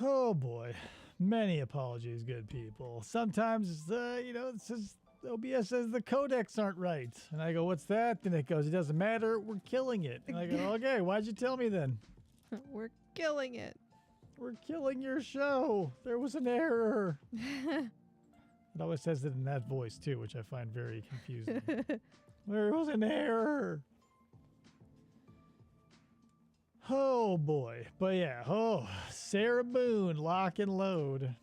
Oh boy, many apologies, good people. Sometimes, it's just OBS says the codecs aren't right, and I go, "What's that?" And it goes, "It doesn't matter. We're killing it." And I go, "Okay, why'd you tell me then?" We're killing it. We're killing your show. There was an error. It always says it in that voice too, which I find very confusing. There was an error. Oh boy. But yeah, Sarah Boone, lock and load.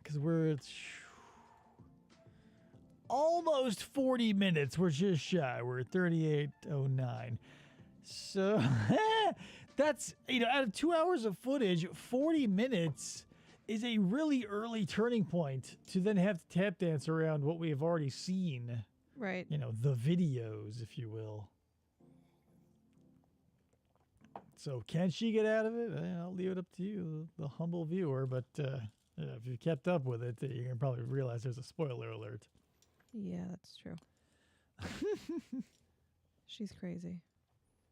Because we're almost 40 minutes. We're just shy. We're at 38:09. So that's, out of 2 hours of footage, 40 minutes is a really early turning point to then have to tap dance around what we have already seen. Right. The videos, if you will. So can she get out of it? I'll leave it up to you, the humble viewer. But if you kept up with it, you're going to probably realize there's a spoiler alert. Yeah, that's true. She's crazy.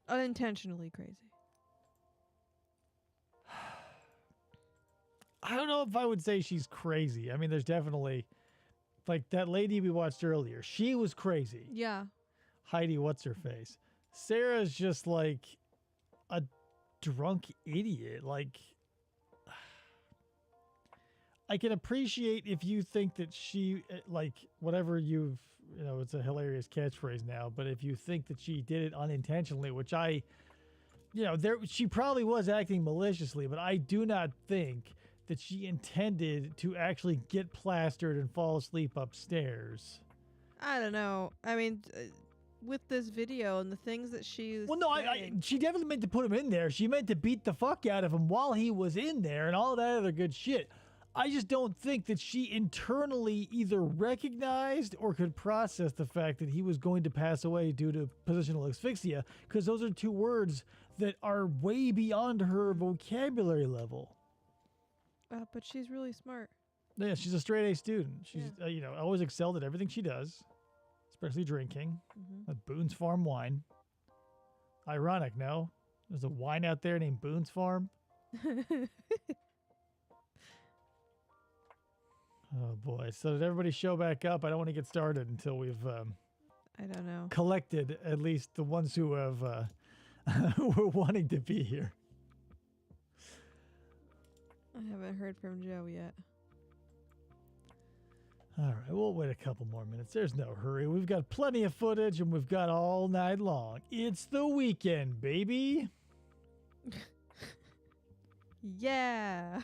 Unintentionally crazy. I don't know if I would say she's crazy. I mean, there's definitely, like that lady we watched earlier. She was crazy. Yeah. Heidi, what's her face? Sarah's just like a drunk idiot. Like, I can appreciate if you think that she, like, whatever it's a hilarious catchphrase now, but if you think that she did it unintentionally, which she probably was acting maliciously, but I do not think that she intended to actually get plastered and fall asleep upstairs. I don't know. I mean, with this video and the things that she's she definitely meant to put him in there. She meant to beat the fuck out of him while he was in there and all that other good shit. I just don't think that she internally either recognized or could process the fact that he was going to pass away due to positional asphyxia, because those are two words that are way beyond her vocabulary level. But she's really smart. Yeah, she's a straight A student. She's, always excelled at everything she does, especially drinking. At Boone's Farm wine. Ironic, no? There's a wine out there named Boone's Farm. Oh boy! So did everybody show back up? I don't want to get started until we've I don't know, collected at least the ones who have who were wanting to be here. I haven't heard from Joe yet. All right, we'll wait a couple more minutes. There's no hurry. We've got plenty of footage and we've got all night long. It's the weekend, baby. Yeah.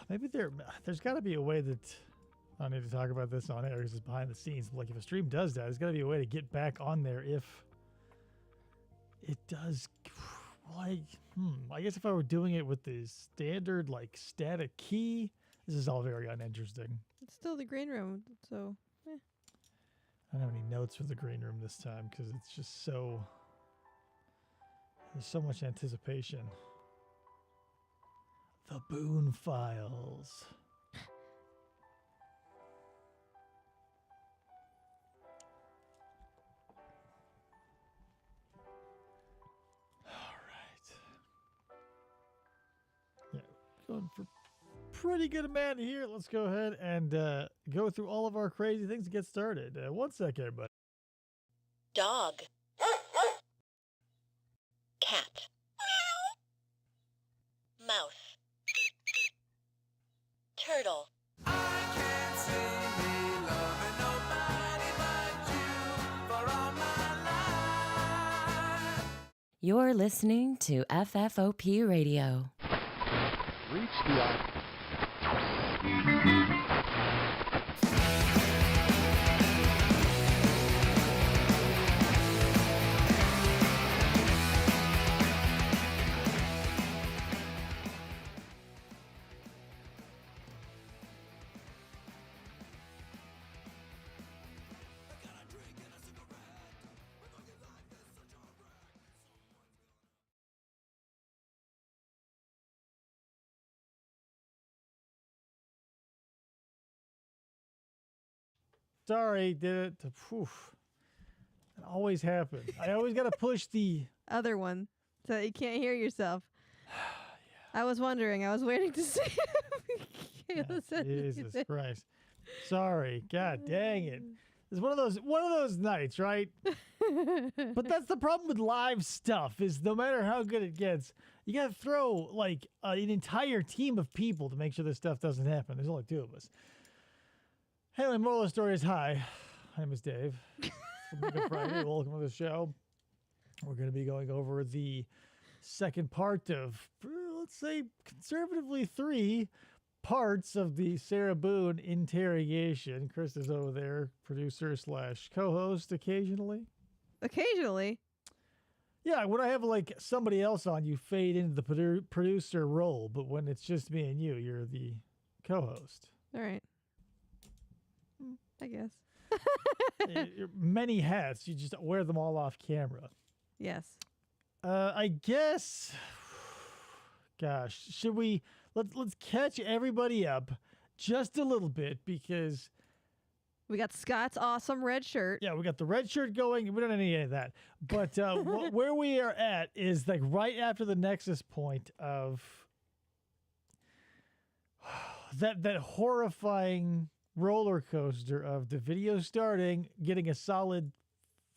Maybe there's got to be a way that I don't need to talk about this on air because it's behind the scenes. But like if a stream does that, there's got to be a way to get back on there if it does. Like, I guess if I were doing it with the standard like static key, this is all very uninteresting. It's still the green room, so. I don't have any notes for the green room this time because it's just there's so much anticipation. The Boone Files. All right. Yeah, going for pretty good amount here. Let's go ahead and go through all of our crazy things to get started. 1 sec, everybody. Dog. Cat. Mouse. Turtle. I can't see me loving nobody but you for all my life. You're listening to FFOP Radio. Reach the Sorry, did it. Whew. Always happens. I always got to push the... Other one, so that you can't hear yourself. I was wondering. I was waiting to see if Kayla said Jesus anything. Christ. Sorry. God dang it. It's one of those nights, right? But that's the problem with live stuff is no matter how good it gets, you got to throw like an entire team of people to make sure this stuff doesn't happen. There's only 2 of us. Anyway, moral of the story is hi. My name is Dave. Good Friday. Welcome to the show. We're going to be going over the second part of, let's say, conservatively 3 parts of the Sarah Boone interrogation. Chris is over there, producer / co-host occasionally. Occasionally. Yeah, when I have like somebody else on, you fade into the producer role, but when it's just me and you, you're the co-host. All right. I guess. You're many hats. You just wear them all off camera. Yes. I guess. Gosh, should we let's catch everybody up just a little bit because We got Scott's awesome red shirt. yeah, we got the red shirt going. We don't need any of that, but where we are at is like right after the nexus point of that horrifying roller coaster of the video starting, getting a solid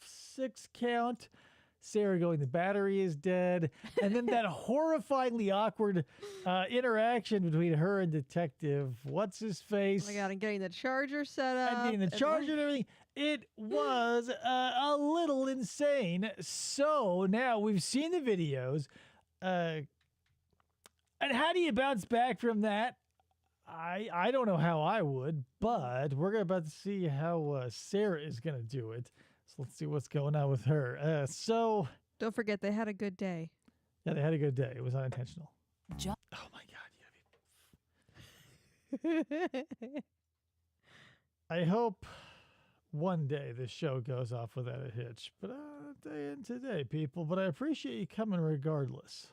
6 count. Sarah going, the battery is dead. And then that horrifyingly awkward interaction between her and Detective What's-His-Face. Oh my god, and getting the charger set up. And getting the charger and everything. It was a little insane. So now we've seen the videos. And how do you bounce back from that? I don't know how I would, but we're about to see how Sarah is going to do it. So let's see what's going on with her. So Don't forget, they had a good day. yeah, they had a good day. It was unintentional. Jo- Oh my God, yeah. I hope one day this show goes off without a hitch. But day in today, people. But I appreciate you coming regardless.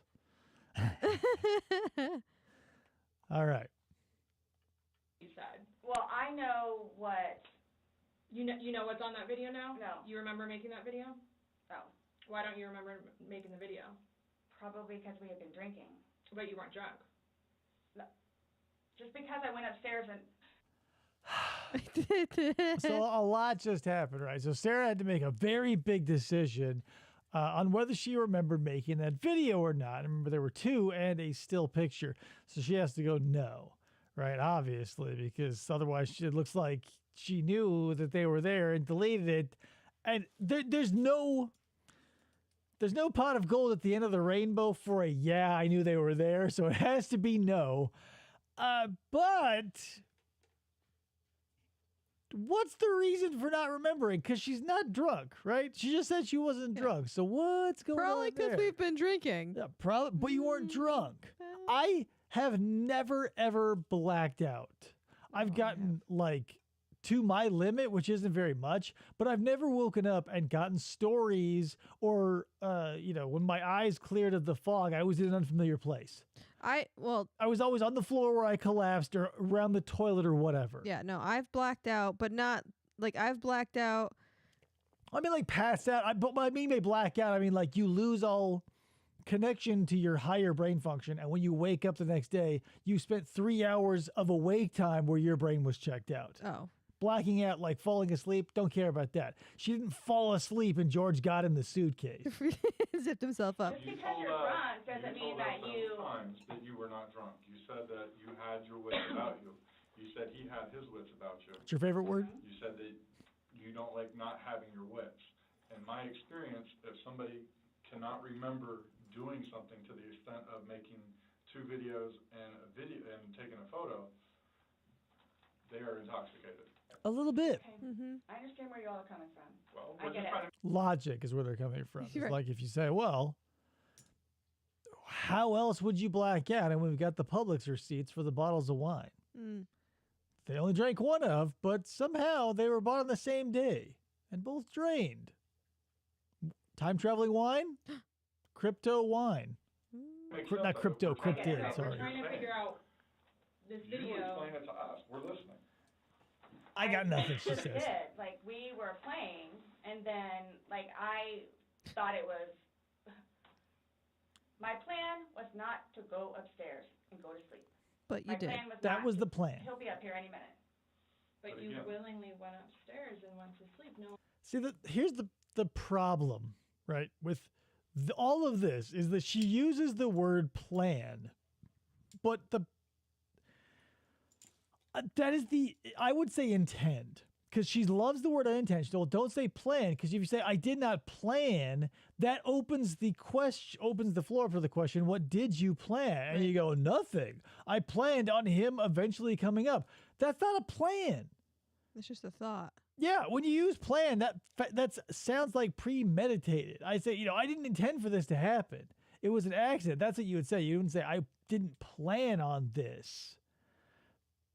All right. You said. Well, I know what. You know what's on that video now? No. You remember making that video? No, Why don't you remember making the video? probably because we had been drinking. But you weren't drunk. Just because I went upstairs and So a lot just happened, right? So Sarah had to make a very big decision on whether she remembered making that video or not. I remember there were 2 and a still picture. So she has to go no, right? Obviously, because otherwise it looks like she knew that they were there and deleted it. And there's no pot of gold at the end of the rainbow for a yeah, I knew they were there. So it has to be no. But what's the reason for not remembering? Because she's not drunk, right? She just said she wasn't drunk. So what's going Probably on there? because we've been drinking. Yeah, probably, but you weren't drunk. I have never, ever blacked out. I've gotten like to my limit, which isn't very much, but I've never woken up and gotten stories or, when my eyes cleared of the fog, I was in an unfamiliar place. I was always on the floor where I collapsed or around the toilet or whatever. Yeah, no, I've blacked out, but not, like, I've blacked out. I mean, like passed out. But what I mean by black out, I mean like you lose all connection to your higher brain function. And when you wake up the next day, you spent 3 hours of awake time where your brain was checked out. Oh. Blacking out, like falling asleep, don't care about that. She didn't fall asleep and George got in the suitcase. Zipped himself up. just because you're drunk doesn't mean that you. Times that you were not drunk. You said that you had your wits about you. You said he had his wits about you. What's your favorite word? You said that you don't like not having your wits. In my experience, if somebody cannot remember doing something to the extent of making 2 videos and a video and taking a photo, they are intoxicated. A little bit. I understand where you all are coming from. Well, I we're get just it. trying to Logic is where they're coming from. It's Right. like if you say, well, how else would you black out? And we've got the Publix receipts for the bottles of wine. They only drank one of, but somehow they were bought on the same day and both drained. Time traveling wine? Crypto wine. make Not sense of it. crypto, We're trying to cryptid, figure out sorry. what We're trying to you're figure out this saying. You video. explain it to us. We're listening. I got nothing, she just says. did. Like, we were playing, and then, like, I thought it was, my plan was not to go upstairs and go to sleep. But you My did. plan was That not was to- the plan. He'll be up here any minute. But you again- willingly went upstairs and went to sleep. No. See, here's the problem, right? With all of this is that she uses the word plan, but that is I would say intent, because she loves the word unintentional. Don't say plan, because if you say I did not plan, that opens the floor for the question, what did you plan? And you go, nothing. I planned on him eventually coming up. That's not a plan. It's just a thought. Yeah, when you use plan, that sounds like premeditated. I say, I didn't intend for this to happen. It was an accident. That's what you would say. You wouldn't say, I didn't plan on this.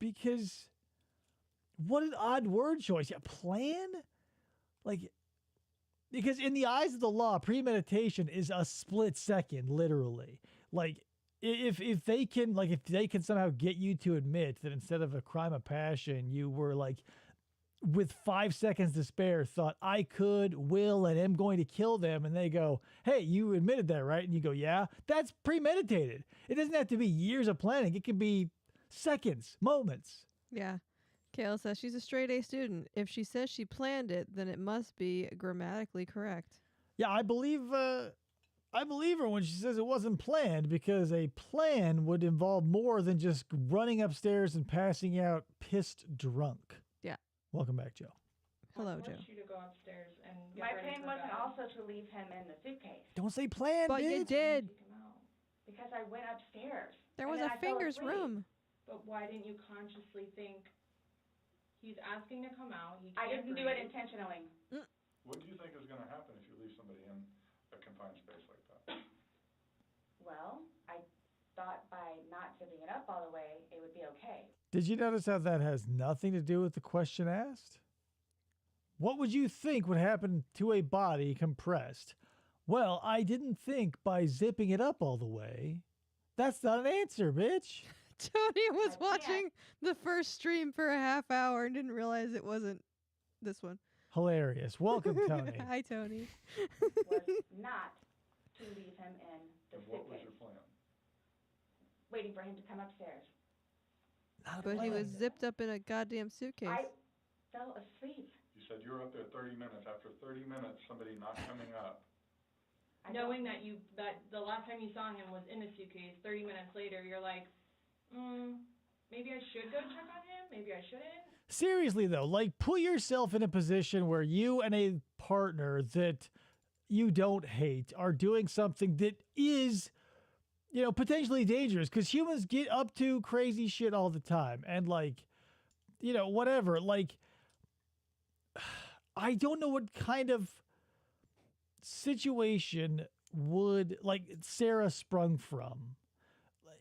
Because what an odd word choice. Yeah, plan? Like, because in the eyes of the law, premeditation is a split second, literally. Like, if they can somehow get you to admit that instead of a crime of passion, you were like, with 5 seconds to spare, thought I could, will, and am going to kill them, and they go, hey, you admitted that, right? And you go, yeah, that's premeditated. It doesn't have to be years of planning. It can be seconds, moments. Yeah. Kayla says she's a straight A student. If she says she planned it, then it must be grammatically correct. Yeah, I believe her when she says it wasn't planned, because a plan would involve more than just running upstairs and passing out pissed drunk. Yeah. Welcome back, Joe. Hello, I Joe. forced you to go upstairs and get My ready plan for wasn't bed. also to leave him in the suitcase, Don't say plan, But you bitch. did. Kick him out. because I went upstairs. There and was then a I fell fingers asleep. room. But why didn't you consciously think he's asking to come out? He I can't didn't do it breathe. intentionally. What do you think is gonna happen if you leave somebody in a confined space like that? Well, I thought by not zipping it up all the way, it would be okay. Did you notice how that has nothing to do with the question asked? What would you think would happen to a body compressed? Well, I didn't think by zipping it up all the way. That's not an answer, bitch. Tony was I can't. watching the first stream for a half hour and didn't realize it wasn't this one. Hilarious. Welcome, Tony. Hi, Tony. Was not to leave him in the And what was suitcase, your plan? waiting for him to come upstairs. Not a But he was plan. zipped up in a goddamn suitcase. I fell asleep. You said you were up there 30 minutes. After 30 minutes, somebody not coming up. I Knowing don't- that the last time you saw him was in a suitcase, 30 minutes later, you're like, maybe I should go check on him. Maybe I shouldn't. Seriously, though, like, put yourself in a position where you and a partner that you don't hate are doing something that is, potentially dangerous, because humans get up to crazy shit all the time. And, like, whatever. Like, I don't know what kind of situation would, like, Sarah sprung from.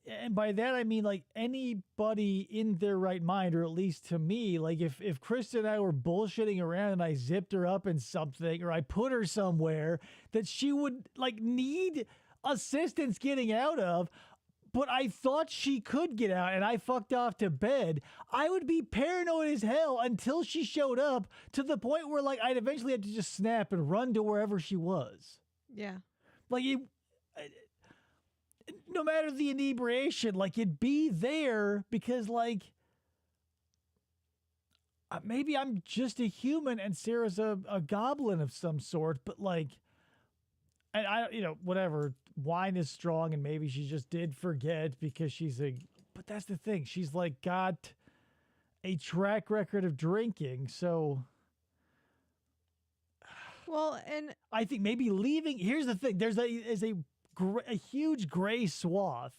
And by that, I mean, like, anybody in their right mind, or at least to me, like, if Krista and I were bullshitting around and I zipped her up in something, or I put her somewhere that she would, like, need assistance getting out of, but I thought she could get out and I fucked off to bed, I would be paranoid as hell until she showed up, to the point where, like, I'd eventually have to just snap and run to wherever she was. Yeah. Like, no matter the inebriation, like, it'd be there, because, like, maybe I'm just a human and Sarah's a goblin of some sort, but, like, and I, whatever, wine is strong, and maybe she just did forget because but that's the thing. She's, like, got a track record of drinking. So Well, and I think maybe leaving, here's the thing. There's a huge gray swath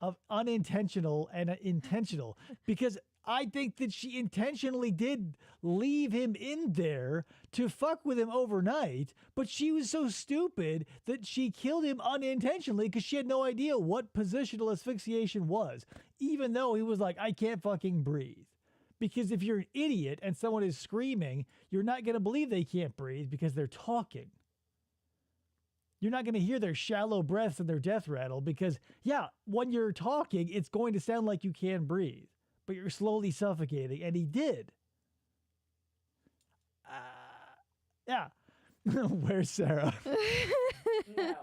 of unintentional and intentional, because I think that she intentionally did leave him in there to fuck with him overnight, but she was so stupid that she killed him unintentionally because she had no idea what positional asphyxiation was, even though he was like, I can't fucking breathe. Because if you're an idiot and someone is screaming, you're not going to believe they can't breathe because they're talking. You're not going to hear their shallow breaths and their death rattle, because, yeah, when you're talking, it's going to sound like you can breathe, but you're slowly suffocating, and he did. Yeah. Where's Sarah? No.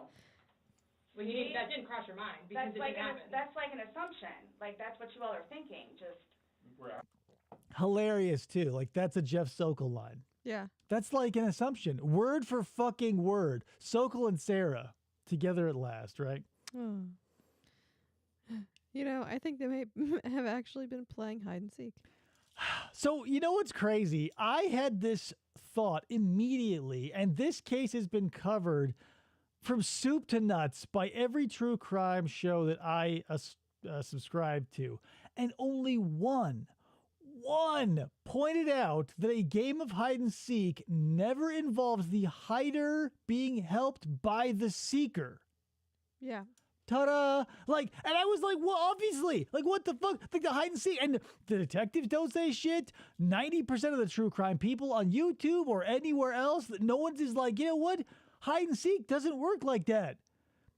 Well, that didn't cross your mind because That's it like didn't happen. that's like an assumption. Like that's what you all are thinking. Just We're out. Hilarious too. Like that's a Jeff Sokol line. Yeah. That's like an assumption. Word for fucking word. Sokol and Sarah together at last, right? Oh. You know, I think they may have actually been playing hide and seek. So, you know what's crazy? I had this thought immediately, and this case has been covered from soup to nuts by every true crime show that I subscribe to. And only one pointed out that a game of hide and seek never involves the hider being helped by the seeker. Yeah. Ta-da! Like, and I was like, well, obviously, like, what the fuck? Like, the hide and seek, and the detectives don't say shit. 90% of the true crime people on YouTube or anywhere else, no one's is like, you know what? Hide and seek doesn't work like that.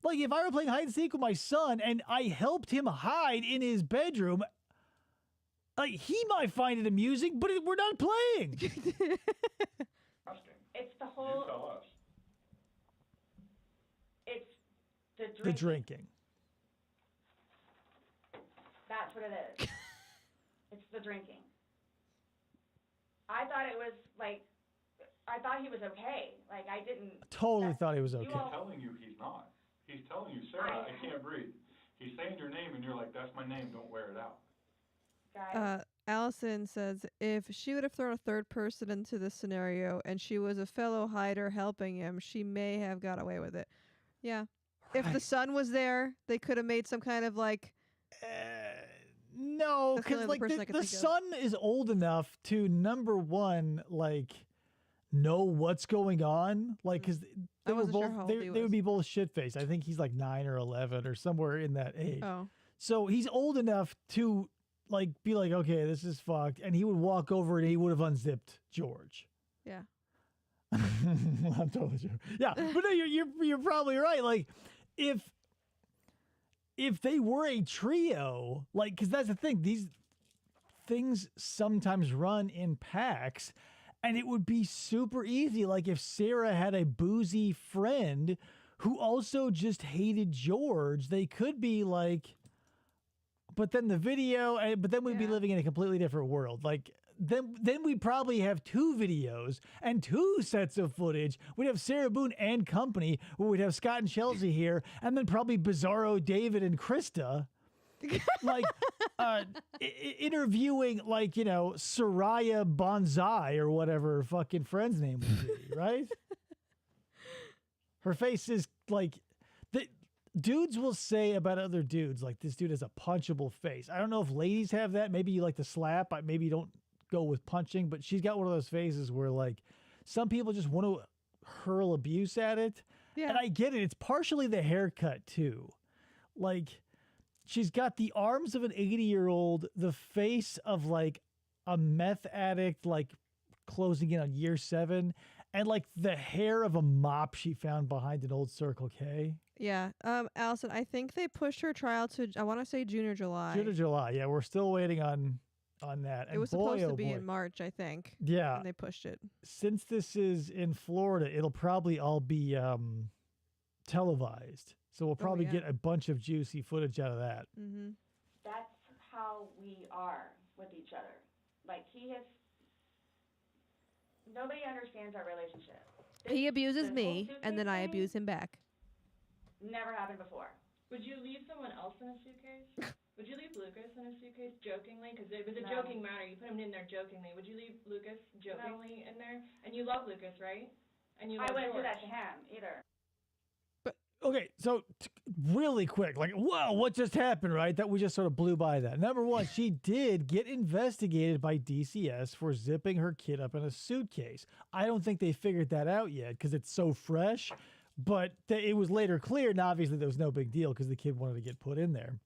Like, if I were playing hide and seek with my son and I helped him hide in his bedroom, like, he might find it amusing, but we're not playing. Asking. it's the You whole. tell us. It's the drinking. The drinking. That's what it is. It's the drinking. I thought it was like, I thought he was okay. Like I didn't. Totally thought he was okay. He's telling you he's not. He's telling you, Sarah, I can't breathe. He's saying your name, and you're like, that's my name. Don't wear it out. Guys, Allison says if she would have thrown a third person into this scenario and she was a fellow hider helping him, she may have got away with it. Yeah. If the son was there, they could have made some kind of like. No, That's the because only like person I could the think of. son is old enough to, number one, like know what's going on. Like, because they were wasn't sure both how old they he would was. be both shit faced. I think he's like 9 or 11 or somewhere in that age. Oh. So he's old enough to like be like, okay, this is fucked, and he would walk over and he would have unzipped George. Yeah. I'm totally sure. Yeah, but no, you're probably right. Like, if they were a trio, like, because that's the thing, these things sometimes run in packs, and it would be super easy. Like, if Sarah had a boozy friend who also just hated George, they could be like, but then the video, but then we'd be living in a completely different world. Like, then we'd probably have 2 videos and 2 sets of footage. We'd have Sarah Boone and company, where we'd have Scott and Chelsea here, and then probably Bizarro David and Krista, like interviewing, like, you know, Soraya Bonsai or whatever her fucking friend's name would be, right? Her face is like, dudes will say about other dudes, like, this dude has a punchable face. I don't know if ladies have that. Maybe you like to slap. Maybe you don't go with punching, but she's got one of those faces where, like, some people just want to hurl abuse at it. Yeah. And I get it. It's partially the haircut too. Like, she's got the arms of an 80-year-old, the face of like a meth addict, like closing in on year 7, and like the hair of a mop she found behind an old Circle K. Yeah. Allison, I think they pushed her trial to, I want to say June or July. June or July. Yeah, we're still waiting on that. It was supposed to be in March, I think. Yeah. And they pushed it. Since this is in Florida, it'll probably all be televised. So we'll probably get a bunch of juicy footage out of that. Mm-hmm. that's how we are with each other. Like nobody understands our relationship. He abuses this me, whole and then I suitcase thing abuse him back. Never happened before. Would you leave someone else in a suitcase? Would you leave Lucas in a suitcase jokingly? Because it was a No. joking matter. You put him in there jokingly. Would you leave Lucas jokingly in there? And you love Lucas, right? And you I love wouldn't do George. that to him either. Okay, so really quick, like, whoa, what just happened, right? That we just sort of blew by that. Number one, she did get investigated by DCS for zipping her kid up in a suitcase. I don't think they figured that out yet because it's so fresh, but it was later clear, and obviously there was no big deal because the kid wanted to get put in there.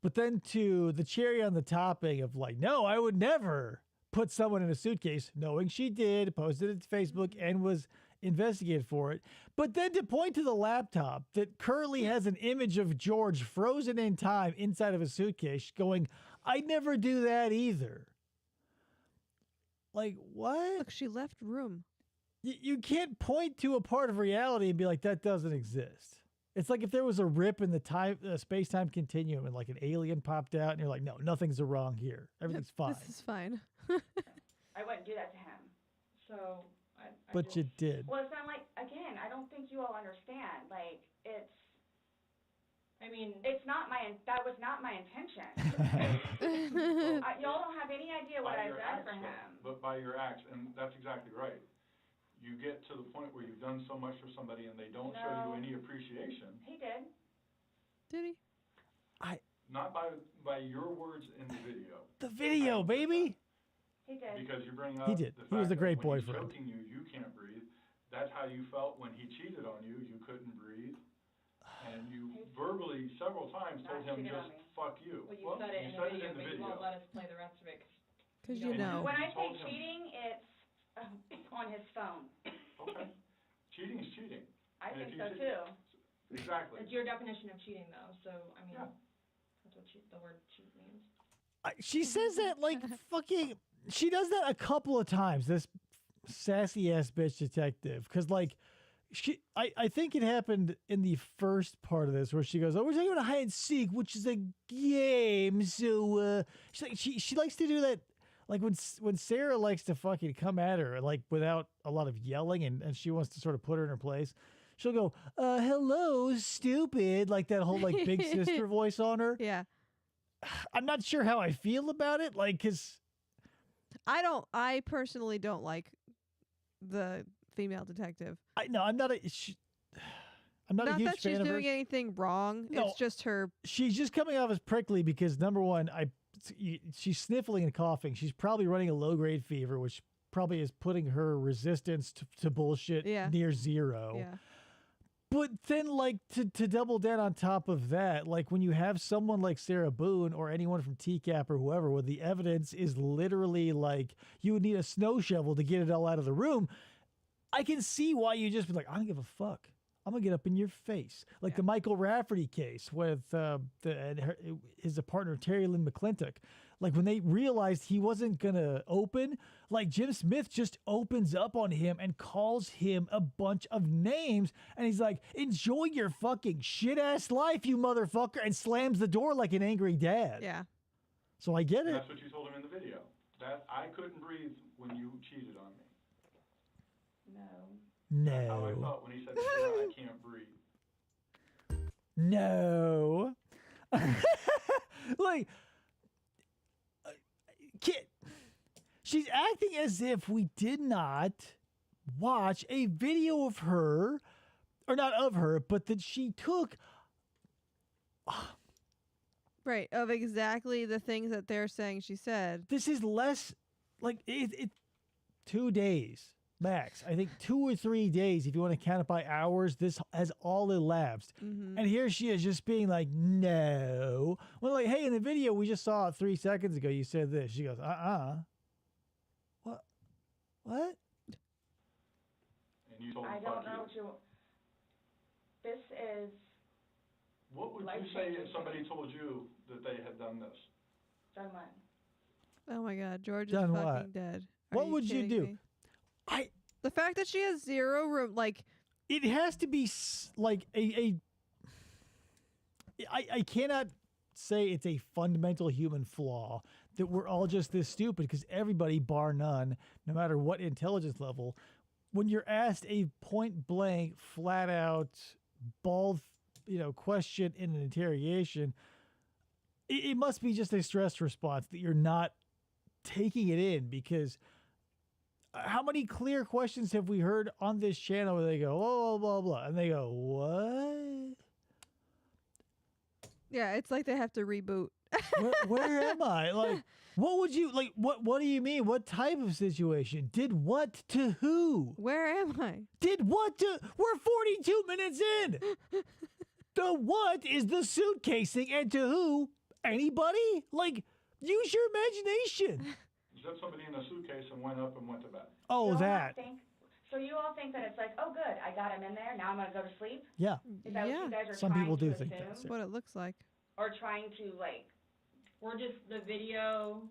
But then to the cherry on the topping of like, no, I would never put someone in a suitcase, knowing she did, posted it to Facebook, and was investigated for it. But then to point to the laptop that currently has an image of George frozen in time inside of a suitcase going, I'd never do that either. Like, what? Look, she left room. you can't point to a part of reality and be like, that doesn't exist. It's like if there was a rip in the space-time continuum and like an alien popped out and you're like, no, nothing's wrong here. Everything's fine. This is fine. I wouldn't do that to him. So I But just, you did. Well, it's not like, again, I don't think you all understand. Like, I mean, that was not my intention. Y'all don't have any idea what I've done for him. But by your acts, and that's exactly right. You get to the point where you've done so much for somebody and they don't show you No. any appreciation. He did. Did he? Not by your words in the video. The video, baby. He did. Because you bring up He did. the He was fact a great that when he's boyfriend. choking you, you can't breathe. That's how you felt when he cheated on you. You couldn't breathe. And you verbally several times told him cheated on just me. fuck you. well, you said it in the video, but you won't let us play the rest of it. Because you you know. When I say told him- cheating, it's on his phone. Okay. Cheating is cheating. I And if think you so cheat- too. Exactly. It's your definition of cheating, though. So I mean, Yeah. that's what the word cheat means. She says that like fucking. She does that a couple of times. This sassy ass bitch detective, because like. I think it happened in the first part of this where she goes, "Oh, we're talking about hide and seek, which is a game." So she's like, she likes to do that, like when Sarah likes to fucking come at her like without a lot of yelling and she wants to sort of put her in her place. She'll go, "Hello, stupid," like that whole like big sister voice on her. Yeah. I'm not sure how I feel about it, like because I personally don't like the female detective. I'm not a huge Not fan that she's of her. doing anything wrong. No. It's just her. She's just coming off as prickly because number one, she's sniffling and coughing. She's probably running a low grade fever, which probably is putting her resistance to bullshit near zero. Yeah. But then, like, to double down on top of that, like when you have someone like Sarah Boone or anyone from TCAP or whoever, where the evidence is literally like you would need a snow shovel to get it all out of the room, I can see why you just be like, I don't give a fuck. I'm gonna get up in your face, like the Michael Rafferty case with his partner Terry Lynn McClintock. Like when they realized he wasn't gonna open, like Jim Smith just opens up on him and calls him a bunch of names, and he's like, "Enjoy your fucking shit ass life, you motherfucker," and slams the door like an angry dad. Yeah. So I get it. That's what you told him in the video. That I couldn't breathe when you cheated on me. No. That's how I No. felt when he said, Sarah, I can't breathe. No. Like, kid, she's acting as if we did not watch a video of her, or not of her, but that she took. Right. Of exactly the things that they're saying she said. This is less like it 2 days max. I think 2 or 3 days, if you want to count it by hours, this has all elapsed. Mm-hmm. And here she is just being like, no. Well, like, hey, in the video we just saw 3 seconds ago, you said this. She goes, What? And you told him, I fuck don't know you. what you. This is. What would you say life-changing if somebody told you that they had done this? Done what? Oh my God, George is Done fucking what? dead. Are What would you kidding do? me? I. The fact that she has zero room, like, It has to be like I cannot say it's a fundamental human flaw that we're all just this stupid, because everybody, bar none, no matter what intelligence level, when you're asked a point blank, flat out, bald, question in an interrogation, it must be just a stress response that you're not taking it in, because how many clear questions have we heard on this channel where they go, oh, blah, blah, and they go, what? yeah, it's like they have to reboot. Where am I? Like, what would you, like, what do you mean? What type of situation? Did what to who? Where am I? Did what to, we're 42 minutes in. The what is the suitcasing, and to who? Anybody? Like, use your imagination. Is that somebody in a suitcase and went up and went to bed? Oh, You all that. So you all think that it's like, oh, good, I got him in there. Now I'm gonna go to sleep. Yeah. Is that Yeah. what you guys are Some trying people to do think assume? That's what it looks like. Or trying to like. We're just the video.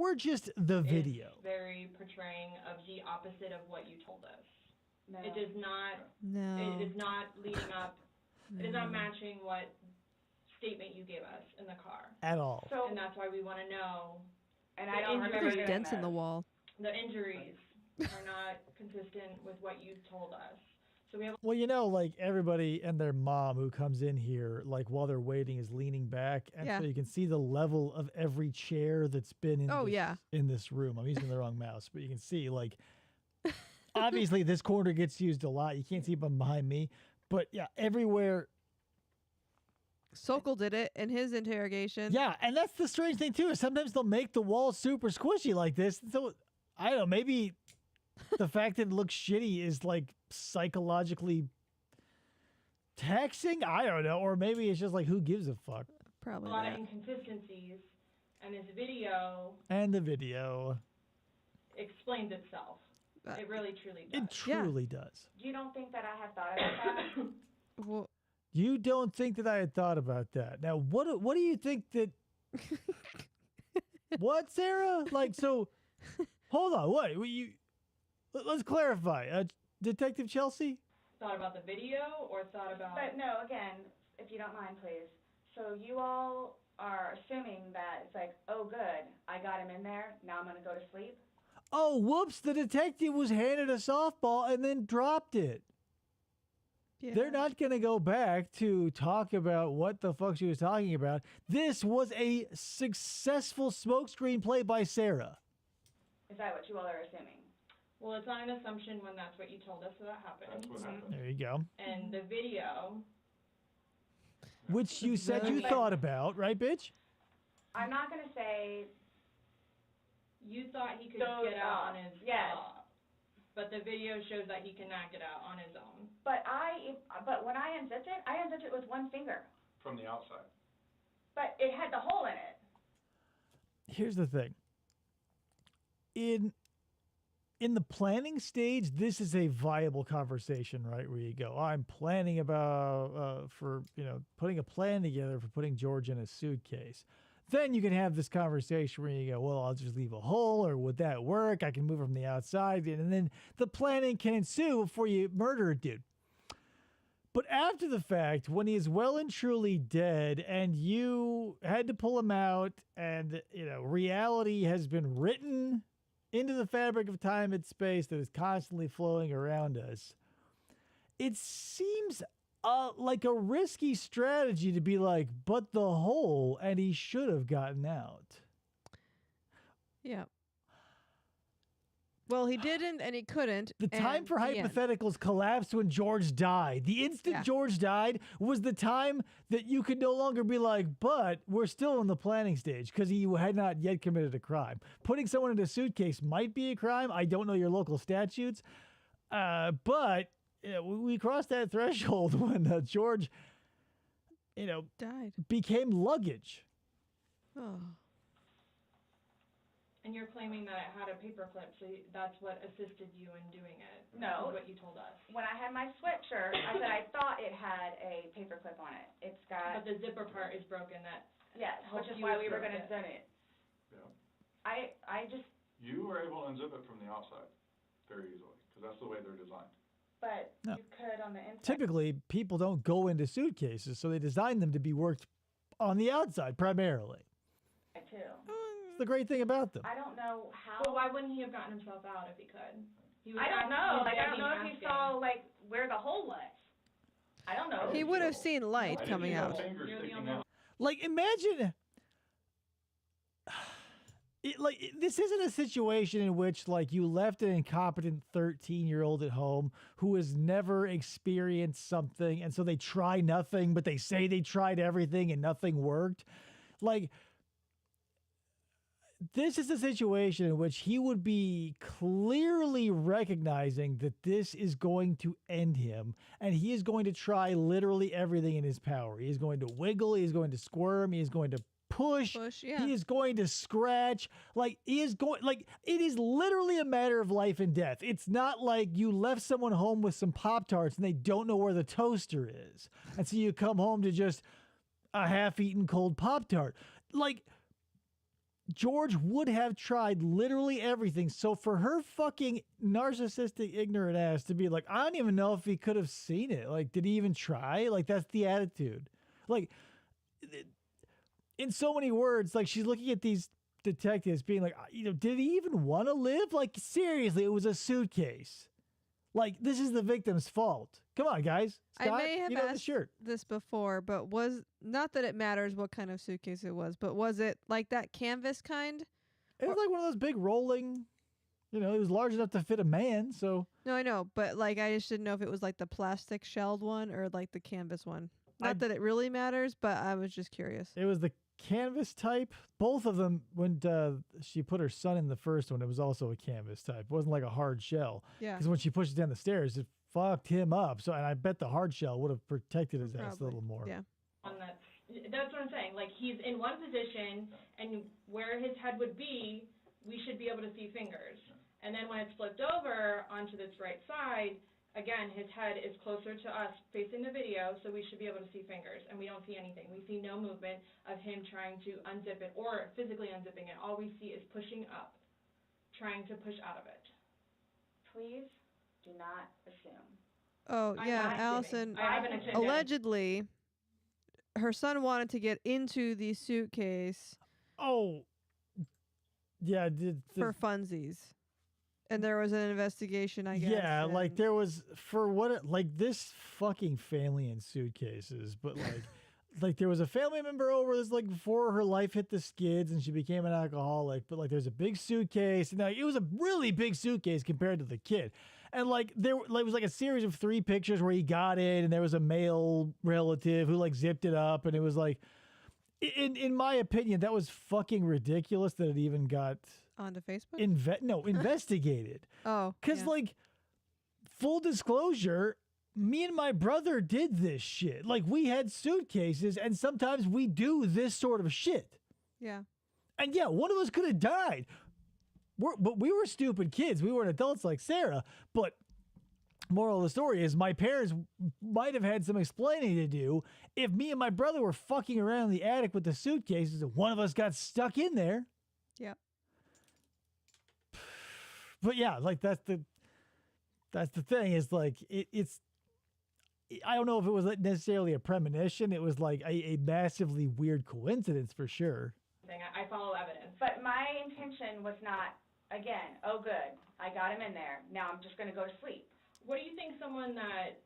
or just the video? It's very portraying of the opposite of what you told us. No. It does not. No. It is not leading up. It is not matching what statement you gave us in the car. At all. So, And that's why we want to know. and the I don't injuries- remember There's doing dents in this. the wall. The injuries are not consistent with what you told us. So we have. Well, you know, like everybody and their mom who comes in here, like while they're waiting, is leaning back, and Yeah. so you can see the level of every chair that's been in. Oh, this, yeah. in this room. I'm using the wrong mouse, but you can see like. Obviously, this corner gets used a lot. You can't see them behind me, but yeah, everywhere. Sokol did it in his interrogation. Yeah, and that's the strange thing too. Is sometimes they'll make the walls super squishy like this. So I don't know. Maybe the fact that it looks shitty is like psychologically taxing. I don't know, or maybe it's just like who gives a fuck. A Probably lot of that. inconsistencies, and this video And the video, explains itself. It really, truly does. it truly does. You don't think that I have thought about that? Well, You don't think that I had thought about that? Now, what do you think that? What, Sarah? Like, so, hold on. What? Let's clarify. Detective Chelsea? Thought about the video or thought about. But no, again, if you don't mind, please. So you all are assuming that it's like, oh, good, I got him in there. Now I'm going to go to sleep. Oh, whoops. The detective was handed a softball and then dropped it. yeah. They're not going to go back to talk about what the fuck she was talking about. This was a successful smokescreen play by Sarah. Is that what you all are assuming? Well, it's not an assumption when that's what you told us that happened. That's what happened. There you go. And the video, Which you said you thought about, right, bitch? I'm not going to say you thought he could Those get out on off. his Yes. off, but the video shows that he cannot get out on his own. But when I unzipped it with one finger. From the outside. But it had the hole in it. Here's the thing. In the planning stage, this is a viable conversation, right? Where you go, I'm planning about putting a plan together for putting George in a suitcase. Then you can have this conversation where you go, well, I'll just leave a hole, or would that work? I can move from the outside, and then the planning can ensue before you murder a dude. But after the fact, when he is well and truly dead, and you had to pull him out, and reality has been written into the fabric of time and space that is constantly flowing around us, it seems like a risky strategy to be like, but the hole, and he should have gotten out. Yeah. Well, he didn't, and he couldn't. The time and for the end. hypotheticals collapsed when George died. The instant Yeah. George died was the time that you could no longer be like, but we're still in the planning stage because he had not yet committed a crime. Putting someone in a suitcase might be a crime. I don't know your local statutes. But we crossed that threshold when George, Died. became luggage. Oh. And you're claiming that it had a paperclip, so that's what assisted you in doing it. No. Is what you told us. When I had my sweatshirt, I said I thought it had a paperclip on it. It's got, But the zipper part is broken. That yes, which is helped you why we were with going to it. zip it. Yeah. I just, You were able to unzip it from the outside very easily, because that's the way they're designed. but No. you could on the inside. Typically, people don't go into suitcases, so they design them to be worked on the outside primarily. Too. It's the great thing about them. I don't know how. Well, why wouldn't he have gotten himself out if he could? He was I don't asking- know. he was Like, I don't know if begging, he saw, like, where the hole was. I don't know. He would have seen light I didn't coming see no out. fingers You're the sticking only out. Like, imagine. This isn't a situation in which, like, you left an incompetent 13-year-old at home who has never experienced something, and so they try nothing, but they say they tried everything and nothing worked. Like, this is a situation in which he would be clearly recognizing that this is going to end him, and he is going to try literally everything in his power. He is going to wiggle, he is going to squirm, he is going to push, Yeah. he is going to scratch. Like, he is going, like, it is literally a matter of life and death. It's not like you left someone home with some Pop-Tarts and they don't know where the toaster is, and so you come home to just a half-eaten cold Pop-Tart. Like, George would have tried literally everything. So for her fucking narcissistic, ignorant ass to be like, I don't even know if he could have seen it. Like, did he even try? Like, that's the attitude. Like, in so many words, like, she's looking at these detectives being like, did he even want to live? Like, seriously, it was a suitcase. Like, this is the victim's fault. Come on, guys. Scott, I may have the asked shirt. this before, but was not that it matters what kind of suitcase it was, but was it like that canvas kind? It was like one of those big rolling, it was large enough to fit a man, so. No, I know, but like I just didn't know if it was like the plastic shelled one or like the canvas one. Not that it really matters, but I was just curious. It was the canvas type. Both of them, when she put her son in the first one, it was also a canvas type. It wasn't like a hard shell. Yeah. Because when she pushed it down the stairs, it fucked him up. So, and I bet the hard shell would have protected his ass a little more. Yeah. That's what I'm saying. Like, he's in one position, and where his head would be, we should be able to see fingers. And then when it's flipped over onto this right side, again, his head is closer to us facing the video, so we should be able to see fingers, and we don't see anything. We see no movement of him trying to unzip it or physically unzipping it. All we see is pushing up, trying to push out of it. Please do not assume. Oh, I'm yeah, not assuming. Allison, I haven't assumed allegedly, her son wanted to get into the suitcase Oh, yeah. for funsies. And there was an investigation, I guess. Yeah, like and- there was, like this fucking family in suitcases, but like, like there was a family member over this, like before her life hit the skids and she became an alcoholic, but like there's a big suitcase. Now it was a really big suitcase compared to the kid. And like there was like a series of 3 pictures where he got in and there was a male relative who like zipped it up, and it was like, in my opinion, that was fucking ridiculous that it even got onto Facebook? investigated. Oh. Because, yeah. like, full disclosure, me and my brother did this shit. Like, we had suitcases, and sometimes we do this sort of shit. Yeah. And yeah, one of us could have died. But we were stupid kids. We weren't adults like Sarah. But moral of the story is my parents might have had some explaining to do if me and my brother were fucking around in the attic with the suitcases and one of us got stuck in there. Yeah. But yeah, like that's the thing is like it's I don't know if it was necessarily a premonition. It was like a massively weird coincidence for sure. I follow evidence. But my intention was not, again, oh good, I got him in there, now I'm just going to go to sleep. What do you think someone that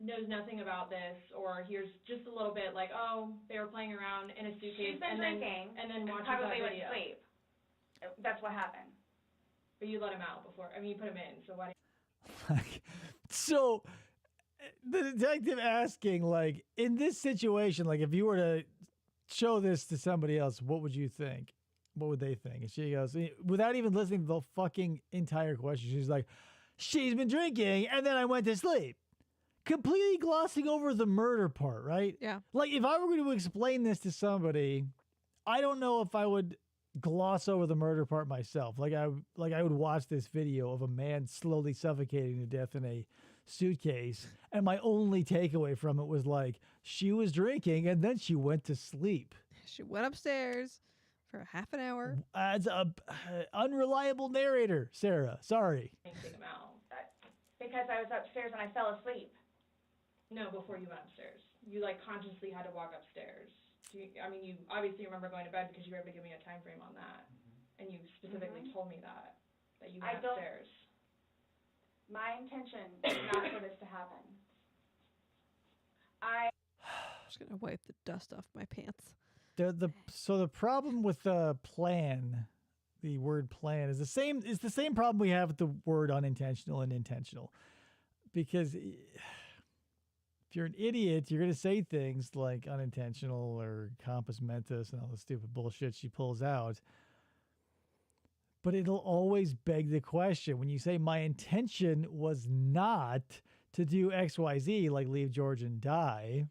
knows nothing about this or hears just a little bit like, oh, they were playing around in a suitcase She's been drinking and then watches probably that went to video? sleep. That's what happened. But you let him out before. I mean, you put him in, so why So the detective asking, like, in this situation, like if you were to show this to somebody else, what would you think? What would they think? And she goes, without even listening to the fucking entire question, she's like, she's been drinking and then I went to sleep. Completely glossing over the murder part, right? Yeah. Like if I were going to explain this to somebody, I don't know if I would gloss over the murder part myself. Like I would watch this video of a man slowly suffocating to death in a suitcase, and my only takeaway from it was like she was drinking and then she went to sleep. She went upstairs for half an hour. As a unreliable narrator, Sarah. Sorry. take him out? Because I was upstairs and I fell asleep. No, before you went upstairs. You like consciously had to walk upstairs. You obviously remember going to bed because you were able to give me a time frame on that, and you specifically told me that you went upstairs. My intention is not for this to happen. I'm just gonna wipe the dust off my pants. So the problem with the plan, the word plan, is the same. It's the same problem we have with the word unintentional and intentional, because if you're an idiot, you're going to say things like unintentional or compos mentis and all the stupid bullshit she pulls out. But it'll always beg the question. When you say my intention was not to do X, Y, Z, like leave George and die,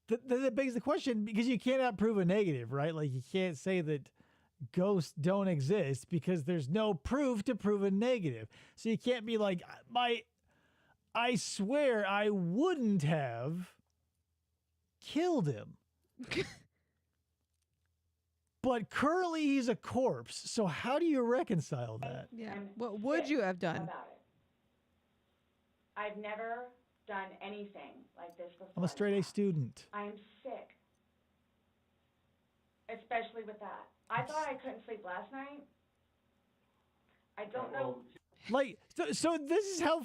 then it begs the question, because you cannot prove a negative, right? Like you can't say that ghosts don't exist because there's no proof to prove a negative. So you can't be like, I swear I wouldn't have killed him. But currently he's a corpse. So how do you reconcile that? Yeah. I'm What would sick you have done? about it. I've never done anything like this before. I'm a straight A in student. my life. I'm sick. Especially with that. I thought I couldn't sleep last night. I don't know. Like, so this is how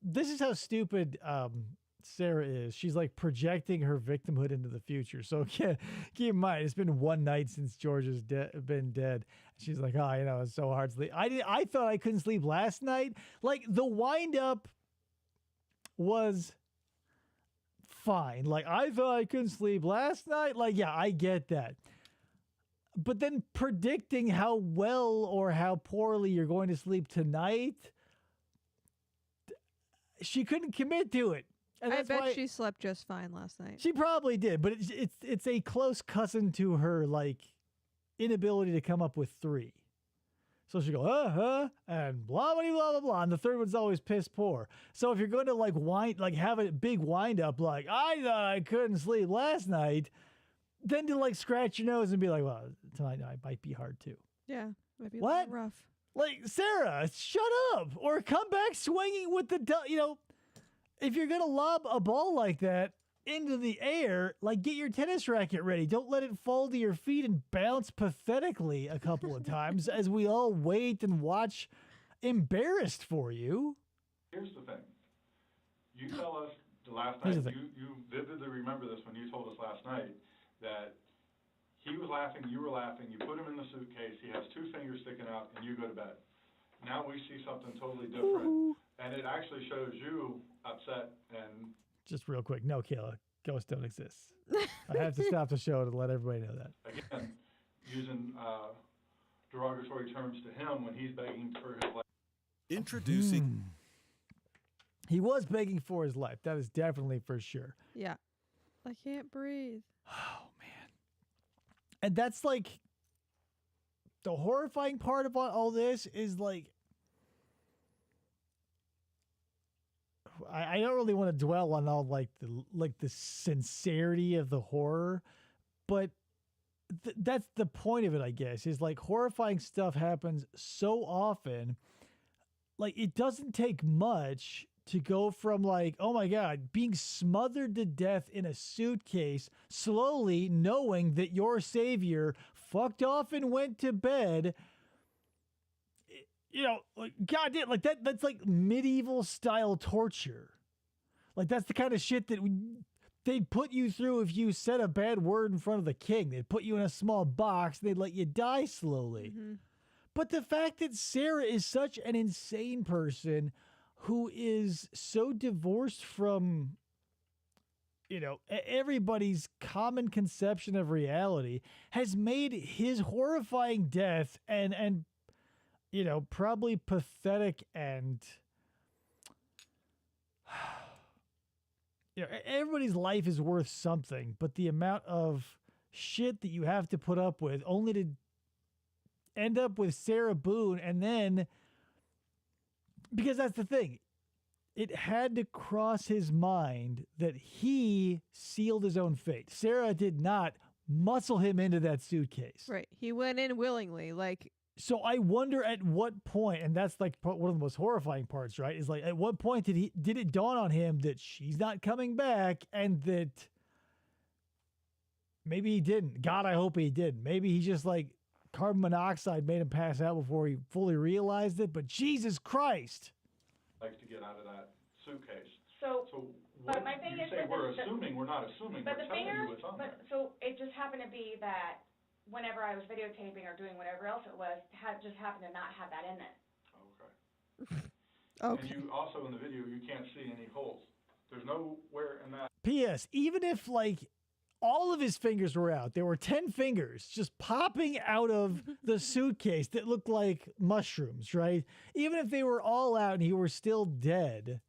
this is how stupid Sarah is. She's like projecting her victimhood into the future. So keep in mind, it's been one night since George has been dead. She's like, oh, it's so hard to sleep. I thought I couldn't sleep last night. Like the wind up was fine. Like I thought I couldn't sleep last night. Like, yeah, I get that. But then predicting how well or how poorly you're going to sleep tonight, she couldn't commit to it. And I that's bet why she slept just fine last night. she probably did, but it's a close cousin to her like inability to come up with 3. So she go, and blah blah blah blah blah, and the third one's always piss poor. So if you're going to have a big wind up, like I thought I couldn't sleep last night, then to like scratch your nose and be like, well, tonight might be hard too. Yeah. Might be a What? little rough. Like Sarah, shut up, or come back swinging with the if you're gonna lob a ball like that into the air, like get your tennis racket ready. Don't let it fall to your feet and bounce pathetically a couple of times as we all wait and watch, embarrassed for you. Here's the thing. You tell us the last Here's night, the thing. you vividly remember this when you told us last night, that he was laughing, you were laughing, you put him in the suitcase, he has 2 fingers sticking out, and you go to bed. Now we see something totally different, and it actually shows you upset and... Just real quick, no, Kayla, ghosts don't exist. I have to stop the show to let everybody know that. Again, using derogatory terms to him when he's begging for his life. Introducing. He was begging for his life. That is definitely for sure. Yeah. I can't breathe. Oh, man. And that's like the horrifying part about all this is like, I don't really want to dwell on all like the sincerity of the horror, but that's the point of it, I guess, is like horrifying stuff happens so often. Like it doesn't take much to go from like, oh my God, being smothered to death in a suitcase, slowly knowing that your savior fucked off and went to bed. Like God damn, like that's like medieval style torture. Like that's the kind of shit that they'd put you through if you said a bad word in front of the king. They'd put you in a small box and they'd let you die slowly. Mm-hmm. But the fact that Sarah is such an insane person who is so divorced from, everybody's common conception of reality has made his horrifying death and probably pathetic and, everybody's life is worth something, but the amount of shit that you have to put up with only to end up with Sarah Boone. And then, because that's the thing, it had to cross his mind that he sealed his own fate. Sarah did not muscle him into that suitcase. Right. He went in willingly. Like, so I wonder at what point, and that's like one of the most horrifying parts, right? Is like, at what point did it dawn on him that she's not coming back, and that maybe he didn't. God, I hope he did. Maybe he just like carbon monoxide made him pass out before he fully realized it. But Jesus Christ. Likes to get out of that suitcase. So what but my thing you is say that we're the- assuming, we're not assuming, But we're the telling finger, you what's on there. so it just happened to be that whenever I was videotaping or doing whatever else it was, just happened to not have that in it. Okay. okay. And you also in the video, you can't see any holes. There's nowhere in that. P.S. Even if like all of his fingers were out, there were 10 fingers just popping out of the suitcase that looked like mushrooms, right? Even if they were all out and he were still dead,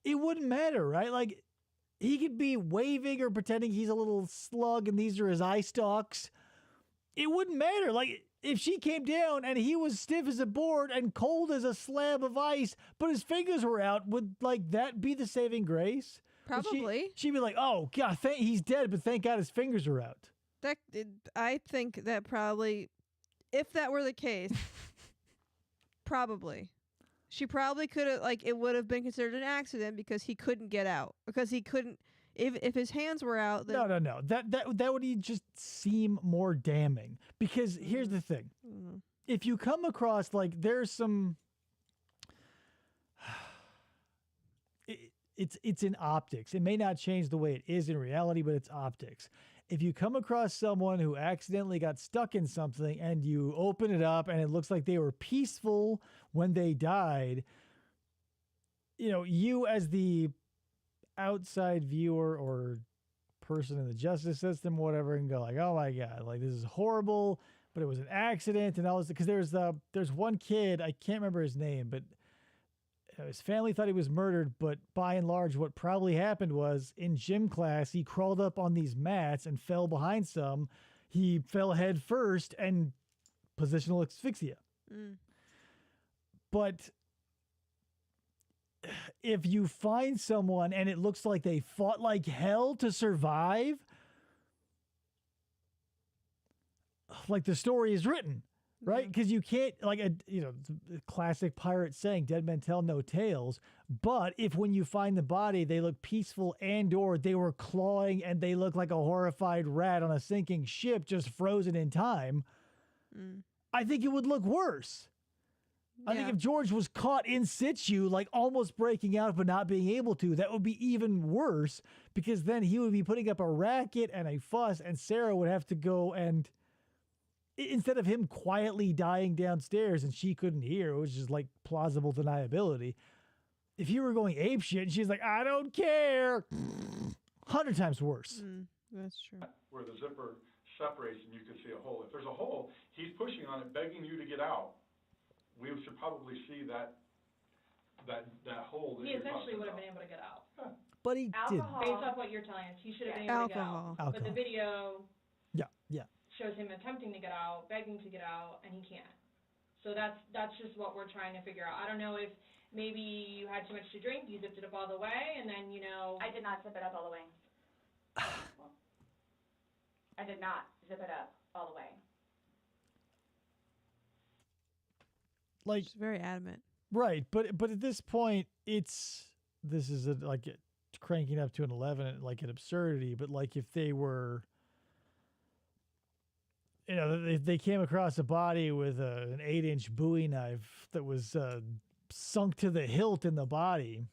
it wouldn't matter, right? Like he could be waving or pretending he's a little slug and these are his eye stalks. It wouldn't matter. Like if she came down and he was stiff as a board and cold as a slab of ice, but his fingers were out, would like that be the saving grace? Probably. She'd be like, oh, God, he's dead, but thank God his fingers are out. I think that probably, if that were the case, probably. She probably could have, like, it would have been considered an accident because he couldn't get out. Because he couldn't, if his hands were out, then... No. That would just seem more damning. Because here's the thing. Mm-hmm. If you come across, like, there's some... It's in optics. It may not change the way it is in reality, but it's optics. If you come across someone who accidentally got stuck in something and you open it up and it looks like they were peaceful when they died, you know, you as the outside viewer or person in the justice system, whatever, and go like, oh my God, like this is horrible, but it was an accident and all this. Because there's one kid, I can't remember his name, but his family thought he was murdered, but by and large, what probably happened was in gym class, he crawled up on these mats and fell behind some. He fell head first and positional asphyxia. But if you find someone and it looks like they fought like hell to survive, like the story is written. Right? Because you can't, like, the classic pirate saying, dead men tell no tales. But if when you find the body, they look peaceful and or they were clawing and they look like a horrified rat on a sinking ship just frozen in time, I think it would look worse. I think if George was caught in situ, like almost breaking out but not being able to, that would be even worse because then he would be putting up a racket and a fuss and Sarah would have to go and... Instead of him quietly dying downstairs and she couldn't hear, which is like plausible deniability. If you were going apeshit and she's like, I don't care, 100 times worse. That's true. Where the zipper separates and you can see a hole. If there's a hole, he's pushing on it, begging you to get out. We should probably see that hole. That He you're essentially talking would have about. been able to get out. But he didn't. Based off what you're telling us, he should have been able to get out. Alcohol. But the video Yeah. shows him attempting to get out, begging to get out, and he can't. So that's just what we're trying to figure out. I don't know if maybe you had too much to drink, you zipped it up all the way, and then, I did not zip it up all the way. I did not zip it up all the way. Like, She's very adamant. right, but at this point, this is cranking up to an 11, like an absurdity. But like if they were, if they came across a body with an 8-inch Bowie knife that was sunk to the hilt in the body,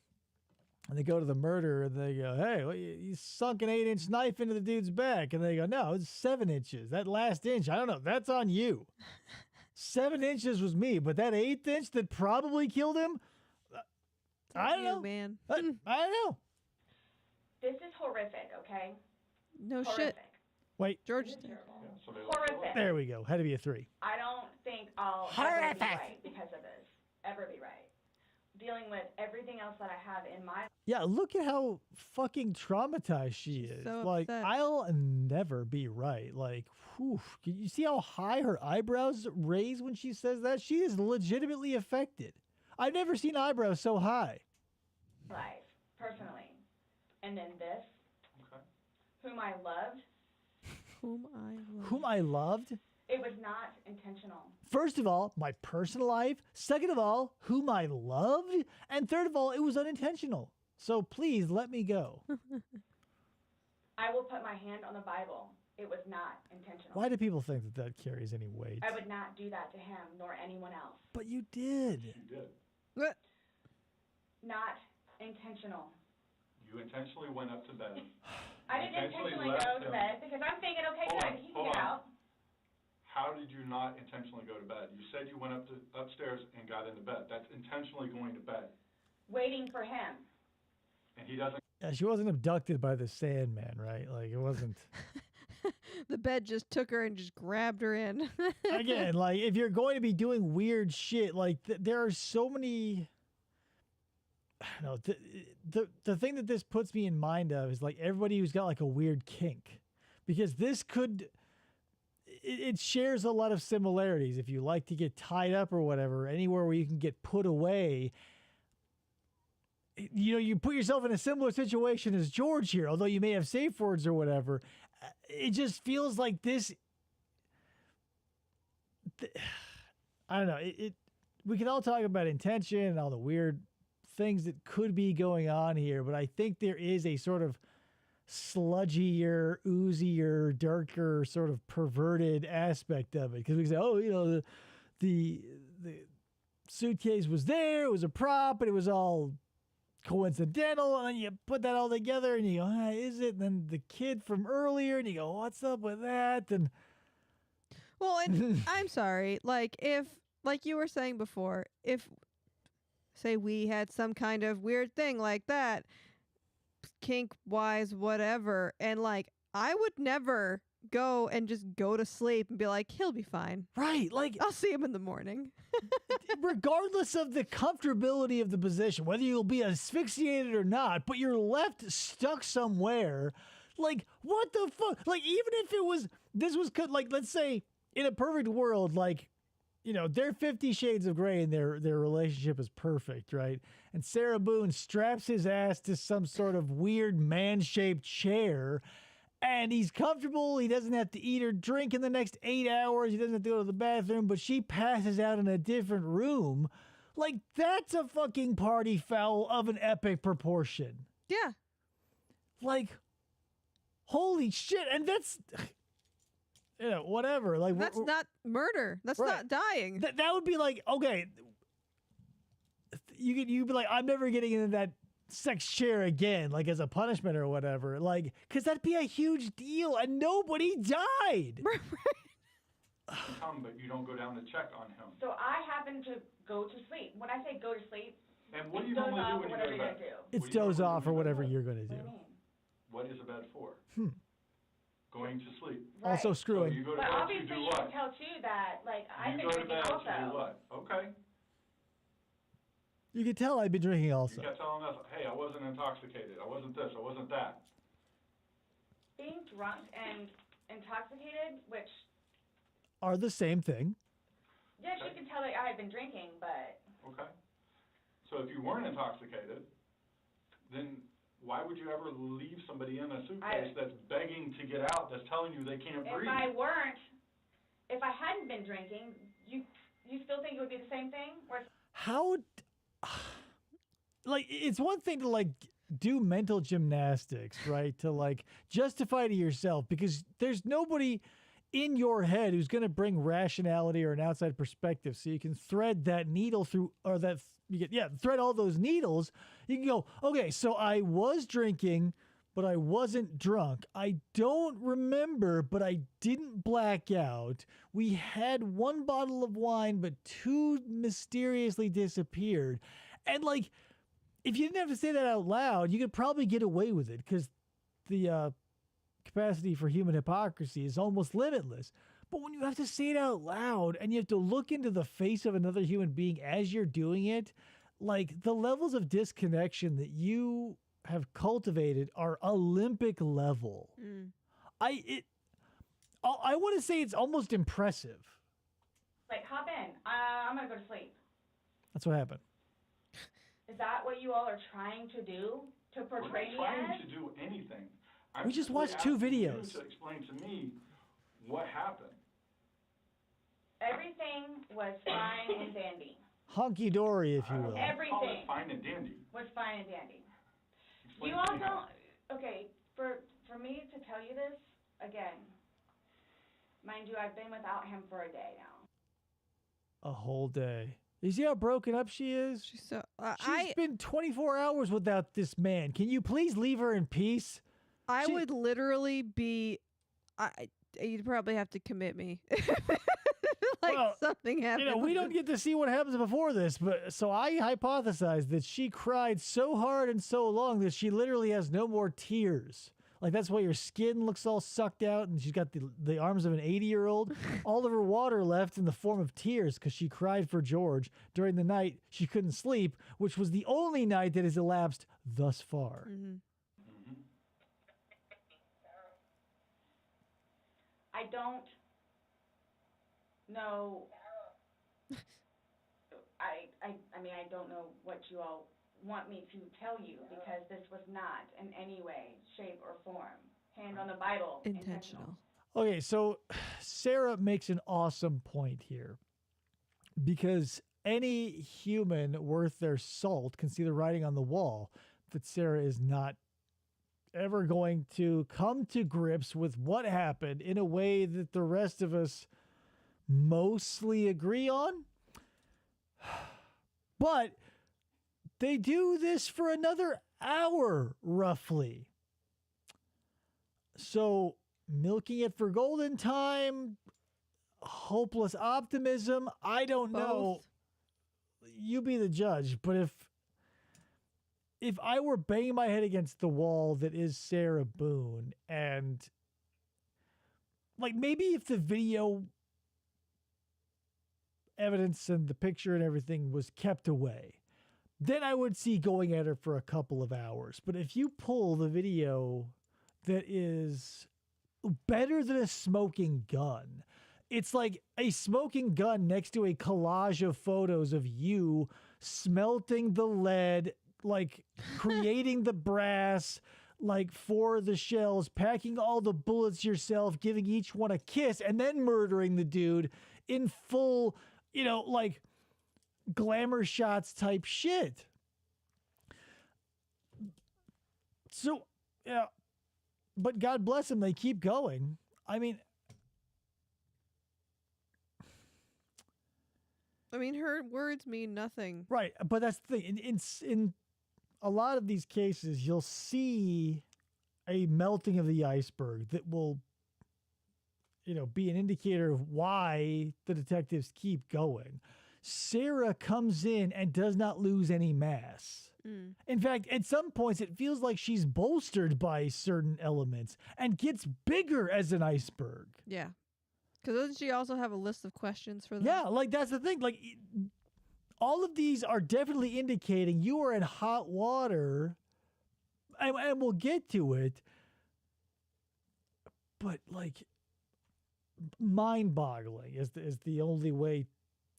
and they go to the murderer and they go, hey, well, you sunk an 8-inch knife into the dude's back, and they go, no, it's 7 inches. That last inch, I don't know, that's on you. 7 inches was me, but that 8th inch that probably killed him, I don't know, man. I don't know. This is horrific, okay? No Horrific. shit. Wait, George. Horrific. there we go. Had to be a 3. I don't think I'll ever be Horrific. right because of this. Ever be right. Dealing with everything else that I have in my Yeah, look at how fucking traumatized she is. so Like, upset. I'll never be right. Like, whew, can you see how high her eyebrows raise when she says that? She is legitimately affected. I've never seen eyebrows so high. life, personally. And then this, Okay. whom I loved, Whom I loved? it was not intentional. First of all, my personal life. Second of all, whom I loved. And third of all, it was unintentional. So please let me go. I will put my hand on the Bible. It was not intentional. Why do people think that that carries any weight? I would not do that to him nor anyone else. But you did. You did. What? Not intentional. You intentionally went up to bed. I didn't intentionally left go to him. bed because I'm thinking, okay, Hold good, on, he can hold get on. out. How did you not intentionally go to bed? You said you went upstairs and got into bed. That's intentionally going to bed. Waiting for him. And he doesn't. Yeah, she wasn't abducted by the Sandman, right? Like, it wasn't. The bed just took her and just grabbed her in. Again, like, if you're going to be doing weird shit, like, there are so many. I don't know. The thing that this puts me in mind of is, like, everybody who's got, like, a weird kink. Because this could. It shares a lot of similarities. If you like to get tied up or whatever, anywhere where you can get put away, you put yourself in a similar situation as George here, although you may have safe words or whatever. it just feels like this. I don't know. We can all talk about intention and all the weird things that could be going on here, but I think there is a sort of sludgier, oozier, darker, sort of perverted aspect of it. Because we can say, oh, you know, the suitcase was there, it was a prop, and it was all coincidental, and then you put that all together and you go, is it? And then the kid from earlier, and you go, what's up with that? And well, and I'm sorry, like if, like you were saying before, if say we had some kind of weird thing like that, kink wise, whatever, and like I would never go and just go to sleep and be like, he'll be fine. Right, like I'll see him in the morning. regardless of the comfortability of the position, whether you'll be asphyxiated or not, but you're left stuck somewhere. Like, what the fuck? Like, even if it was, this was, like, let's say, in a perfect world, like, you know, they're 50 Shades of Grey and their relationship is perfect, right? And Sarah Boone straps his ass to some sort of weird man-shaped chair, and he's comfortable. He doesn't have to eat or drink in the next 8 hours. He doesn't have to go to the bathroom, but she passes out in a different room. Like, that's a fucking party foul of an epic proportion. Yeah. Like, holy shit. And that's, you know, whatever. Like, that's not murder. That's right. not dying. That would be like, okay, you'd be like, I'm never getting into that sex chair again, like as a punishment or whatever. Like, because that'd be a huge deal, and nobody died. But you don't go down to check on him. So I happen to go to sleep. When I say go to sleep, And what do you doze normally do off when or you go whatever to you're bed? gonna do. It's What do you doze normally off do or when you whatever go to you're going to What do do. you mean? What is a bed for? Going to sleep. Right. Also So screwing. you go to But bed to obviously do you what? can tell too that, like, I've You been go to drinking bed to also. do what? Okay. You could tell I've been drinking also. You kept telling us, hey, I wasn't intoxicated. I wasn't this. I wasn't that. Being drunk and intoxicated, which, Are the same thing. yes, you can tell that I had been drinking, but Okay. So if you weren't intoxicated, then why would you ever leave somebody in a suitcase that's begging to get out, that's telling you they can't breathe? if I hadn't been drinking, you still think it would be the same thing? Or How, like, it's one thing to, like, do mental gymnastics, right? To, like, justify to yourself, because there's nobody in your head who's going to bring rationality or an outside perspective, so you can thread that needle through, or that, thread all those needles. You can go, okay, so I was drinking, but I wasn't drunk. I don't remember, but I didn't black out. We had one bottle of wine, but two mysteriously disappeared. And, like, if you didn't have to say that out loud, you could probably get away with it, because the capacity for human hypocrisy is almost limitless. But when you have to say it out loud and you have to look into the face of another human being as you're doing it, like, the levels of disconnection that you have cultivated are Olympic level. I want to say it's almost impressive. like, hop in. I'm gonna go to sleep. That's what happened. Is that what you all are trying to do? To portray We're me not trying as? to do anything. We just watched 2 videos. To explain to me what happened. Everything was fine and dandy. Hunky dory, if you will. Call it Everything fine and dandy. was fine and dandy. Explain You to all me how. don't, okay, for me to tell you this, again, mind you, I've been without him for a day now. A whole day. You see how broken up she is? She's so. She's been 24 hours without this man. Can you please leave her in peace? I would literally be. You'd probably have to commit me. Like, Well, something happened. You know, we don't get to see what happens before this, but so I hypothesized that she cried so hard and so long that she literally has no more tears. Like, that's why her skin looks all sucked out, and she's got the arms of an 80-year-old. All of her water left in the form of tears because she cried for George during the night she couldn't sleep, which was the only night that has elapsed thus far. I don't know. I mean, I don't know what you all want me to tell you, because this was not in any way, shape, or form hand on the Bible. Intentional. Okay, so Sarah makes an awesome point here, because any human worth their salt can see the writing on the wall that Sarah is not ever going to come to grips with what happened in a way that the rest of us mostly agree on. But they do this for another hour, roughly. So, milking it for golden time, hopeless optimism, I don't know. You be the judge. But if I were banging my head against the wall that is Sarah Boone, and like maybe if the video evidence and the picture and everything was kept away, then I would see going at her for a couple of hours. But if you pull the video that is better than a smoking gun, it's like a smoking gun next to a collage of photos of you smelting the lead, like creating the brass, like for the shells, packing all the bullets yourself, giving each one a kiss, and then murdering the dude in full, like glamour shots type shit. So, yeah, but God bless them, they keep going. I mean, her words mean nothing. Right, but that's the thing. In a lot of these cases, you'll see a melting of the iceberg that will, be an indicator of why the detectives keep going. Sarah comes in and does not lose any mass. In fact, at some points, it feels like she's bolstered by certain elements and gets bigger as an iceberg. Yeah. Because doesn't she also have a list of questions for them? Yeah, like that's the thing. Like all of these are definitely indicating you are in hot water, and we'll get to it. But like, mind-boggling is the only way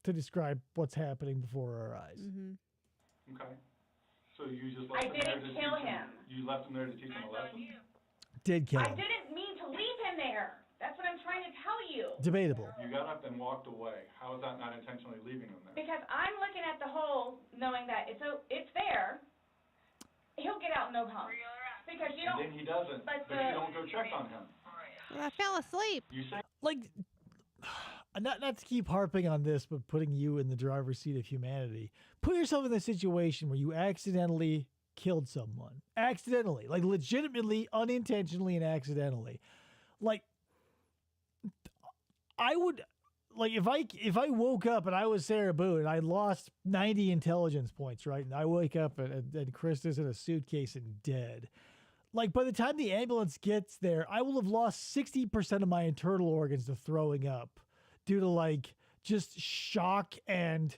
to describe what's happening before our eyes. Mm-hmm. Okay. So you just left I him there to didn't teach kill him. him. You left him there to teach him a lesson? Did kill I him. didn't mean to leave him there. That's what I'm trying to tell you. Debatable. You got up and walked away. How is that not intentionally leaving him there? Because I'm looking at the hole, knowing that it's there. He'll get out no problem. Because you don't. And then he doesn't, but you don't go check on him. Well, I fell asleep. You say Like, not to keep harping on this, but putting you in the driver's seat of humanity. Put yourself in the situation where you accidentally killed someone. Accidentally. Like, legitimately, unintentionally, and accidentally. Like, I would, like, if I woke up and I was Sarah Boone and I lost 90 intelligence points, right? And I wake up and Krista's in a suitcase and dead. Like, by the time the ambulance gets there, I will have lost 60% of my internal organs to throwing up due to, like, just shock and...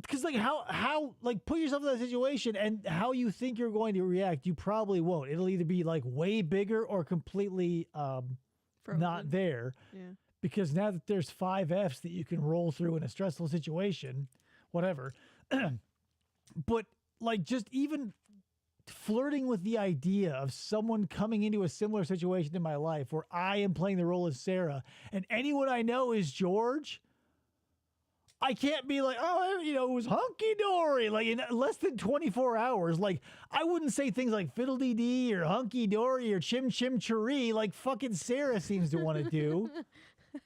Because, like, how, like, put yourself in that situation and how you think you're going to react, you probably won't. It'll either be, like, way bigger or completely not there. Yeah. Because now that there's 5 Fs that you can roll through in a stressful situation, whatever. But, like, just even flirting with the idea of someone coming into a similar situation in my life where I am playing the role of Sarah and anyone I know is George... I can't be like, oh, it was hunky-dory, like in less than 24 hours. Like, I wouldn't say things like fiddle-dee-dee or hunky-dory or chim-chim-cheree like fucking Sarah seems to want to do.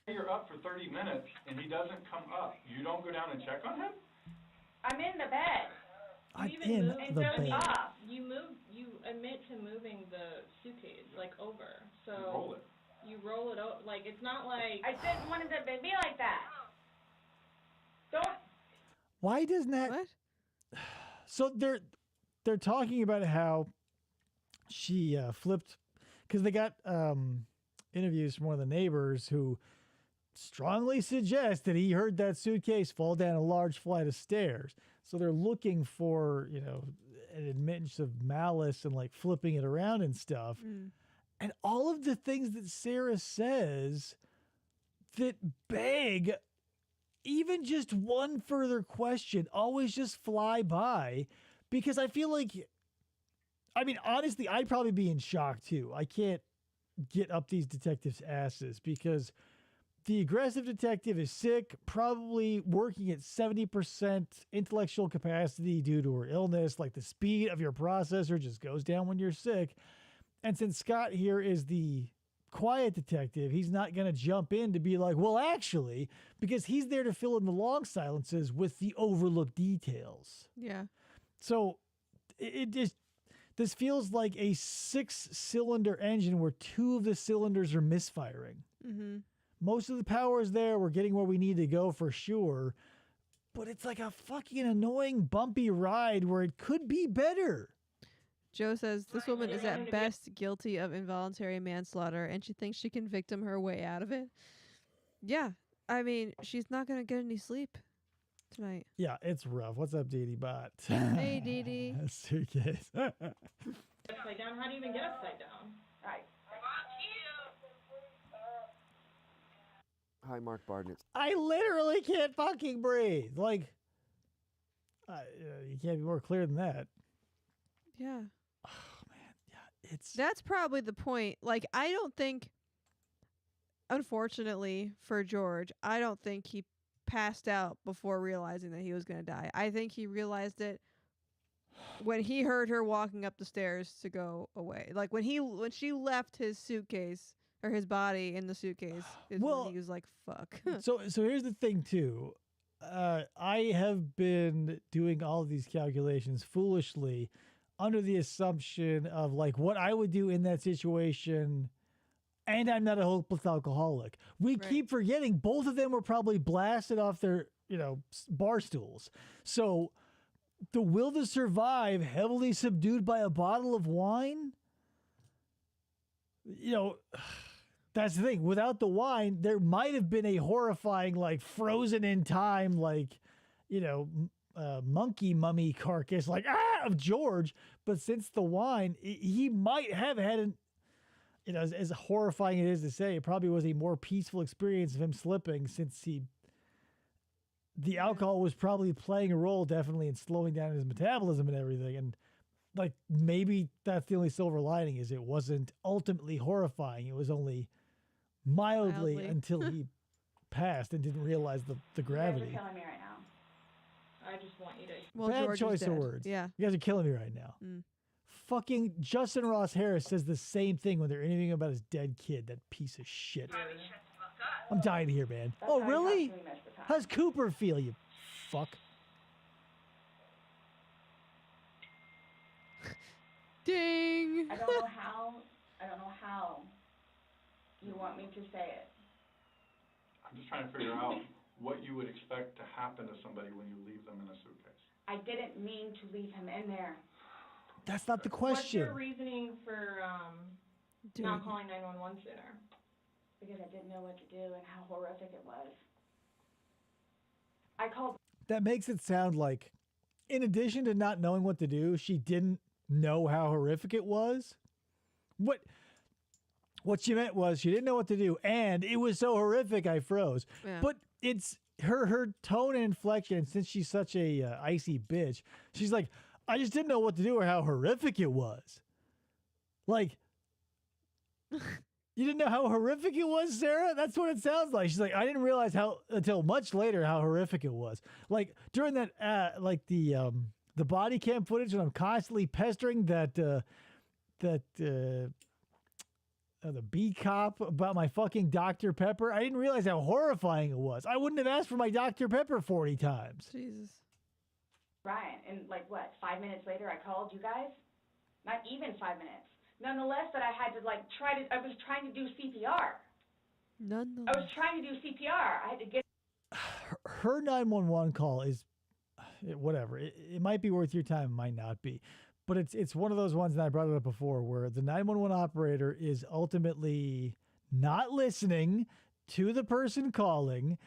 you're up for 30 minutes and he doesn't come up. You don't go down and check on him? I'm in the bed. I'm even in move- the and bed. up. You admit to moving the suitcase, like, over. So You roll it. you roll it over. Like, it's not like... I didn't want it to be like that. Don't. Why doesn't that... What? So they're talking about how she flipped... Because they got interviews from one of the neighbors who strongly suggest that he heard that suitcase fall down a large flight of stairs. So they're looking for, an admittance of malice and, like, flipping it around and stuff. And all of the things that Sarah says that beg even just one further question always just fly by, because I feel like I mean, honestly, I'd probably be in shock too. I can't get up these detectives' asses because the aggressive detective is sick, probably working at 70% intellectual capacity due to her illness. Like the speed of your processor just goes down when you're sick. And since Scott here is the quiet detective, he's not going to jump in to be like, well, actually, because he's there to fill in the long silences with the overlooked details. Yeah. So it just, this feels like a 6-cylinder engine where 2 of the cylinders are misfiring. Mm-hmm. Most of the power is there. We're getting where we need to go for sure. But it's like a fucking annoying, bumpy ride where it could be better. Joe says this woman is at best guilty of involuntary manslaughter, and she thinks she can victim her way out of it. Yeah. I mean, she's not going to get any sleep tonight. Yeah, it's rough. What's up, Dee Dee Bot? Hey, Dee Dee. Suitcase. Upside down? How do you even get upside down? Right. Hi, Mark Barnett. I literally can't fucking breathe. Like, you can't be more clear than that. Yeah. Oh, man. Yeah, it's... That's probably the point. Like, I don't think, unfortunately for George, I don't think he passed out before realizing that he was going to die. I think he realized it when he heard her walking up the stairs to go away. Like, when she left his suitcase, or his body in the suitcase, is when he was like, fuck. So here's the thing, too. I have been doing all of these calculations foolishly under the assumption of, like, what I would do in that situation, and I'm not a hopeless alcoholic. We keep forgetting both of them were probably blasted off their, bar stools. So the will to survive heavily subdued by a bottle of wine? That's the thing. Without the wine, there might have been a horrifying, like, frozen in time, like, monkey mummy carcass, like, of George. But since the wine, he might have had as horrifying it is to say, it probably was a more peaceful experience of him slipping, since the alcohol was probably playing a role definitely in slowing down his metabolism and everything. And like, maybe that's the only silver lining, is it wasn't ultimately horrifying. It was only mildly. Until he passed and didn't realize the gravity. You guys are killing me right now. I just want you to... Well, Bad George choice is of dead. words. Yeah. You guys are killing me right now. Fucking Justin Ross Harris says the same thing when they're interviewing about his dead kid. That piece of shit. I'm dying to hear, man. That's Oh, how you really? talk to me most of the time. How's Cooper feel, you fuck? Ding! I don't know how you want me to say it. I'm just trying to figure out what you would expect to happen to somebody when you leave them in a suitcase. I didn't mean to leave him in there. That's not the What's question. your reasoning for not calling 911 sooner? Because I didn't know what to do and how horrific it was. I called... That makes it sound like, in addition to not knowing what to do, she didn't know how horrific it was. What she meant was she didn't know what to do, and it was so horrific I froze. Yeah. But it's her tone and inflection, and since she's such a icy bitch, she's like, I just didn't know what to do or how horrific it was. Like, you didn't know how horrific it was, Sarah? That's what it sounds like. She's like, I didn't realize until much later how horrific it was. Like, during that, the body cam footage, when I'm constantly pestering the B cop about my fucking Dr. Pepper, I didn't realize how horrifying it was. I wouldn't have asked for my Dr. Pepper 40 times. Jesus. Ryan, and like what, 5 minutes later I called you guys? Not even 5 minutes. Nonetheless, that I had to I was trying to do CPR. I was trying to do CPR. I had to get... Her 911 call is, whatever. It might be worth your time, it might not be. But it's one of those ones, and I brought it up before, where the 911 operator is ultimately not listening to the person calling.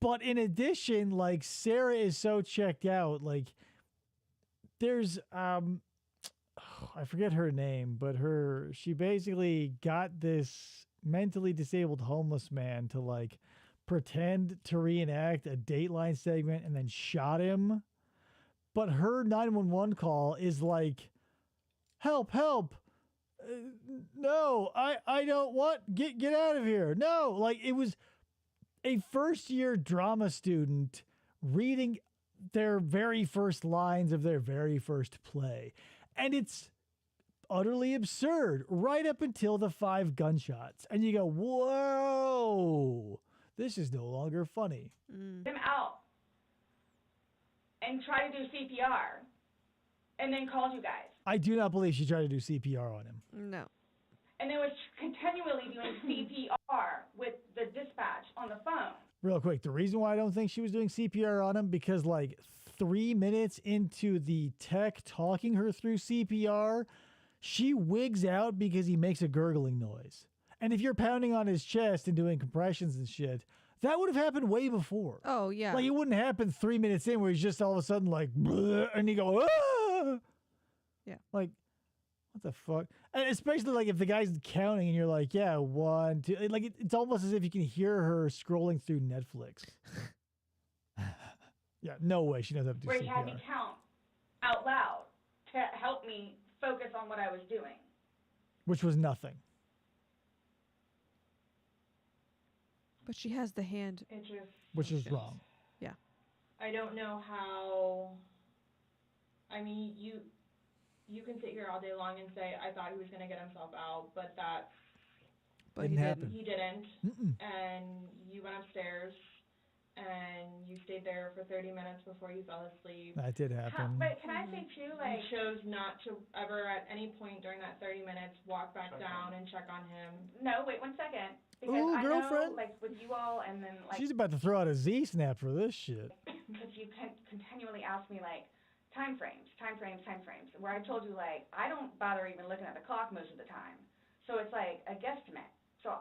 But in addition, like, Sarah is so checked out. Like, there's, I forget her name, but she basically got this mentally disabled homeless man to, like, pretend to reenact a Dateline segment and then shot him. But her 911 call is like help, help. No, I don't want, get out of here. No, like it was a first year drama student reading their very first lines of their very first play. And it's utterly absurd right up until the 5 gunshots. And you go, whoa, this is no longer funny. Him out and try to do CPR and then called you guys. I do not believe she tried to do CPR on him. No. And then was continually doing CPR with the dispatch on the phone. Real quick, the reason why I don't think she was doing CPR on him, because like 3 minutes into the tech talking her through CPR, she wigs out because he makes a gurgling noise. And if you're pounding on his chest and doing compressions and shit, that would have happened way before. Oh, yeah. Like it wouldn't happen 3 minutes in where he's just all of a sudden like, and you go, ah! Yeah. Like, what the fuck? And especially like if the guy's counting and you're like, yeah, 1, 2, like it's almost as if you can hear her scrolling through Netflix. Yeah, no way she knows how to do Where CPR. he had me count out loud to help me focus on what I was doing. Which was nothing. But she has the hand. It just, Which is wrong. Yeah. I don't know how, I mean, you can sit here all day long and say, I thought he was going to get himself out, but that's, But Didn't he happen. didn't. he didn't. Mm-mm. And you went upstairs and you stayed there for 30 minutes before you fell asleep. That did happen. But can I say too, You like, chose not to ever at any point during that 30 minutes walk back down and check on him. no, wait 1 second. Because Ooh, I girlfriend. know, like, with you all and then, like, She's about to throw out a Z snap for this shit. because you continually ask me, like, time frames, where I told you, like, I don't bother even looking at the clock most of the time. So it's like a guesstimate. So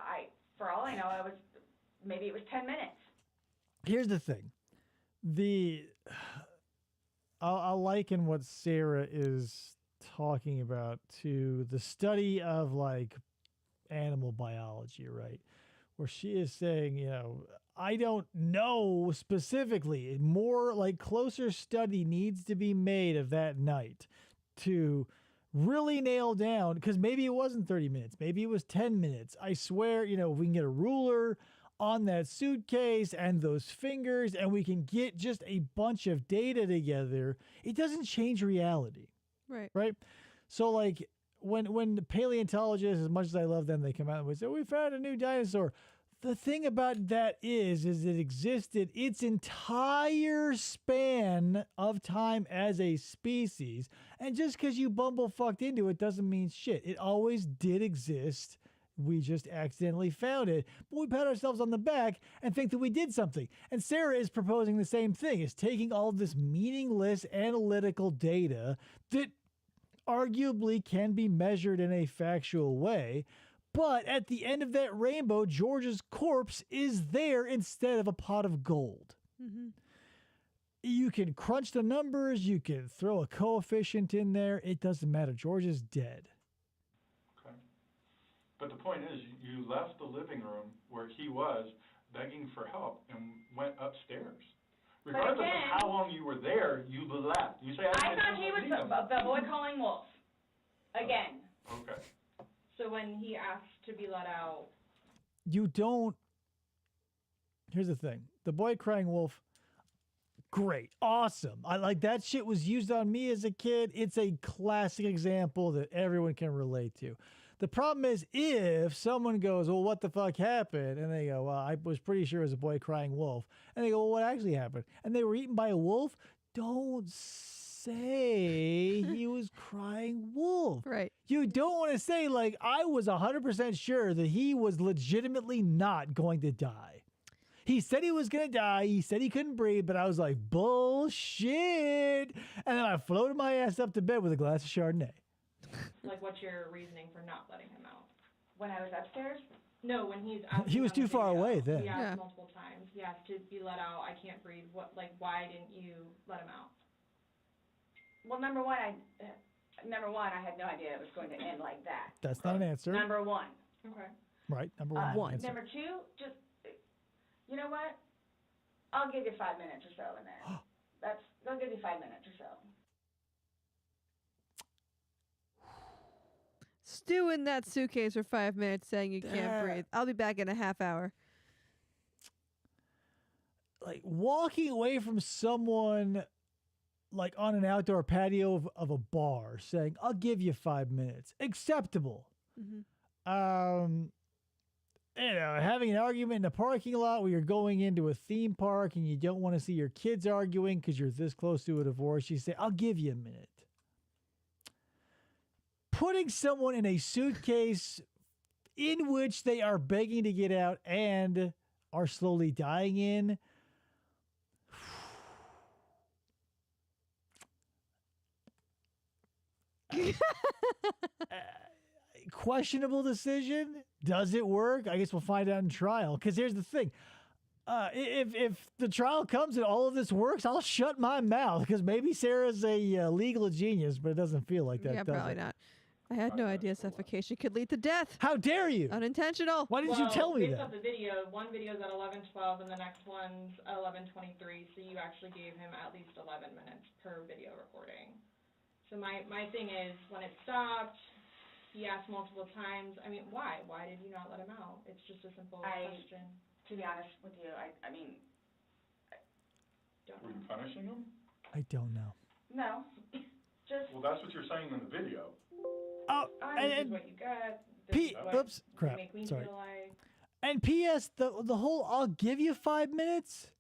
for all I know, maybe it was 10 minutes. Here's the thing. I'll liken what Sarah is talking about to the study of like animal biology, right? Where she is saying, you know, I don't know specifically. More like closer study needs to be made of that night to really nail down, because maybe it wasn't 30 minutes. Maybe it was 10 minutes. I swear, you know, if we can get a ruler on that suitcase and those fingers and we can get just a bunch of data together, it doesn't change reality. Right. Right? So like when the paleontologists, as much as I love them, they come out and we say, we found a new dinosaur. The thing about that is it existed its entire span of time as a species. And just because you bumblefucked into it doesn't mean shit. It always did exist. We just accidentally found it. But we pat ourselves on the back and think that we did something. And Sarah is proposing the same thing, is taking all of this meaningless analytical data that arguably can be measured in a factual way. But at the end of that rainbow, George's corpse is there instead of a pot of gold. Mm-hmm. You can crunch the numbers. You can throw a coefficient in there. It doesn't matter. George is dead. Okay. But the point is, you left the living room where he was begging for help and went upstairs. Regardless again, of how long you were there, you left. You say, I thought he was the boy calling wolf. Again. Okay. So when he asked to be let out, You don't. Here's the thing. The boy crying wolf, great. Awesome. I like that shit was used on me as a kid. It's a classic example that everyone can relate to. The problem is if someone goes, well, what the fuck happened? And they go, well, I was pretty sure it was a boy crying wolf. And they go, well, what actually happened? And they were eaten by a wolf? Don't say he was crying wolf. Right. You don't want to say, like, I was 100% sure that he was legitimately not going to die. He said he was going to die. He said he couldn't breathe, but I was like, bullshit. And then I floated my ass up to bed with a glass of Chardonnay. like, what's your reasoning for not letting him out? When I was upstairs? No, when he's asking He was on too the far video, away then. He asked Yeah. multiple times. He asked to be let out. I can't breathe. What? Like, why didn't you let him out? Well, number one, I had no idea it was going to end like that. That's not an answer. Number one. Okay. Right, number one. Answer. Number two, just, you know what? I'll give you 5 minutes or so in there. They'll give you 5 minutes or so. stew in that suitcase for 5 minutes saying you can't breathe. I'll be back in a half hour. Like walking away from someone like on an outdoor patio of a bar saying, I'll give you 5 minutes. Acceptable. Having an argument in a parking lot where you're going into a theme park and you don't want to see your kids arguing because you're this close to a divorce, you say, I'll give you a minute. Putting someone in a suitcase in which they are begging to get out and are slowly dying in, questionable decision. Does it work? I guess we'll find out in trial. Because here's the thing. If the trial comes and all of this works, I'll shut my mouth because maybe Sarah's a legal genius, but it doesn't feel like that, Yeah, does probably it? not. I had no idea suffocation could lead to death. How dare you? Unintentional. Why didn't you tell me based that? off the video, one video's at 11:12 and the next one's at 11:23, so you actually gave him at least 11 minutes per video recording. So my thing is, when it stopped, he asked multiple times, I mean, why? Why did you not let him out? It's just a simple question. To be honest with you, I mean... Don't Were you know. punishing him? I don't know. No. Just... Well, that's what you're saying in the video. Oh, This is and what you got. This is what oops, you crap, make me sorry. feel like. And P.S. The whole I'll give you 5 minutes.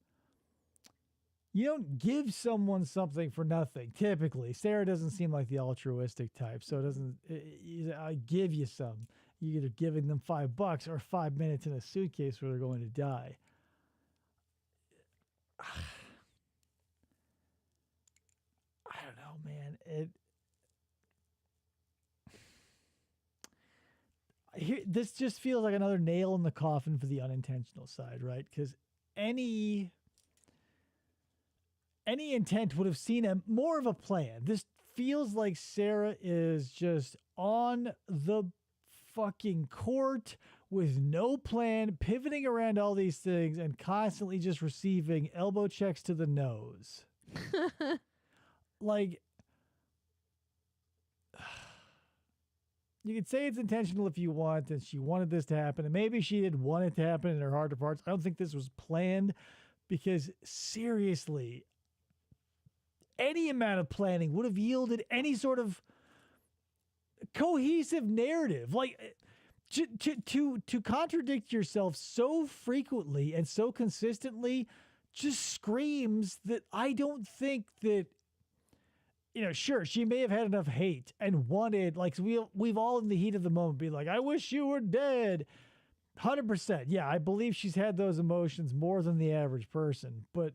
You don't give someone something for nothing. Typically, Sarah doesn't seem like the altruistic type, so it doesn't. I give you some. You're either giving them $5 or 5 minutes in a suitcase where they're going to die. I don't know, man. This just feels like another nail in the coffin for the unintentional side, right? Because any intent would have seen more of a plan. This feels like Sarah is just on the fucking court with no plan, pivoting around all these things and constantly just receiving elbow checks to the nose. Like, you could say it's intentional if you want, and she wanted this to happen, and maybe she did want it to happen in her heart of hearts. I don't think this was planned, because seriously, any amount of planning would have yielded any sort of cohesive narrative. Like, to contradict yourself so frequently and so consistently just screams that I don't think that, sure, she may have had enough hate and wanted, like, we've all in the heat of the moment be like, I wish you were dead. 100%. Yeah, I believe she's had those emotions more than the average person, but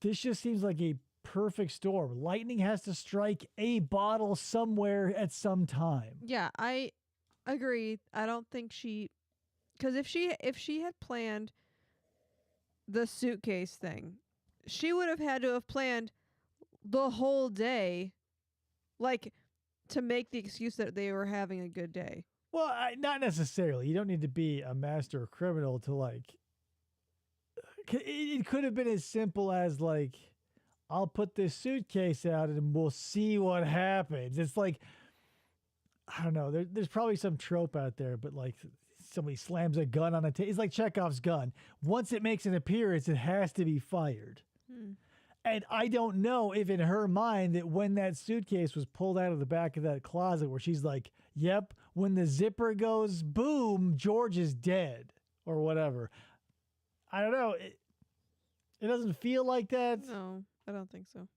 this just seems like a perfect storm. Lightning has to strike a bottle somewhere at some time. Yeah, I agree. I don't think because if she had planned the suitcase thing, she would have had to have planned the whole day, like, to make the excuse that they were having a good day. Well, not necessarily. You don't need to be a master criminal to, like, it could have been as simple as, like, I'll put this suitcase out and we'll see what happens. It's like, I don't know. There's probably some trope out there, but, like, somebody slams a gun on a table. It's like Chekhov's gun. Once it makes an appearance, it has to be fired. And I don't know if in her mind that when that suitcase was pulled out of the back of that closet where she's like, yep, when the zipper goes boom, George is dead or whatever. I don't know. It doesn't feel like that. No, I don't think so.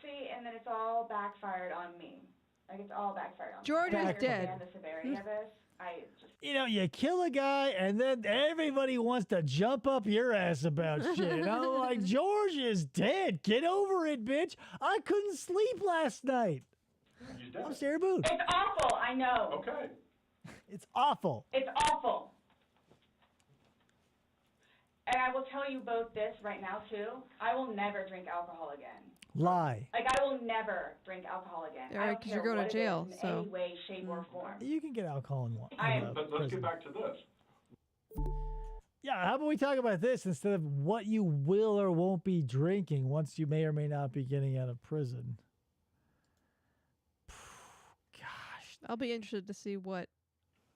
See, and then it's all backfired on me. Like, it's all backfired on George me. is I dead. understand the severity of this. I just... You kill a guy and then everybody wants to jump up your ass about shit. And I'm like, George is dead. Get over it, bitch. I couldn't sleep last night. I'm Sarah Boone. It's awful, I know. Okay. It's awful. It's awful. And I will tell you both this right now, too. I will never drink alcohol again. Lie. Like, I will never drink alcohol again. Yeah, I right, don't 'cause care you're going to what it is jail, in so. any way, shape, or form. You can get alcohol in one. But let's get back to this. Yeah, how about we talk about this instead of what you will or won't be drinking once you may or may not be getting out of prison? Gosh, I'll be interested to see what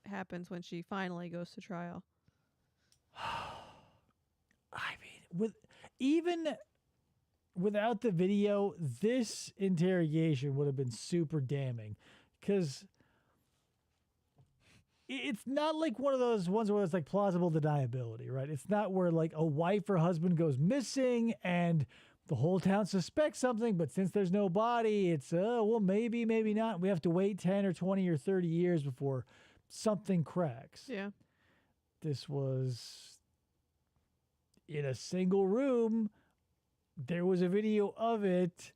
happens when she finally goes to trial. I mean, even without the video, this interrogation would have been super damning, because it's not like one of those ones where it's like plausible deniability, right? It's not where like a wife or husband goes missing and the whole town suspects something, but since there's no body, it's, well, maybe, maybe not. We have to wait 10 or 20 or 30 years before something cracks. Yeah. This was in a single room. There was a video of it.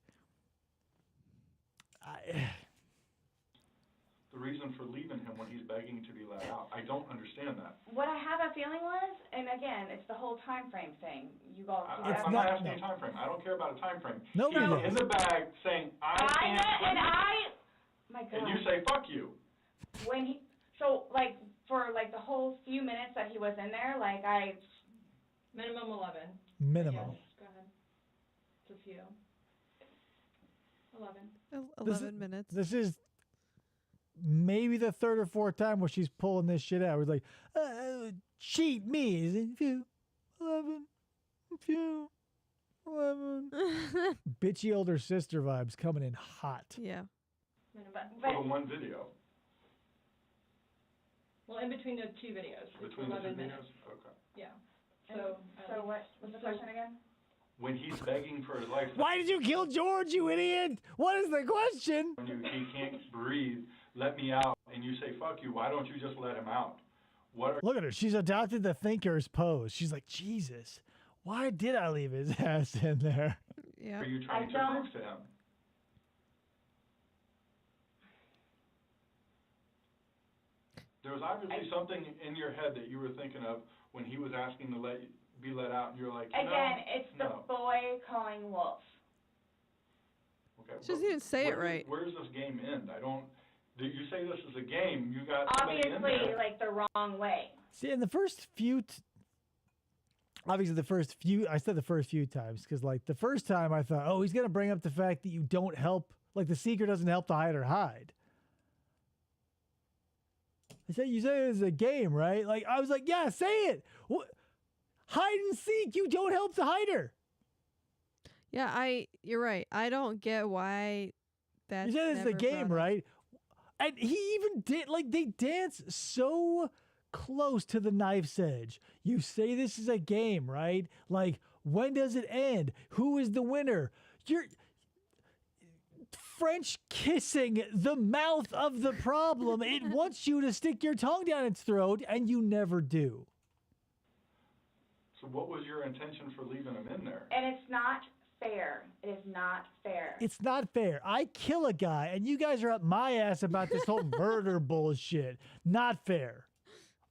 The reason for leaving him when he's begging to be let out. I don't understand that. What I have a feeling was, and again, it's the whole time frame thing. You all. I'm not asking a time frame. I don't care about a time frame. Nobody He's does. in the bag saying, I can't quit. My God. And you say, fuck you. When he, so like for like the whole few minutes that he was in there, like Minimum 11. Minimum. Yes, go ahead. It's a few. 11. 11 minutes. This is maybe the third or fourth time where she's pulling this shit out. It's like, cheat me. Is it few? 11. Few. 11. Bitchy older sister vibes coming in hot. Yeah. For the one video. Well, in between the two videos. Between the 11 two minutes. videos? Okay. Yeah. So what was the question again? When he's begging for his life. Why did you kill George, you idiot? What is the question? When he can't breathe, let me out. And you say, fuck you, why don't you just let him out? Look at her. She's adopted the thinker's pose. She's like, Jesus, why did I leave his ass in there? Yeah. Are you trying to prove to him? There was obviously something in your head that you were thinking of when he was asking to be let out, and you were like, Again, it's the boy calling wolf. Okay. She doesn't even say it right. Where does this game end? Did you say this is a game? You got somebody in Obviously, there. like the wrong way. See, in the first few, obviously I said the first few times, because like the first time I thought, oh, he's going to bring up the fact that you don't help, like the seeker doesn't help the hider hide. I said, you say it's a game, right? Like, I was like, yeah, say it. What? Hide and seek, you don't help the hider. Yeah, you're right. I don't get why that's You said it's a game, right? And he even did, like, they dance so close to the knife's edge. You say this is a game, right? Like, when does it end? Who is the winner? You're French kissing the mouth of the problem. It wants you to stick your tongue down its throat, and you never do. So what was your intention for leaving him in there? And it's not fair. It is not fair. It's not fair. I kill a guy, and you guys are up my ass about this whole murder bullshit. Not fair.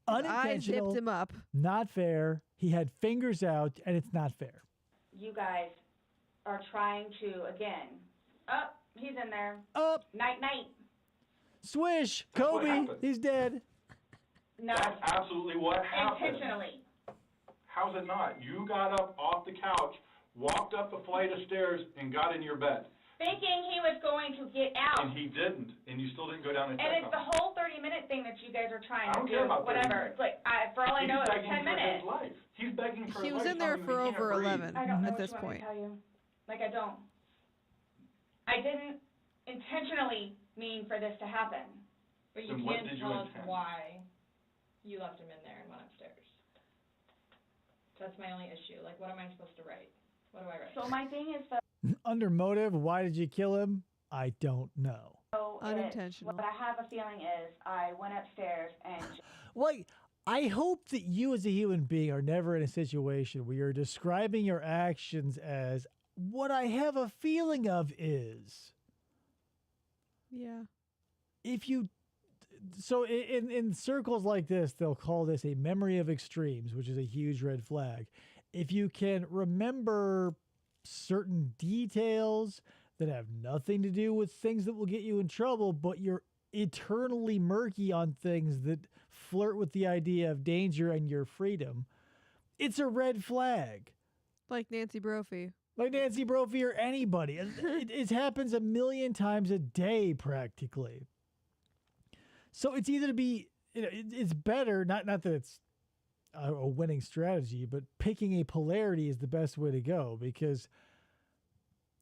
Unintentional. I zipped him up. Not fair. He had fingers out, and it's not fair. You guys are trying to, again, he's in there. Up. Night, night. Swish. That's what Kobe. happened. He's dead. No. That's absolutely what happened. Intentionally. How's it not? You got up off the couch, walked up a flight of stairs, and got in your bed. Thinking he was going to get out. And he didn't, and you still didn't go down and check And it's on the him. whole 30-minute thing that you guys are trying I don't to care do. about 30 Whatever. minutes. It's like, for all I know, He's it's 10 begging for minutes. his life. He's begging for He his was life. in there telling him for he can't over breathe. 11 I don't know at what this you want me point. to tell you. Like, I don't. I didn't intentionally mean for this to happen. But you Then what can't did you tell us intend? why you left him in there and went upstairs. That's my only issue. Like, what am I supposed to write? What do I write? So my thing is, though, Under motive, why did you kill him? I don't know. Unintentional. What I have a feeling is I went upstairs and Like, I hope that you as a human being are never in a situation where you're describing your actions as what I have a feeling of is. Yeah. So in circles like this, they'll call this a memory of extremes, which is a huge red flag. If you can remember certain details that have nothing to do with things that will get you in trouble, but you're eternally murky on things that flirt with the idea of danger and your freedom, it's a red flag. Like Nancy Brophy. Like Nancy Brophy or anybody. It happens a million times a day, practically. So it's either to be, it's better, not that it's a winning strategy, but picking a polarity is the best way to go, because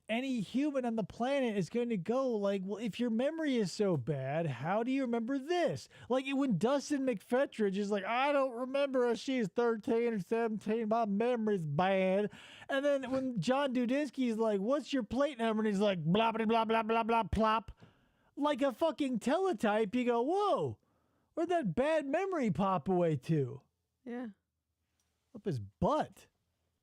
any human on the planet is going to go like, well, if your memory is so bad, how do you remember this? Like when Dustin McFetridge is like, I don't remember if she's 13 or 17, my memory's bad. And then when John Dudinsky's like, what's your plate number? And he's like, blah, blah, blah, blah, blah, blah, plop. Like a fucking teletype, you go, whoa, where'd that bad memory pop away to? Yeah. Up his butt.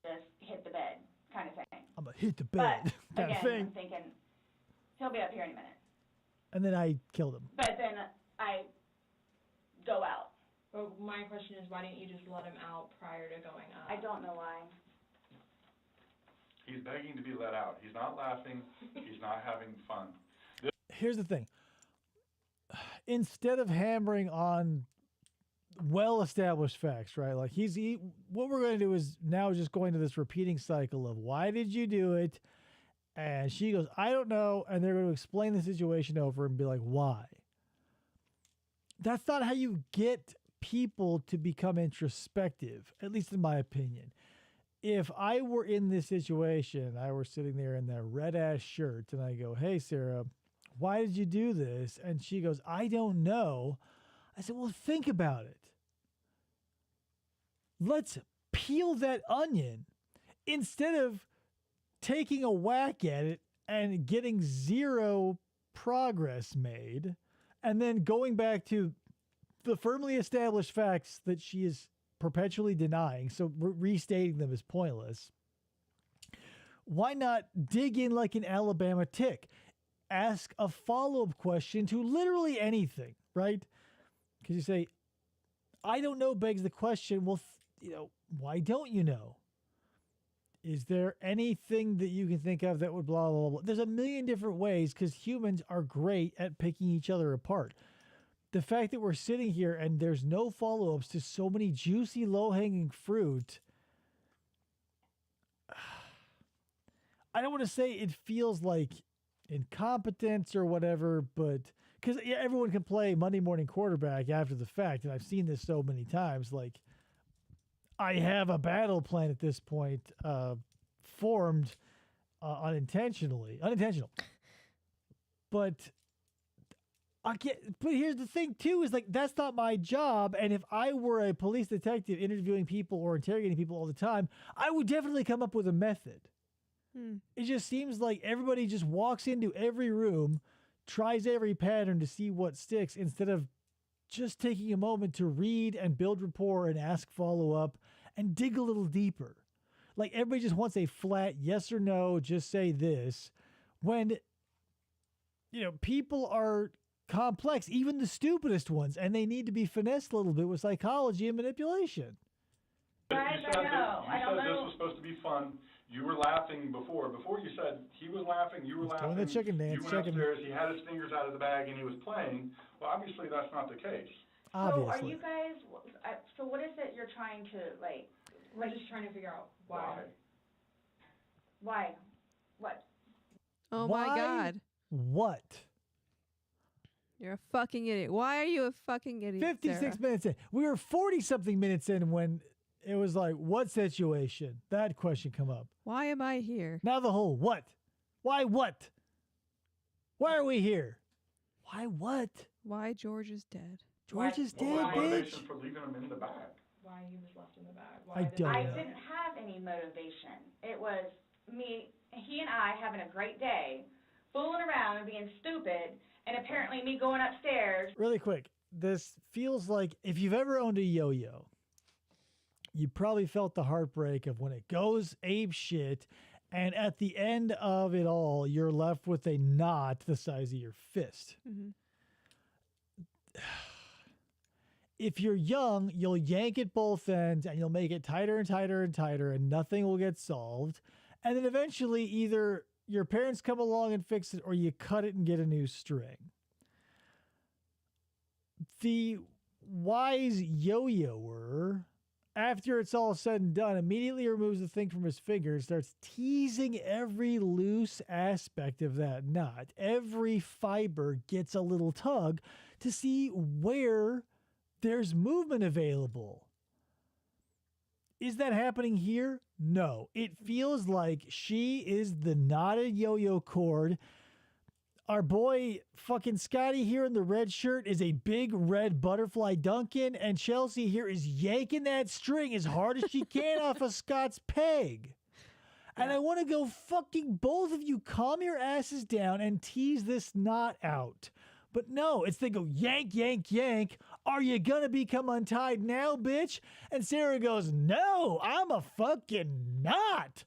Just hit the bed kind of thing. I'm going to hit the bed. But kind of again, thing. I'm thinking, he'll be up here any minute. And then I killed him. But then I go out. But my question is, why didn't you just let him out prior to going up? I don't know why. He's begging to be let out. He's not laughing. He's not having fun. Here's the thing. Instead of hammering on well-established facts, right? Like what we're going to do is now just going to this repeating cycle of why did you do it? And she goes, I don't know. And they're going to explain the situation over and be like, why? That's not how you get people to become introspective, at least in my opinion. If I were in this situation, I were sitting there in that red-ass shirt, and I go, hey, Sarah, why did you do this? And she goes, I don't know. I said, well, think about it. Let's peel that onion instead of taking a whack at it and getting zero progress made and then going back to the firmly established facts that she is perpetually denying. So restating them is pointless. Why not dig in like an Alabama tick? Ask a follow-up question to literally anything, right? Because you say, I don't know begs the question, well, why don't you know? Is there anything that you can think of that would blah, blah, blah? There's a million different ways because humans are great at picking each other apart. The fact that we're sitting here and there's no follow-ups to so many juicy, low-hanging fruit, I don't want to say it feels like incompetence or whatever, but because everyone can play Monday morning quarterback after the fact, and I've seen this so many times. Like, I have a battle plan at this point formed unintentional. But But here's the thing too: is like that's not my job. And if I were a police detective interviewing people or interrogating people all the time, I would definitely come up with a method. It just seems like everybody just walks into every room, tries every pattern to see what sticks, instead of just taking a moment to read and build rapport and ask follow-up and dig a little deeper. Like everybody just wants a flat yes or no, just say this, when, people are complex, even the stupidest ones, and they need to be finessed a little bit with psychology and manipulation. Right, You said I don't this know. was supposed to be fun. You were laughing before. Before you said he was laughing, you were laughing. Doing the chicken dance. You went upstairs, he had his fingers out of the bag, and he was playing. Well, obviously that's not the case. Obviously. So are you guys, so what is it you're trying to, we're just trying to figure out why. Why? What? Oh Why? my God. What? You're a fucking idiot. Why are you a fucking idiot, 56 Sarah? minutes in. We were 40-something minutes in when it was like, what situation? That question come up. Why am I here? Now the whole what? Why what? Why are we here? Why what? Why George is dead. George is What dead, was the bitch. motivation for leaving him in the bag? Why he was left in the bag. I don't I know. didn't have any motivation. It was he and I having a great day, fooling around and being stupid, and apparently me going upstairs. Really quick, this feels like if you've ever owned a yo-yo, you probably felt the heartbreak of when it goes ape shit, and at the end of it all, you're left with a knot the size of your fist. Mm-hmm. If you're young, you'll yank at both ends and you'll make it tighter and tighter and tighter, and nothing will get solved. And then eventually either your parents come along and fix it, or you cut it and get a new string. The wise yo-yoer after it's all said and done, immediately removes the thing from his finger and starts teasing every loose aspect of that knot. Every fiber gets a little tug to see where there's movement available. Is that happening here? No. It feels like she is the knotted yo-yo cord. Our boy fucking Scotty here in the red shirt is a big red butterfly Duncan, and Chelsea here is yanking that string as hard as she can off of Scott's peg. And I want to go, fucking both of you calm your asses down and tease this knot out. But no, it's they go yank, yank, yank. Are you gonna become untied now, bitch? And Sarah goes, no, I'm a fucking knot.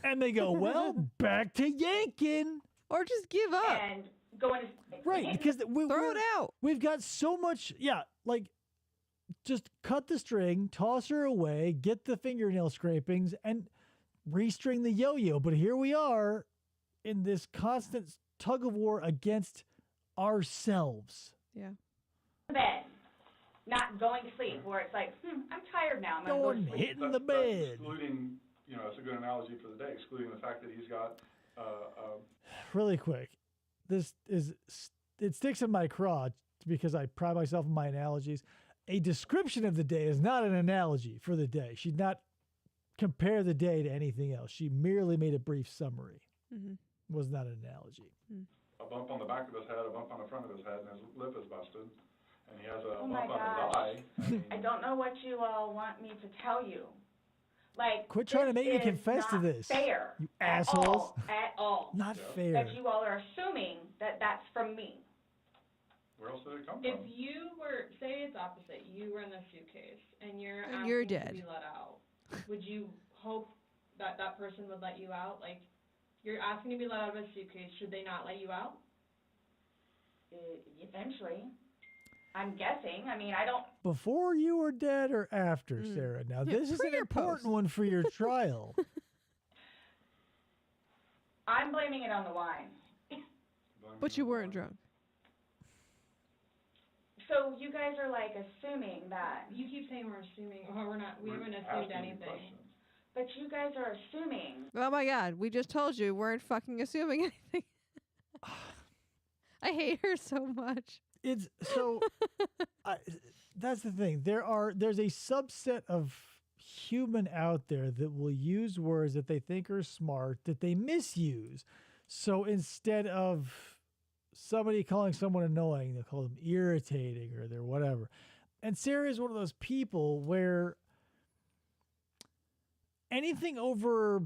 And they go, well, back to yanking. Or just give up. And go into Right, because throw it out. We've got so much, like just cut the string, toss her away, get the fingernail scrapings, and restring the yo-yo. But here we are in this constant tug of war against ourselves. Yeah. bed, not going to sleep, where it's like, I'm tired now. I'm going to go to sleep. Hitting the bed. Excluding, it's a good analogy for the day, excluding the fact that he's got Really quick, it sticks in my craw because I pride myself in my analogies. A description of the day is not an analogy for the day. She did not compare the day to anything else. She merely made a brief summary. Mm-hmm. Was not an analogy. a bump on the back of his head, a bump on the front of his head, and his lip is busted, and he has a Oh my bump on gosh. his eye. I don't know what you all want me to tell you. Like, Quit trying to this make me is confess to not this. fair. You At assholes. all. Not fair. That you all are assuming that that's from me. Where else did it come If from? you were, say it's opposite, you were in the suitcase and you're And asking you're to dead. be let out, would you hope that that person would let you out? Like, you're asking to be let out of a suitcase, should they not let you out? Eventually. I'm guessing. I mean, I don't... Before you were dead or after, Sarah? Now, Yeah, this is pre an or important post? one for your trial. I'm blaming it on the wine. But you weren't drunk. So you guys are, like, assuming that... You keep saying we're assuming, or we We're haven't assumed asking you anything. questions. But you guys are assuming... Oh my God, we just told you we weren't fucking assuming anything. I hate her so much. It's so that's the thing. There's a subset of human out there that will use words that they think are smart that they misuse. So instead of somebody calling someone annoying, they'll call them irritating or they're whatever. And Sarah is one of those people where anything over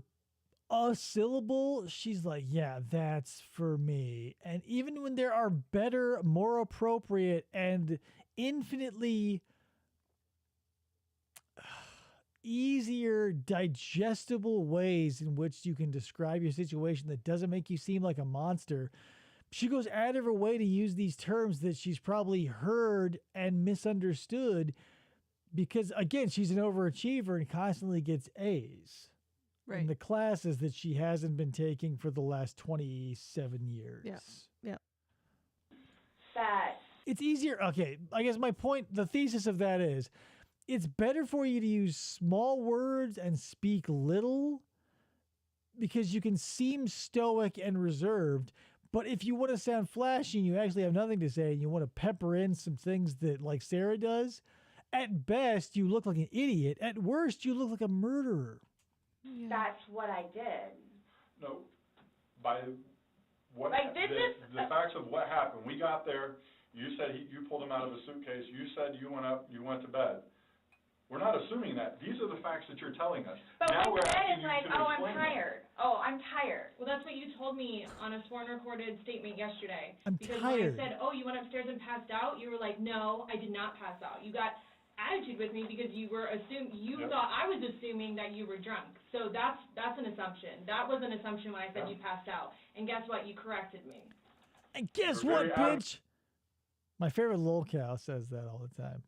a syllable, she's like, yeah, that's for me. And even when there are better, more appropriate, and infinitely easier, digestible ways in which you can describe your situation that doesn't make you seem like a monster, she goes out of her way to use these terms that she's probably heard and misunderstood because, again, she's an overachiever and constantly gets A's. Right. In the classes that she hasn't been taking for the last 27 years. Yeah. Yeah. that... It's easier. Okay, I guess my point, the thesis of that is, it's better for you to use small words and speak little because you can seem stoic and reserved. But if you want to sound flashy and you actually have nothing to say and you want to pepper in some things that like Sarah does, at best, you look like an idiot. At worst, you look like a murderer. Yeah. That's what I did. No, by what Like, this is- the facts of what happened. We got there. You said you pulled him out of a suitcase. You said you went up. You went to bed. We're not assuming that. These are the facts that you're telling us. But now what we're you said asking is like, you to oh, I'm explain them. tired. Oh, I'm tired. Well, that's what you told me on a sworn recorded statement yesterday. I'm because tired. when I said, oh, you went upstairs and passed out, you were like, no, I did not pass out. You got attitude with me because you were you Yep. thought I was assuming that you were drunk. So that's an assumption. That was an assumption when I said Yeah. you passed out. And guess what? You corrected me. And guess You're what, very out of- bitch? My favorite lolcow says that all the time.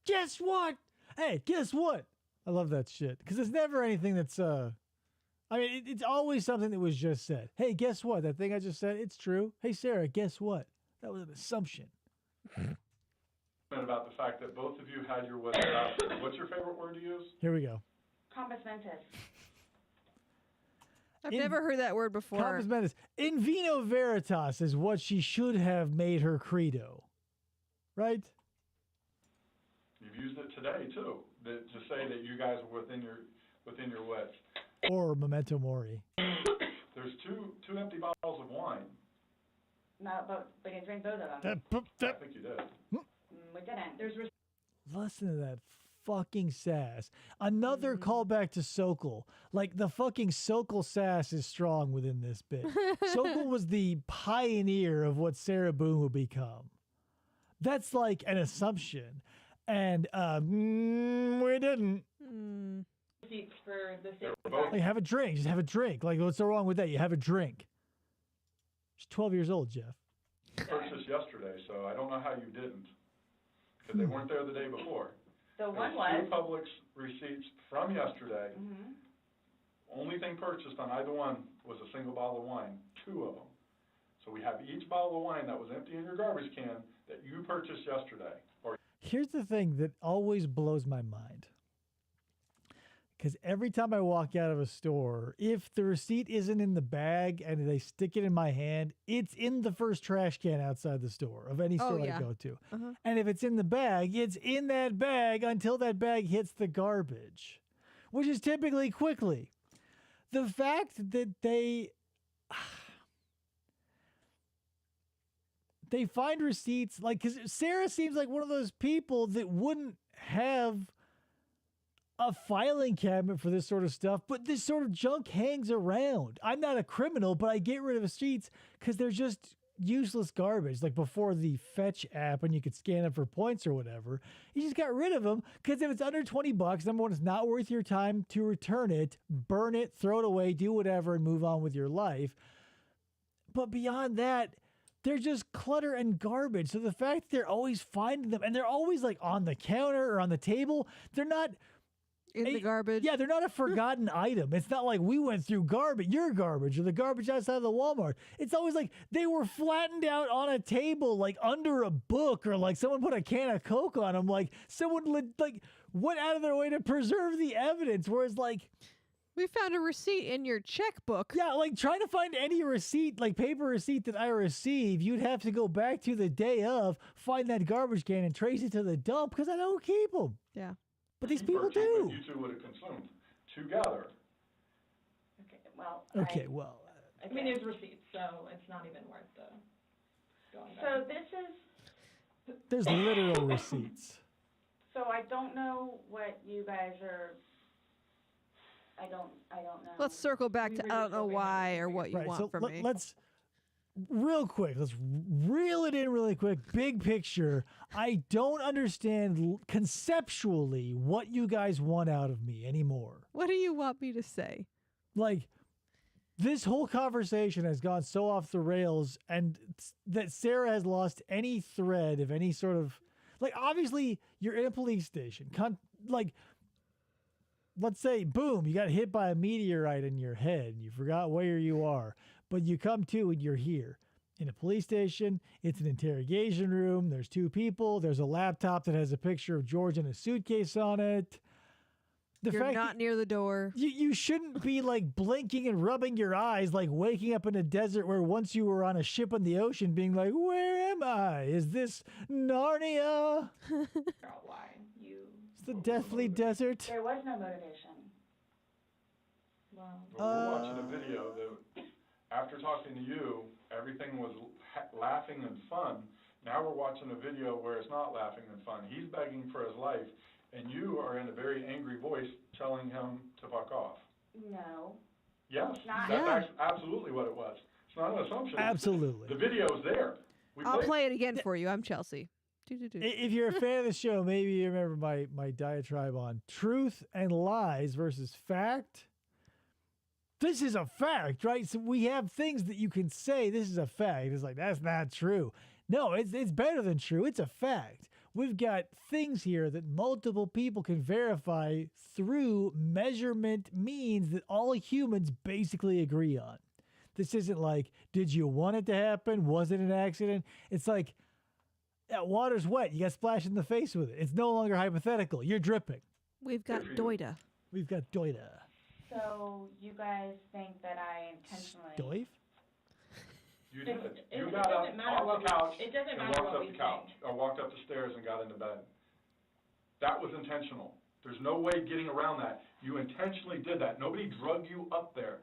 Guess what? Hey, guess what? I love that shit because it's never anything that's I mean, it's always something that was just said. Hey, guess what? That thing I just said, it's true. Hey, Sarah, guess what? That was an assumption. about the fact that both of you had your whips out. What's your favorite word to use? Here we go. Compass mentis. I've never heard that word before. Compass mentis. In vino veritas is what she should have made her credo. Right? You've used it today, too, to say that you guys are within your wits. Or memento mori. There's two empty bottles of wine. No, but we didn't drink both of them. I think you did. We didn't. Listen to that fucking sass. Another callback to Sokol. Like, the fucking Sokol sass is strong within this bit. Sokol was the pioneer of what Sarah Boone would become. That's like an assumption. And we didn't. Receipts for the same. Like, have a drink. Just have a drink. Like, what's so wrong with that? You have a drink. She's 12 years old, Jeff. Purchased yesterday, so I don't know how you didn't. Because they weren't there the day before. So one There's was. two Publix receipts from yesterday. Only thing purchased on either one was a single bottle of wine, 2 of them. So we have each bottle of wine that was empty in your garbage can that you purchased yesterday. Here's the thing that always blows my mind. Because every time I walk out of a store, if the receipt isn't in the bag and they stick it in my hand, it's in the first trash can outside the store of any store I go to. And if it's in the bag, it's in that bag until that bag hits the garbage, which is typically quickly. The fact that they find receipts, like, because Sarah seems like one of those people that wouldn't have a filing cabinet for this sort of stuff, but this sort of junk hangs around. I'm not a criminal, but I get rid of receipts because they're just useless garbage. Like before the Fetch app and you could scan them for points or whatever, you just got rid of them because if it's under $20, number one, it's not worth your time to return it, burn it, throw it away, do whatever, and move on with your life. But beyond that, they're just clutter and garbage. So the fact that they're always finding them and they're always like on the counter or on the table, they're not in the garbage. Yeah, they're not a forgotten item. It's not like we went through your garbage or the garbage outside of the Walmart. It's always like they were flattened out on a table, like under a book, or like someone put a can of Coke on them. Like someone like went out of their way to preserve the evidence. Whereas like, we found a receipt in your checkbook. yeah, like trying to find any receipt, like paper receipt that I received, you'd have to go back to the day of, find that garbage can and trace it to the dump because I don't keep them. Yeah. But these people do. You two would have consumed together. Okay, well. I mean, there's receipts, so it's not even worth the going back. So this is. There's literal receipts. So I don't know what you guys are. I don't know. Let's circle back to I don't know why or what you want from me. Let's real quick. Let's reel it in really quick. Big picture. I don't understand conceptually what you guys want out of me anymore. What do you want me to say? Like, this whole conversation has gone so off the rails, and that Sarah has lost any thread of any sort of, like, obviously you're in a police station. Like, let's say, boom, you got hit by a meteorite in your head and you forgot where you are, but you come to and you're here in a police station. It's an interrogation room. There's 2 people. There's a laptop that has a picture of George and a suitcase on it. You're not near the door. You shouldn't be like blinking and rubbing your eyes like waking up in a desert where once you were on a ship on the ocean being like, where am I? Is this Narnia? Why you? It's the Deathly Desert. There was no motivation. Wow. We're watching a video that, after talking to you, everything was laughing and fun. Now we're watching a video where it's not laughing and fun. He's begging for his life, and you are in a very angry voice telling him to fuck off. No. Yes, Not- that's absolutely what it was. It's not an assumption. Absolutely. The video's there. I'll play it again for you. I'm Chelsea. If you're a fan of the show, maybe you remember my diatribe on truth and lies versus fact. This is a fact, right? So we have things that you can say, this is a fact. It's like, that's not true. No, it's better than true. It's a fact. We've got things here that multiple people can verify through measurement means that all humans basically agree on. This isn't like, did you want it to happen? Was it an accident? It's like, That water's wet. You got splashed in the face with it. It's no longer hypothetical. You're dripping. We've got doida. We've got doida. So you guys think that I intentionally... Doif? You did. It You got up doesn't matter on what the couch it doesn't and matter walked what up we the couch, or walked up the stairs and got into bed. That was intentional. There's no way getting around that. You intentionally did that. Nobody drug you up there.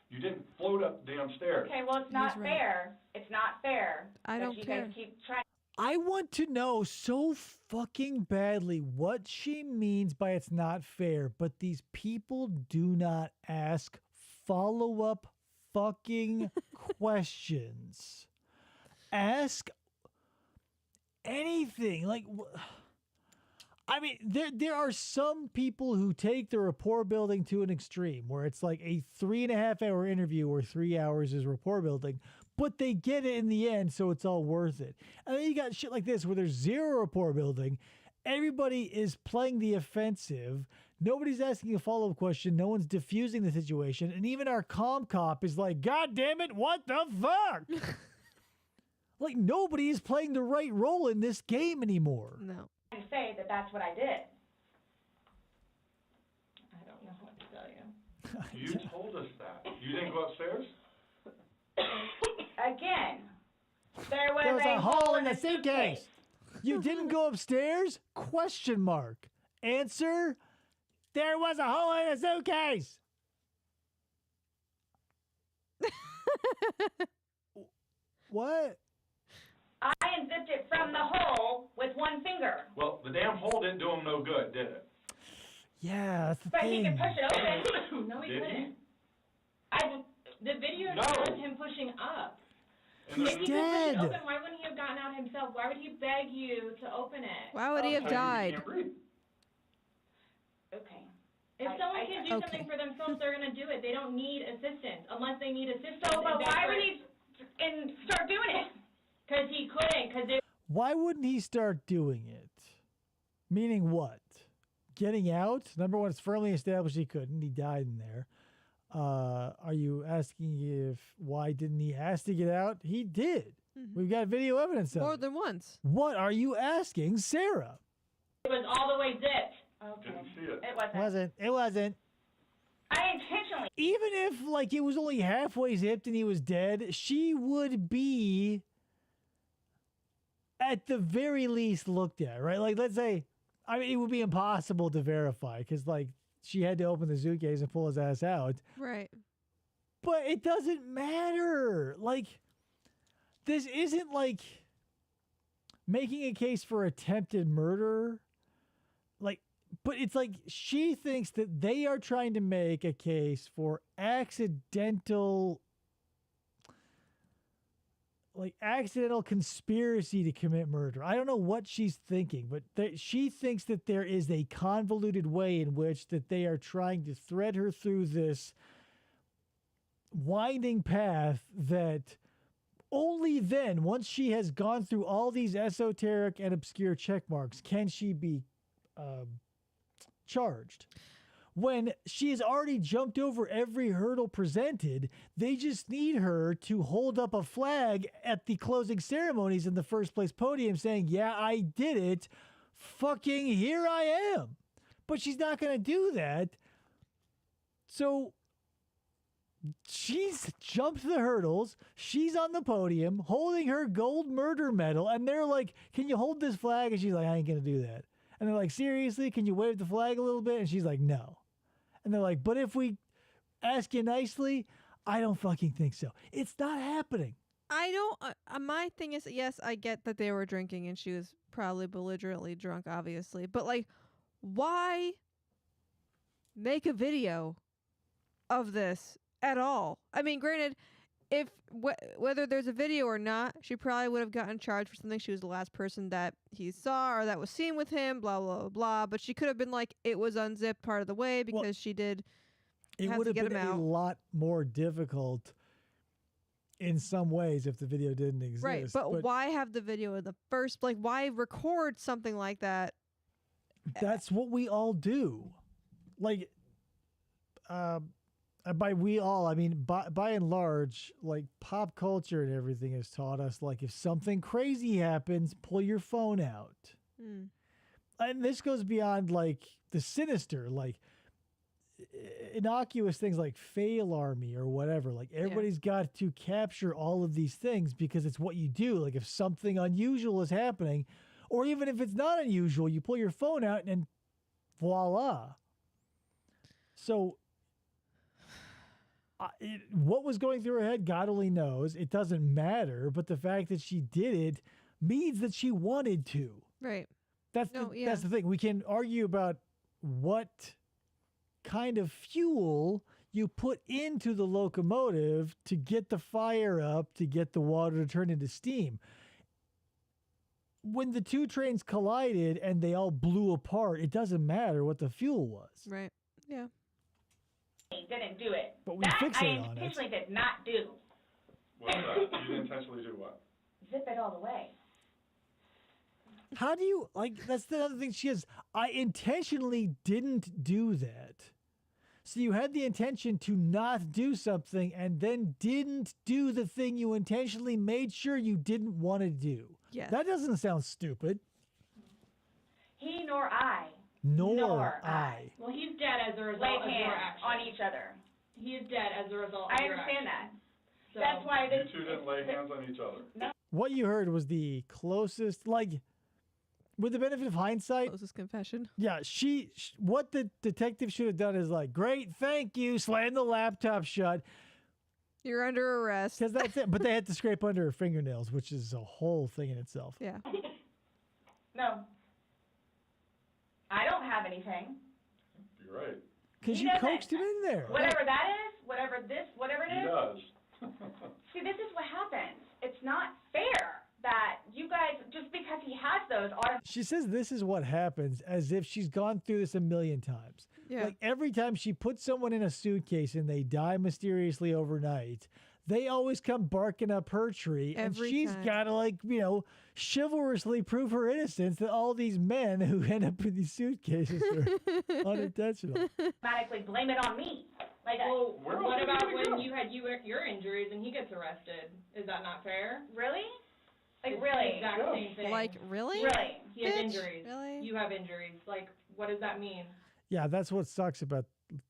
You didn't float up the damn stairs. Okay, well, it's not He's right. fair. It's not fair. I that don't you care. guys keep trying. I want to know so fucking badly what she means by it's not fair, but these people do not ask follow-up fucking questions. Ask anything. Like, I mean, there are some people who take the rapport building to an extreme where it's like a 3.5 hour interview where 3 hours is rapport building, but they get it in the end, so it's all worth it. And then you got shit like this where there's zero rapport building. Everybody is playing the offensive. Nobody's asking a follow-up question. No one's diffusing the situation. And even our comm cop is like, God damn it, what the fuck? Like, nobody is playing the right role in this game anymore. No. To say that that's what I did. I don't know what to tell you. You told us that. You didn't go upstairs? Again, there was, There was a hole in the suitcase. You didn't go upstairs? Question mark. Answer, there was a hole in the suitcase. What? I unzipped it from the hole with one finger. Well, the damn hole didn't do him no good, did it? Yeah, that's the But thing. he could push it open. No, he Did he? couldn't. The video No. shows him pushing up. And He's If he could push dead. it open, why wouldn't he have gotten out himself? Why would he beg you to open it? Why would he have Okay, you died? can't breathe. Okay. If someone can do okay. something for themselves, they're going to do it. They don't need assistance unless they need assistance. So, but why would he start doing it? Because he couldn't. Because Why wouldn't he start doing it? Meaning what? Getting out? Number one, it's firmly established he couldn't. He died in there. Are you asking if why didn't he ask to get out? He did. We've got video evidence of More it. than once. What are you asking, Sarah? it was all the way zipped. Okay. Didn't see it. It wasn't. It wasn't. I intentionally. Even if like it was only halfway zipped and he was dead, she would be at the very least looked at, right? Like, let's say, I mean, it would be impossible to verify because like she had to open the suitcase and pull his ass out. Right. But it doesn't matter. Like, this isn't like making a case for attempted murder. Like, but it's like she thinks that they are trying to make a case for accidental conspiracy to commit murder. I don't know what she's thinking, but she thinks that there is a convoluted way in which that they are trying to thread her through this winding path that only then, once she has gone through all these esoteric and obscure check marks, can she be charged. When she has already jumped over every hurdle presented, they just need her to hold up a flag at the closing ceremonies in the first place podium saying, yeah, I did it. Fucking here I am. But she's not going to do that. So she's jumped the hurdles. She's on the podium holding her gold murder medal. And they're like, can you hold this flag? And she's like, I ain't going to do that. And they're like, seriously, can you wave the flag a little bit? And she's like, no. And they're like, but if we ask you nicely, I don't fucking think so. It's not happening. I don't. My thing is, yes, I get that they were drinking and she was probably belligerently drunk, obviously. But, like, why make a video of this at all? I mean, granted, if whether there's a video or not, she probably would have gotten charged for something. She was the last person that he saw or that was seen with him, blah, blah, blah, blah. But she could have been like, it was unzipped part of the way because she did It have would to have get been him a out. lot more difficult in some ways if the video didn't exist. Right, but why have the video in the first? Like, why record something like that? That's what we all do. Like, by we all, I mean, by and large, like pop culture and everything has taught us, like if something crazy happens, pull your phone out. And this goes beyond like the sinister, like innocuous things like fail army or whatever. Like everybody's got to capture all of these things because it's what you do. Like if something unusual is happening, or even if it's not unusual, you pull your phone out and voila. So what was going through her head, God only knows. It doesn't matter. But the fact that she did it means that she wanted to. Right. That's the thing. We can argue about what kind of fuel you put into the locomotive to get the fire up, to get the water to turn into steam. When the two trains collided and they all blew apart, it doesn't matter what the fuel was. Right. Yeah. Didn't do it. But we that fixate I on it. intentionally did not do. What's that? You didn't intentionally do what? Zip it all the way. How do you, like, that's the other thing she has. I intentionally didn't do that. So you had the intention to not do something and then didn't do the thing you intentionally made sure you didn't want to do. Yeah. That doesn't sound stupid. He nor I. Nor I. Well, he's dead as a result Lay of your hands action. on each other. He is dead as a result I of your understand action. that. So, That's why You this. two didn't lay hands on each other. No. What you heard was the closest, like, with the benefit of hindsight, Closest confession. yeah, what the detective should have done is like, great, thank you, slam the laptop shut, You're under arrest. because that's it. But they had to scrape under her fingernails, which is a whole thing in itself. Yeah. No. I don't have anything. You're right. Because He you doesn't. coaxed him in there. Whatever that is, whatever it He is. does. See, this is what happens. It's not fair that you guys, just because he has those, She says this is what happens as if she's gone through this a million times. Yeah. Like every time she puts someone in a suitcase and they die mysteriously overnight, they always come barking up her tree. Every and she's time. got to, like, you know, chivalrously prove her innocence that all these men who end up in these suitcases are unintentional. automatically blame it on me. Like, well, Where else what are you about gonna when go? you had your injuries and he gets arrested? Is that not fair? really? Like, It's really? the exact same thing. Like, really? Really? He has Bitch, injuries. really? You have injuries. Like, what does that mean? Yeah, that's what sucks about,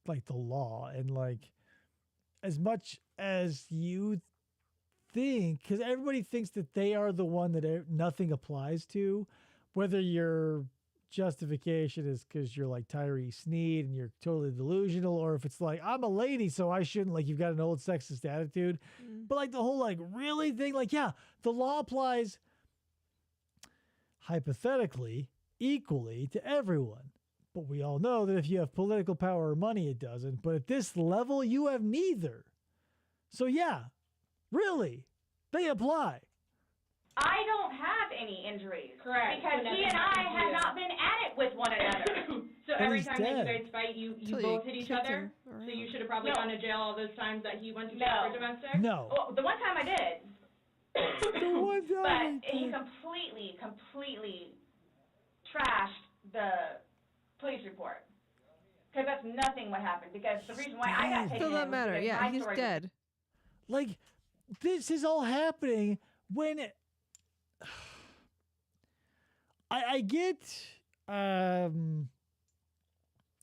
like, the law. And, like, as much as you think, because everybody thinks that they are the one that nothing applies to, whether your justification is because you're like Tyree Sneed and you're totally delusional, or if it's like, I'm a lady, so I shouldn't, like, you've got an old sexist attitude. But, like, the whole, like, really thing, like, yeah, the law applies hypothetically equally to everyone. But we all know that if you have political power or money, it doesn't. But at this level, you have neither. So, yeah, really, they apply. I don't have any injuries. Correct. Because So he nothing and I happened to have you. not been at it with one another. So But every he's time that you dead. guys fight, you So both you hit each kicked other? him So you around. should have probably No. gone to jail all those times that he went to jail No. for domestic? No. Well, the one time I did. The one time But he completely trashed the police report. Because that's nothing what happened. Because the reason why I got taken Still in doesn't was matter. because Yeah, my he's story- dead. Like, this is all happening when I get,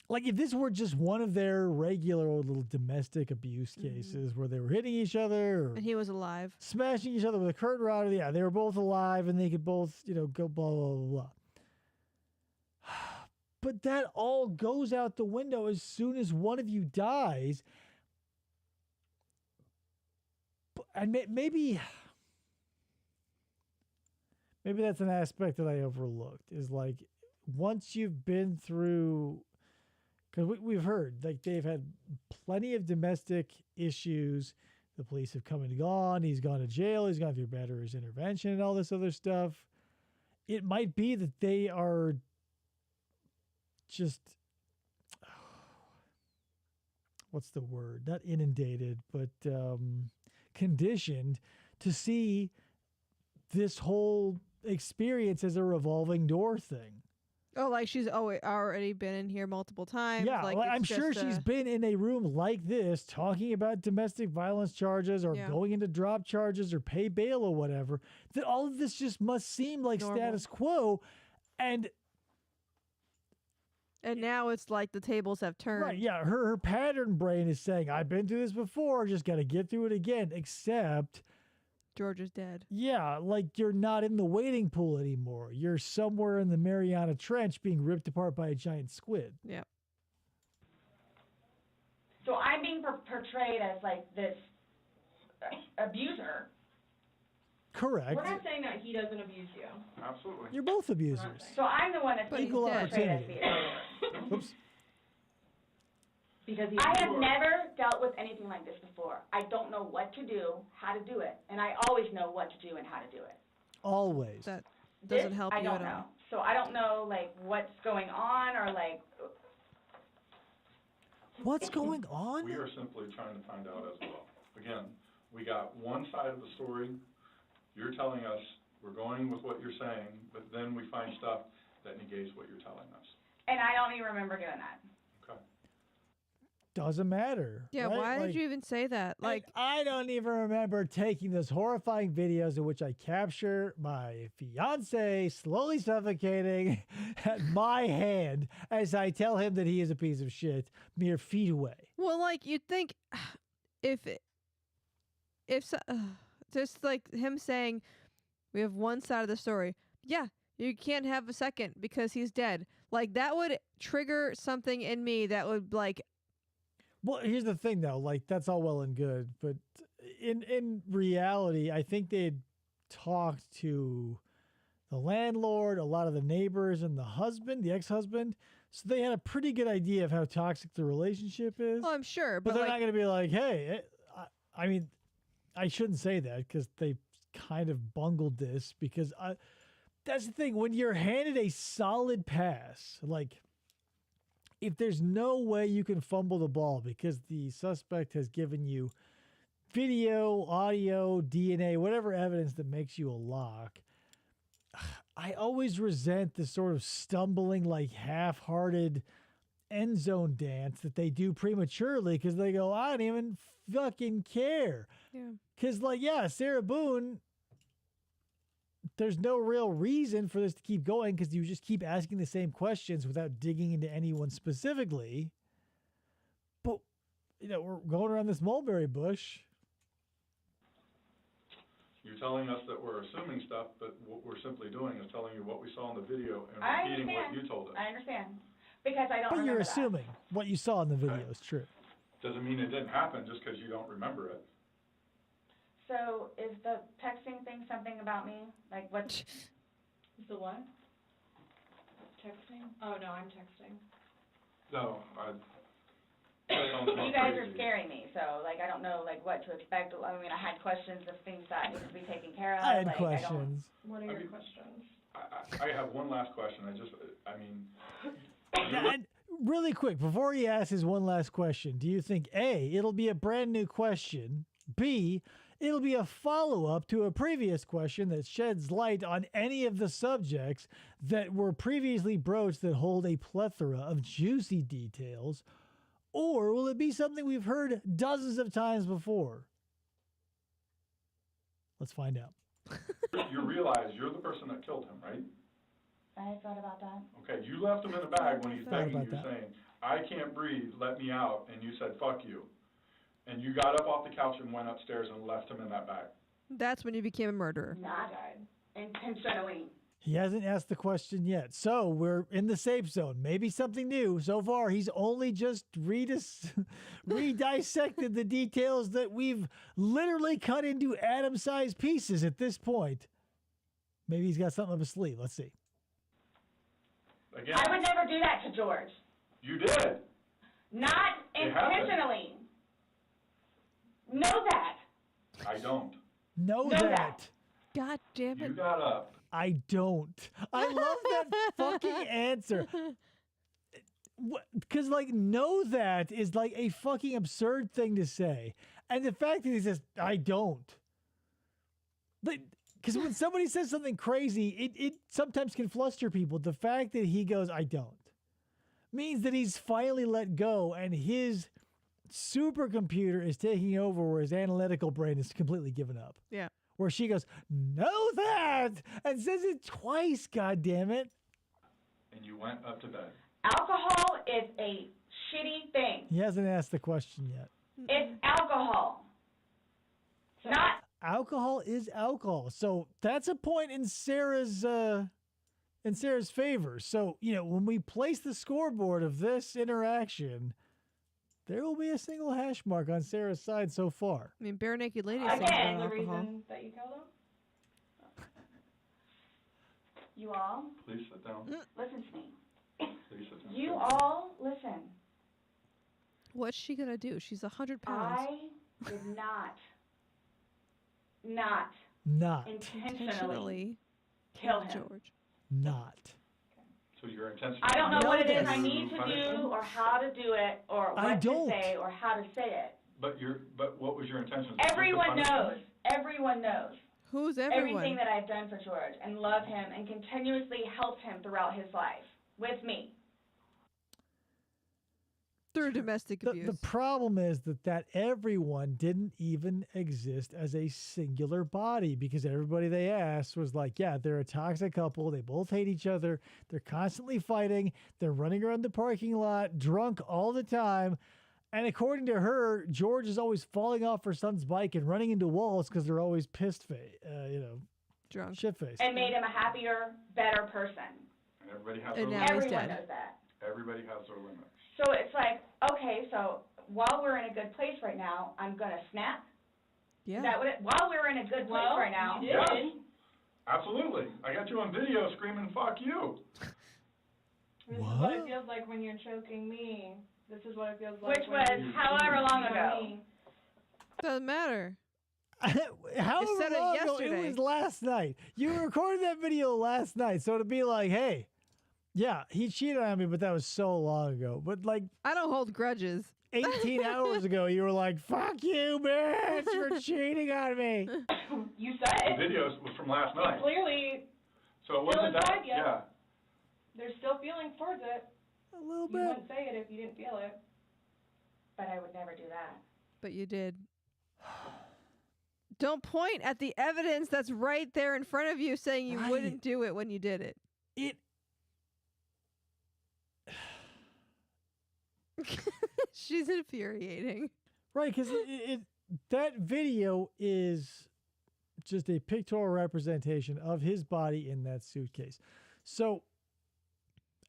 like, if this were just one of their regular old little domestic abuse cases where they were hitting each other or And he was alive. smashing each other with a curtain rod, yeah, they were both alive and they could both, you know, go blah, blah, blah, blah. But that all goes out the window as soon as one of you dies. And maybe that's an aspect that I overlooked, is like, once you've been through, because we've heard, like, they've had plenty of domestic issues. The police have come and gone. He's gone to jail. He's gone through batterer's intervention and all this other stuff. It might be that they are just, what's the word? Not inundated, but conditioned to see this whole experience as a revolving door thing. Oh, like she's already been in here multiple times. Yeah, like well, it's I'm sure just she's been in a room like this talking about domestic violence charges or Yeah. going into drop charges or pay bail or whatever. That all of this just must seem like Normal. status quo. And now it's like the tables have turned. right, yeah, her pattern brain is saying, I've been through this before, just got to get through it again. Except, George is dead. yeah, like you're not in the wading pool anymore. You're somewhere in the Mariana Trench being ripped apart by a giant squid. Yep. So I'm being portrayed as like this abuser. Correct. We're not saying that he doesn't abuse you. Absolutely. You're both abusers. So I'm the one that's But being Equal he's dead. portrayed as opportunity. the abuser. Oops. Because he I have never dealt with anything like this before. I don't know what to do, how to do it, and I always know what to do and how to do it. Always. That This, doesn't help I you don't at know. all. So I don't know like what's going on or like What's going on? We are simply trying to find out as well. Again, we got one side of the story. You're telling us we're going with what you're saying, but then we find stuff that negates what you're telling us. and I don't even remember doing that. Okay. Doesn't matter. Yeah, right? why Like, did you even say that? Like, I don't even remember taking those horrifying videos in which I capture my fiance slowly suffocating at my hand as I tell him that he is a piece of shit mere feet away. well, like you'd think if just like him saying we have one side of the story. Yeah, you can't have a second because he's dead. Like that would trigger something in me that would like. Well, here's the thing though, like that's all well and good, but in reality, I think they'd talked to the landlord, a lot of the neighbors, and the ex-husband, so they had a pretty good idea of how toxic the relationship is. Well, I'm sure, but but they're like, not going to be like, hey, I mean, I shouldn't say that because they kind of bungled this because that's the thing. When you're handed a solid pass, like if there's no way you can fumble the ball because the suspect has given you video, audio, DNA, whatever evidence that makes you a lock, I always resent the sort of stumbling, like half-hearted end zone dance that they do prematurely because they go, I don't even fucking care. yeah. Because, like, yeah, Sarah Boone, there's no real reason for this to keep going because you just keep asking the same questions without digging into anyone specifically. But, you know, we're going around this mulberry bush. You're telling us that we're assuming stuff, but what we're simply doing is telling you what we saw in the video and I repeating what understand. you told us. I understand because I don't But remember you're that. assuming what you saw in the video is true. Doesn't mean it didn't happen just because you don't remember it. So is the texting thing something about me? Like what? Is the what? Texting? Oh, no, I'm texting. No, You guys are scaring me, so like I don't know like what to expect. I mean, I had questions of things that need to be taken care of. I had like, questions. What are I your mean- questions? I have one last question. And really quick, before he asks his one last question, do you think A, it'll be a brand new question, B, it'll be a follow-up to a previous question that sheds light on any of the subjects that were previously broached that hold a plethora of juicy details, or will it be something we've heard dozens of times before? Let's find out. You realize you're the person that killed him, right? I thought about that. Okay, you left him in the bag when he's Thought begging about you, that. saying, I can't breathe, let me out, and you said, fuck you. And you got up off the couch and went upstairs and left him in that bag. That's when you became a murderer. Not intentionally. He hasn't asked the question yet. So we're in the safe zone. Maybe something new. So far, he's only just redissected the details that we've literally cut into atom-sized pieces at this point. Maybe he's got something up his sleeve. Let's see. Again, I would never do that to George. you did. Not It happened. intentionally. Know that. I don't. Know Know that. that. God damn You it. got up. I don't. I love that fucking answer. Because, like, know that is like a fucking absurd thing to say. And the fact that he says, I don't. Like, Because when somebody says something crazy, it sometimes can fluster people. The fact that he goes, I don't, means that he's finally let go and his supercomputer is taking over where his analytical brain is completely given up. Yeah. Where she goes, know that, and says it twice, God damn it. And you went up to bed. Alcohol is a shitty thing. He hasn't asked the question yet. It's alcohol. Not Alcohol is alcohol. So that's a point in Sarah's favor. So, when we place the scoreboard of this interaction, there will be a single hash mark on Sarah's side so far. I mean, bare naked lady Again, songs about The alcohol. reason that you killed him? you all. Please sit down. Listen to me. Please sit down. You all listen. What's she gonna do? She's 100 pounds. I did not intentionally kill him. George. Not. So your intention. I don't know what it is Notice. I need to do or how to do it or what to say or how to say it. But what was your intention? Everyone knows. Everyone knows. Who's everyone? Everything that I've done for George and love him and continuously helped him throughout his life with me. Through domestic abuse. The problem is that everyone didn't even exist as a singular body, because everybody they asked was like, yeah, they're a toxic couple. They both hate each other. They're constantly fighting. They're running around the parking lot, drunk all the time. And according to her, George is always falling off her son's bike and running into walls because they're always drunk, shit-faced. And made him a happier, better person. And everybody has And their now he's limits. Everyone dead. knows that. Everybody has their limits. So it's like, okay, so while we're in a good place right now, I'm going to snap. Yeah. Is that what while we're in a good place right now. You did. Yes. Absolutely. I got you on video screaming, fuck you. This is what it feels like when you're choking me. This is what it feels like. Which when was you're however long choking ago. me. Doesn't matter. However said it long ago, yesterday. it was last night. You recorded that video last night, so to be like, hey, yeah, he cheated on me, but that was so long ago. But like I don't hold grudges. 18 hours ago, you were like, fuck you, bitch, for cheating on me. You said The video was from last He night. clearly, So it wasn't that. inside you. Yeah. there's still feelings towards it. A little You bit. wouldn't say it if you didn't feel it. but I would never do that. But you did. Don't point at the evidence that's right there in front of you saying you Right. wouldn't do it when you did it. She's infuriating. Right, because that video is just a pictorial representation of his body in that suitcase. So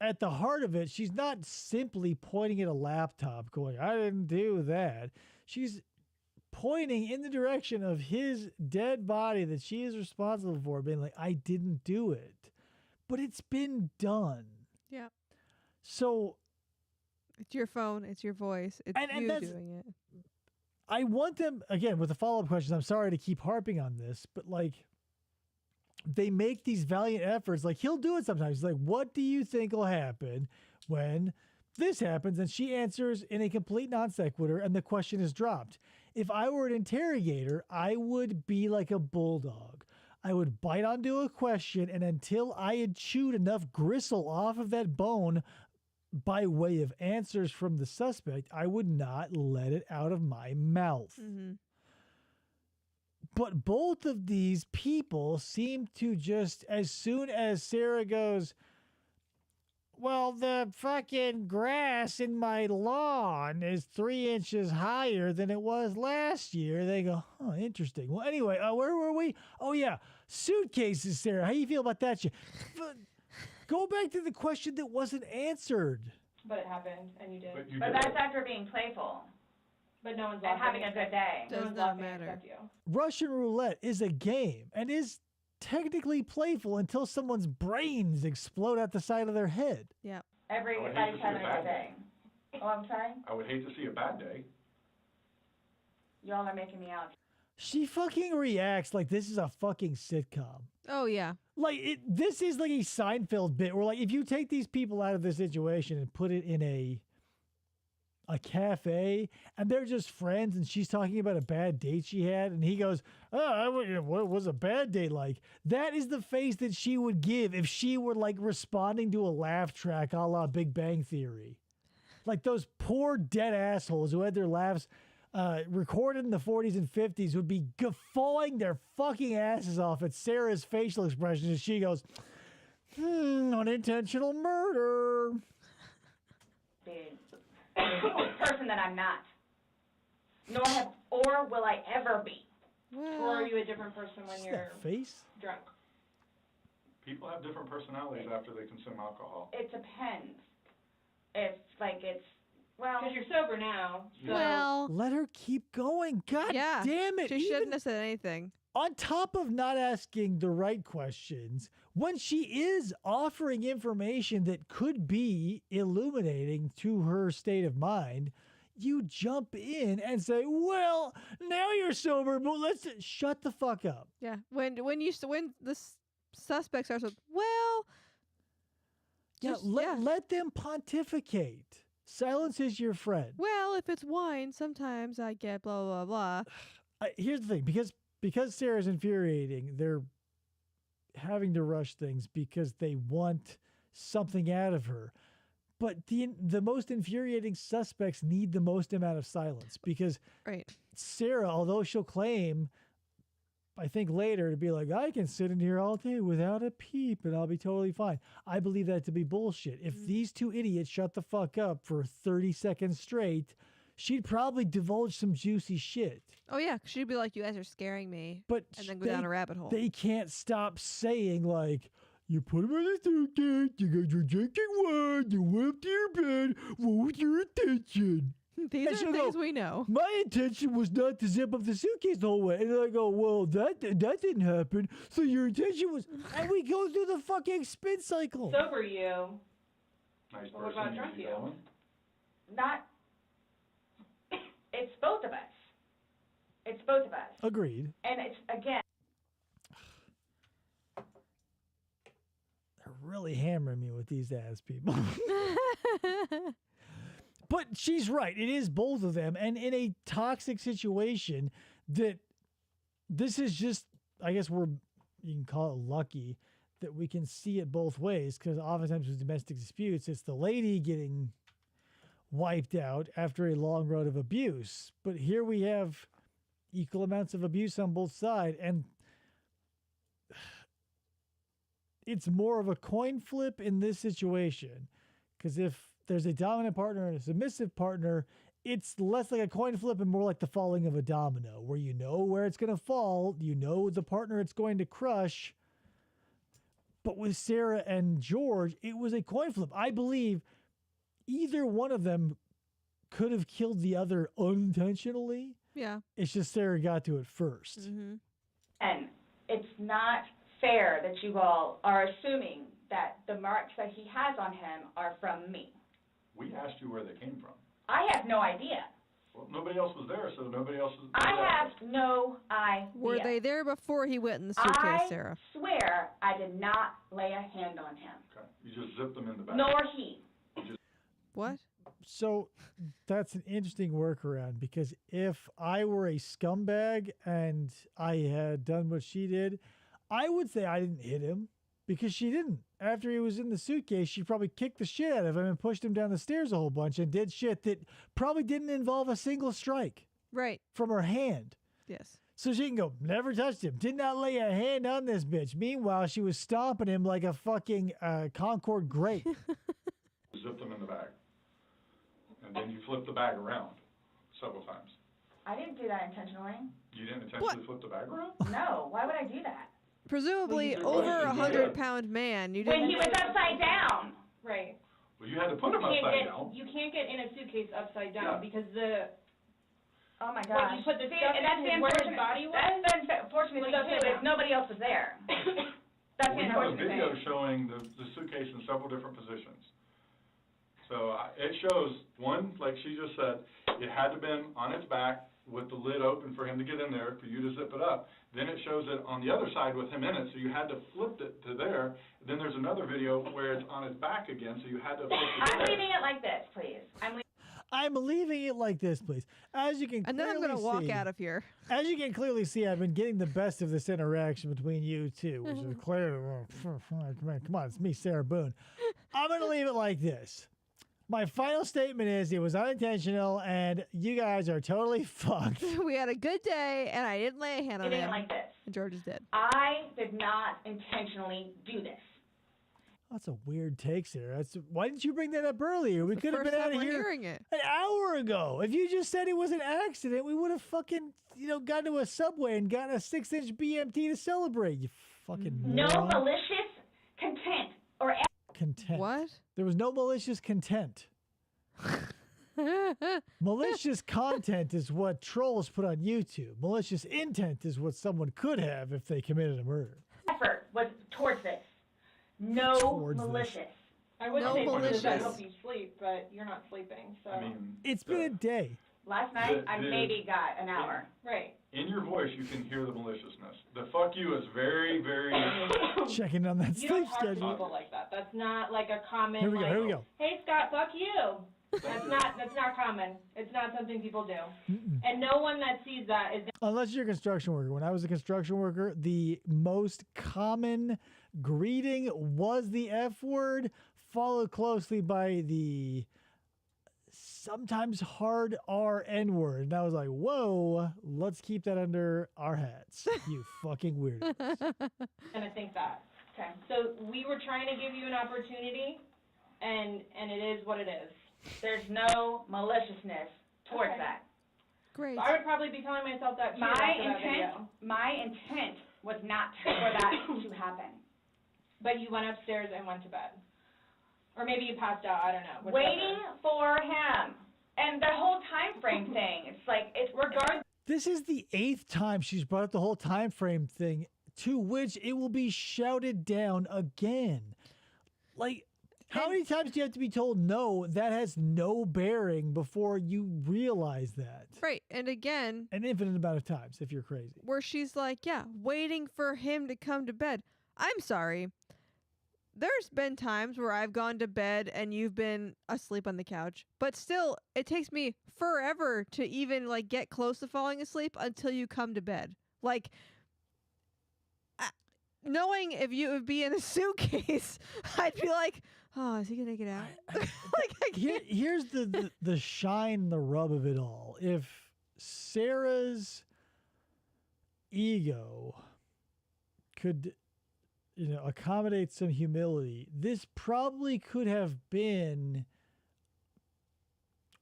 at the heart of it, she's not simply pointing at a laptop going, I didn't do that. She's pointing in the direction of his dead body that she is responsible for, being like, I didn't do it. But it's been done. Yeah. So It's your phone. It's your voice. It's And you that's- doing it. I want them, again, with the follow-up questions, I'm sorry to keep harping on this, but like, they make these valiant efforts. Like, he'll do it sometimes. He's like, what do you think will happen when this happens? And she answers in a complete non sequitur, and the question is dropped. If I were an interrogator, I would be like a bulldog. I would bite onto a question, and until I had chewed enough gristle off of that bone by way of answers from the suspect, I would not let it out of my mouth. Mm-hmm. But both of these people seem to just, as soon as Sarah goes, well, the fucking grass in my lawn is 3 inches higher than it was last year, they go, oh, interesting. Well, anyway, where were we? Oh, yeah, suitcases, Sarah. How you feel about that shit? Go back to the question that wasn't answered. But it happened, and you did. But that's after being playful But no one's and lost having a good day. No Does one's not lost matter. except you. Russian roulette is a game and is technically playful until someone's brains explode at the side of their head. Yeah. Everybody's I would hate to see having a a bad good day. Oh, I'm sorry? I would hate to see a bad day. Y'all are making me out. She fucking reacts like this is a fucking sitcom. Oh, yeah. Like, this is like a Seinfeld bit where, like, if you take these people out of this situation and put it in a cafe and they're just friends and she's talking about a bad date she had and he goes, what was a bad date like? That is the face that she would give if she were like responding to a laugh track a la Big Bang Theory. Like those poor dead assholes who had their laughs recorded in the 40s and 50s would be guffawing their fucking asses off at Sarah's facial expressions as she goes, unintentional murder. Person that I'm not, or will I ever be. Or are you a different person when you're drunk? People have different personalities after they consume alcohol. It depends. If it's because you're sober now. So. Well, let her keep going. God damn it! She shouldn't have said anything. On top of not asking the right questions, when she is offering information that could be illuminating to her state of mind, you jump in and say, well, now you're sober, but let's shut the fuck up. Yeah. When the suspect starts with, well, let them pontificate. Silence is your friend. Well, if it's wine, sometimes I get blah, blah, blah. Here's the thing, because Sarah's infuriating, they're having to rush things because they want something out of her. But the most infuriating suspects need the most amount of silence because Sarah, although she'll claim, I think later, to be like, I can sit in here all day without a peep and I'll be totally fine. I believe that to be bullshit. If these two idiots shut the fuck up for 30 seconds straight, she'd probably divulge some juicy shit. Oh, yeah. She'd be like, you guys are scaring me. But and then go down a rabbit hole. They can't stop saying, like, you put him in the suitcase, you guys were drinking wine, you went to your bed, what was your intention? These are things we know. My intention was not to zip up the suitcase the whole way. And I go, well, that didn't happen. So your intention was... And we go through the fucking spin cycle. Sober you. Nice what about drunk you? Not... It's both of us. It's both of us. Agreed. And it's, again... They're really hammering me with these ass people. But she's right. It is both of them. And in a toxic situation, that this is just, I guess you can call it lucky that we can see it both ways. Because oftentimes with domestic disputes, it's the lady getting wiped out after a long road of abuse. But here we have equal amounts of abuse on both sides. And it's more of a coin flip in this situation. Because if there's a dominant partner and a submissive partner, it's less like a coin flip and more like the falling of a domino, where you know where it's going to fall, you know the partner it's going to crush. But with Sarah and George, it was a coin flip. I believe either one of them could have killed the other unintentionally. Yeah. It's just Sarah got to it first. Mm-hmm. And it's not fair that you all are assuming that the marks that he has on him are from me. We asked you where they came from. I have no idea. Well, nobody else was there, so nobody else was I have no idea. Were they there before he went in the suitcase, Sarah? I swear I did not lay a hand on him. Okay. You just zipped them in the back. Nor he. What? So that's an interesting workaround, because if I were a scumbag and I had done what she did, I would say I didn't hit him. Because she didn't. After he was in the suitcase, she probably kicked the shit out of him and pushed him down the stairs a whole bunch and did shit that probably didn't involve a single strike. Right. From her hand. Yes. So she can go, never touched him. Did not lay a hand on this bitch. Meanwhile, she was stomping him like a fucking Concord grape. You zipped them in the bag. And then you flipped the bag around several times. I didn't do that intentionally. You didn't intentionally flip the bag around? No. Why would I do that? Presumably over 100-pound man. You didn't. When he was upside down. Right. Well, you had to put him upside down. You can't get in a suitcase upside down because the... Oh my When gosh. you put the stuff in where his body was... That's unfortunately too, if nobody else was there. That's we have a unfortunate. video showing the suitcase in several different positions. So it shows, one, like she just said, it had to have been on its back with the lid open for him to get in there, for you to zip it up. Then it shows it on the other side with him in it, so you had to flip it to there. Then there's another video where it's on its back again, so you had to flip it to I'm there. leaving it like this, please. I'm leaving it like this, please. As you can And then I'm clearly going to walk see- out of here. As you can clearly see, I've been getting the best of this interaction between you two, which is clearly, come on, it's me, Sarah Boone. I'm going to leave it like this. My final statement is it was unintentional, and you guys are totally fucked. We had a good day, and I didn't lay a hand on It ain't him. like this. And George is dead. I did not intentionally do this. That's a weird take, Sarah. Why didn't you bring that up earlier? We could have been out of here hearing it. an hour ago. If you just said it was an accident, we would have fucking, gone to a Subway and got a 6-inch BMT to celebrate. You fucking No moron. malicious content or Content. What? There was no malicious content. Malicious content is what trolls put on YouTube. Malicious intent is what someone could have if they committed a murder. effort was towards this. No Towards this. malicious. I would No say malicious. that help you sleep, but you're not sleeping, so. I mean, It's been a day. Last night, I The- maybe got an hour. Right. in your voice, you can hear the maliciousness. The fuck you is very, very. Checking on that You sleep don't talk to schedule. people like that. That's not like a common. Here we go, like, here we go. Hey Scott, fuck you. That's not common. It's not something people do. And no one that sees that is. Unless you're a construction worker. When I was a construction worker, the most common greeting was the F word, followed closely by the sometimes hard RN word. And I was like, whoa, let's keep that under our hats, you fucking weirdo. Gonna think that. Okay. So we were trying to give you an opportunity, and it is what it is. There's no maliciousness towards Okay. that. Great. I would probably be telling myself that too My after that video. intent was not for that to happen. But you went upstairs and went to bed. Or maybe you passed out, I don't know. whichever. Waiting for him. And the whole time frame thing, it's like, it's regardless. This is the 8th time she's brought up the whole time frame thing, to which it will be shouted down again. Like, how many times do you have to be told no? That has no bearing before you realize that. Right. And again, An infinite amount of times, if you're crazy. where she's like, yeah, waiting for him to come to bed. I'm sorry. There's been times where I've gone to bed and you've been asleep on the couch, but still, it takes me forever to even like get close to falling asleep until you come to bed. Like, knowing if you would be in a suitcase, I'd be like, oh, is he gonna get out? Like, I can't. Here's the shine, the rub of it all. If Sarah's ego could, accommodate some humility, this probably could have been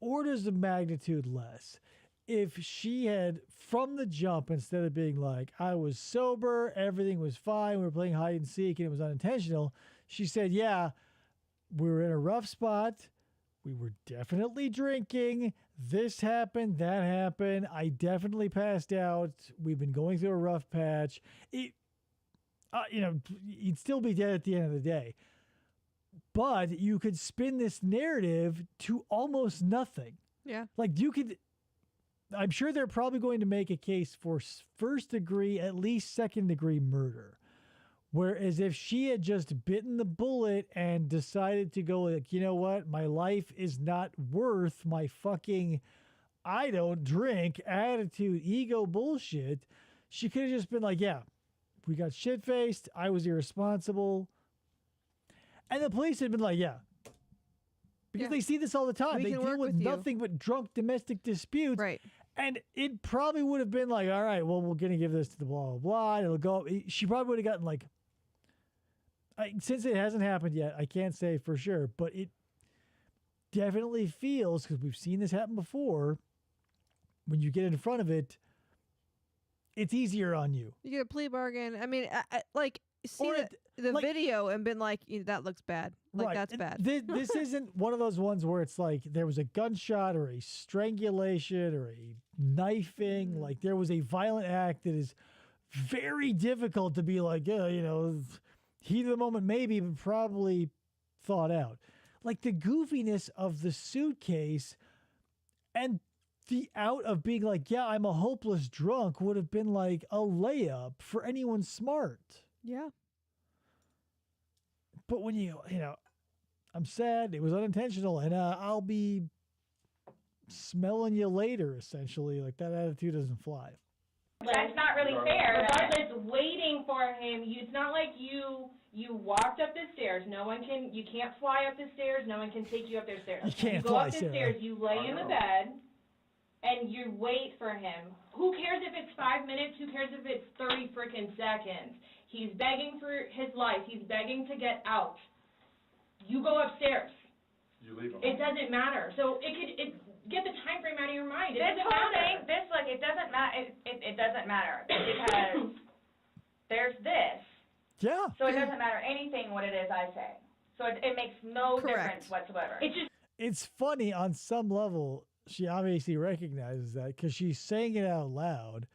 orders of magnitude less. If she had, from the jump, instead of being like, I was sober, everything was fine, we were playing hide and seek, and it was unintentional, she said, yeah, we were in a rough spot. We were definitely drinking. This happened, that happened. I definitely passed out. We've been going through a rough patch. You'd still be dead at the end of the day. But you could spin this narrative to almost nothing. Yeah. Like I'm sure they're probably going to make a case for first degree, at least second degree murder. Whereas if she had just bitten the bullet and decided to go like, you know what, my life is not worth my fucking I don't drink attitude, ego bullshit, she could have just been like, yeah, we got shit-faced, I was irresponsible. And the police had been like, yeah. Because they see this all the time. We They can deal work with with you. nothing but drunk domestic disputes. Right. And it probably would have been like, all right, well, we're going to give this to the blah, blah, blah. And it'll go. She probably would have gotten like, since it hasn't happened yet, I can't say for sure, but it definitely feels, because we've seen this happen before, when you get in front of it, it's easier on you. You get a plea bargain. I mean, see Or the video and been like, that looks bad. Like, Right. that's And bad. This isn't one of those ones where it's like there was a gunshot or a strangulation or a knifing. Like there was a violent act that is very difficult to be like, heat of the moment maybe, but probably thought out. Like the goofiness of the suitcase and the out of being like, yeah, I'm a hopeless drunk would have been like a layup for anyone smart. Yeah. But when I'm sad, it was unintentional, and I'll be smelling you later, essentially. Like, that attitude doesn't fly. That's not really fair. Regardless, waiting for him, it's not like you walked up the stairs. You can't fly up the stairs. No one can take you up the stairs. You can't go fly, up the Sarah. stairs, you lay in the bed, and you wait for him. Who cares if it's 5 minutes? Who cares if it's 30 freaking seconds? He's begging for his life. He's begging to get out. You go upstairs. You leave him. It doesn't matter. So get the time frame out of your mind. It This doesn't whole matter. thing, it doesn't matter. It doesn't matter because there's this. Yeah. So it doesn't matter anything what it is I say. So it makes no difference whatsoever. It's funny on some level. She obviously recognizes that because she's saying it out loud,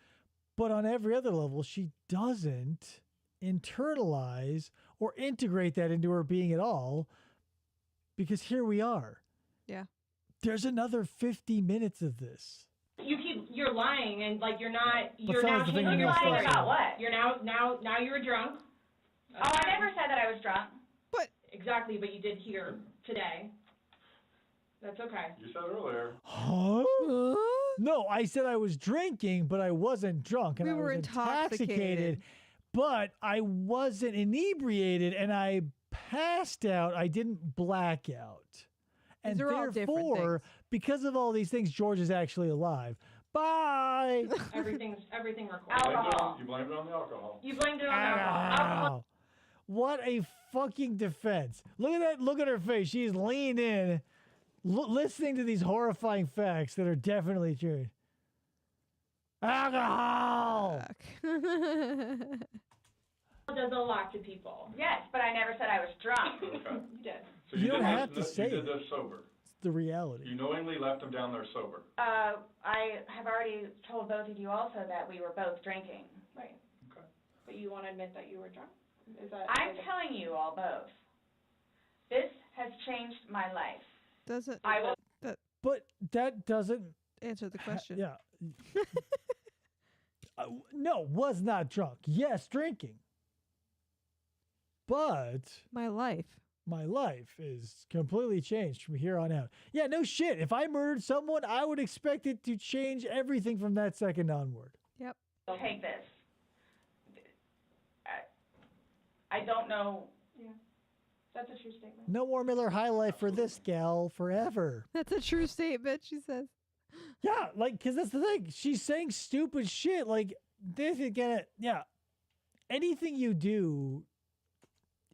but on every other level, she doesn't internalize or integrate that into her being at all. Because here we are. Yeah. There's another 50 minutes of this. You're lying, and like you're not. You're Besides now the thing changing you your know story. stuff about what? You're now you're drunk. Oh, I never said that I was drunk. Exactly, but you did here today. That's okay. You said earlier. Huh? No, I said I was drinking, but I wasn't drunk. And We I were was intoxicated. But I wasn't inebriated, and I passed out. I didn't black out. And These are all different therefore, things. because of all these things, George is actually alive. Bye. Everything recorded. Alcohol. You blamed it on the alcohol. You blamed it on alcohol. Ow. What a fucking defense. Look at that. Look at her face. She's leaning in, listening to these horrifying facts that are definitely true. Alcohol. Does a lot to people. Yes, but I never said I was drunk. Okay. You did. So You don't did have this, to say You did it. this sober. It's the reality. You knowingly left him down there sober. I have already told both of you also that we were both drinking. Right. Okay. But you want to admit that you were drunk? Is that? I'm telling you all both. This has changed my life. Doesn't I will. But that doesn't answer the question. Yeah. No, was not drunk. Yes, drinking. But My life. my life is completely changed from here on out. Yeah, no shit. If I murdered someone, I would expect it to change everything from that second onward. Yep. Take this. I don't know. Yeah. That's a true statement. No more Miller High Life for this gal forever. That's a true statement, she says. Yeah, like, because that's the thing. She's saying stupid shit. Like, this is gonna, yeah. Anything you do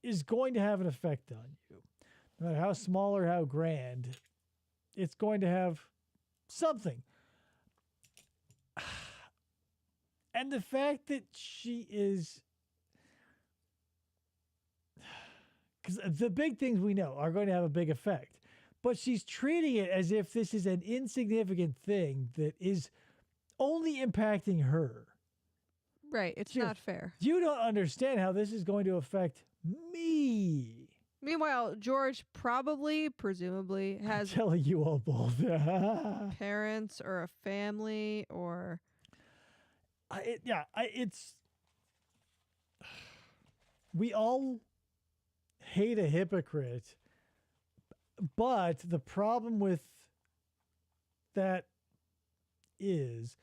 is going to have an effect on you. No matter how small or how grand, it's going to have something. And the fact that she is, because the big things we know are going to have a big effect, but she's treating it as if this is an insignificant thing that is only impacting her. Right. It's Cheers. not fair. You don't understand how this is going to affect me. Meanwhile, George presumably, I'm has telling you all both. parents or a family or. It's. We all hate a hypocrite, but the problem with that is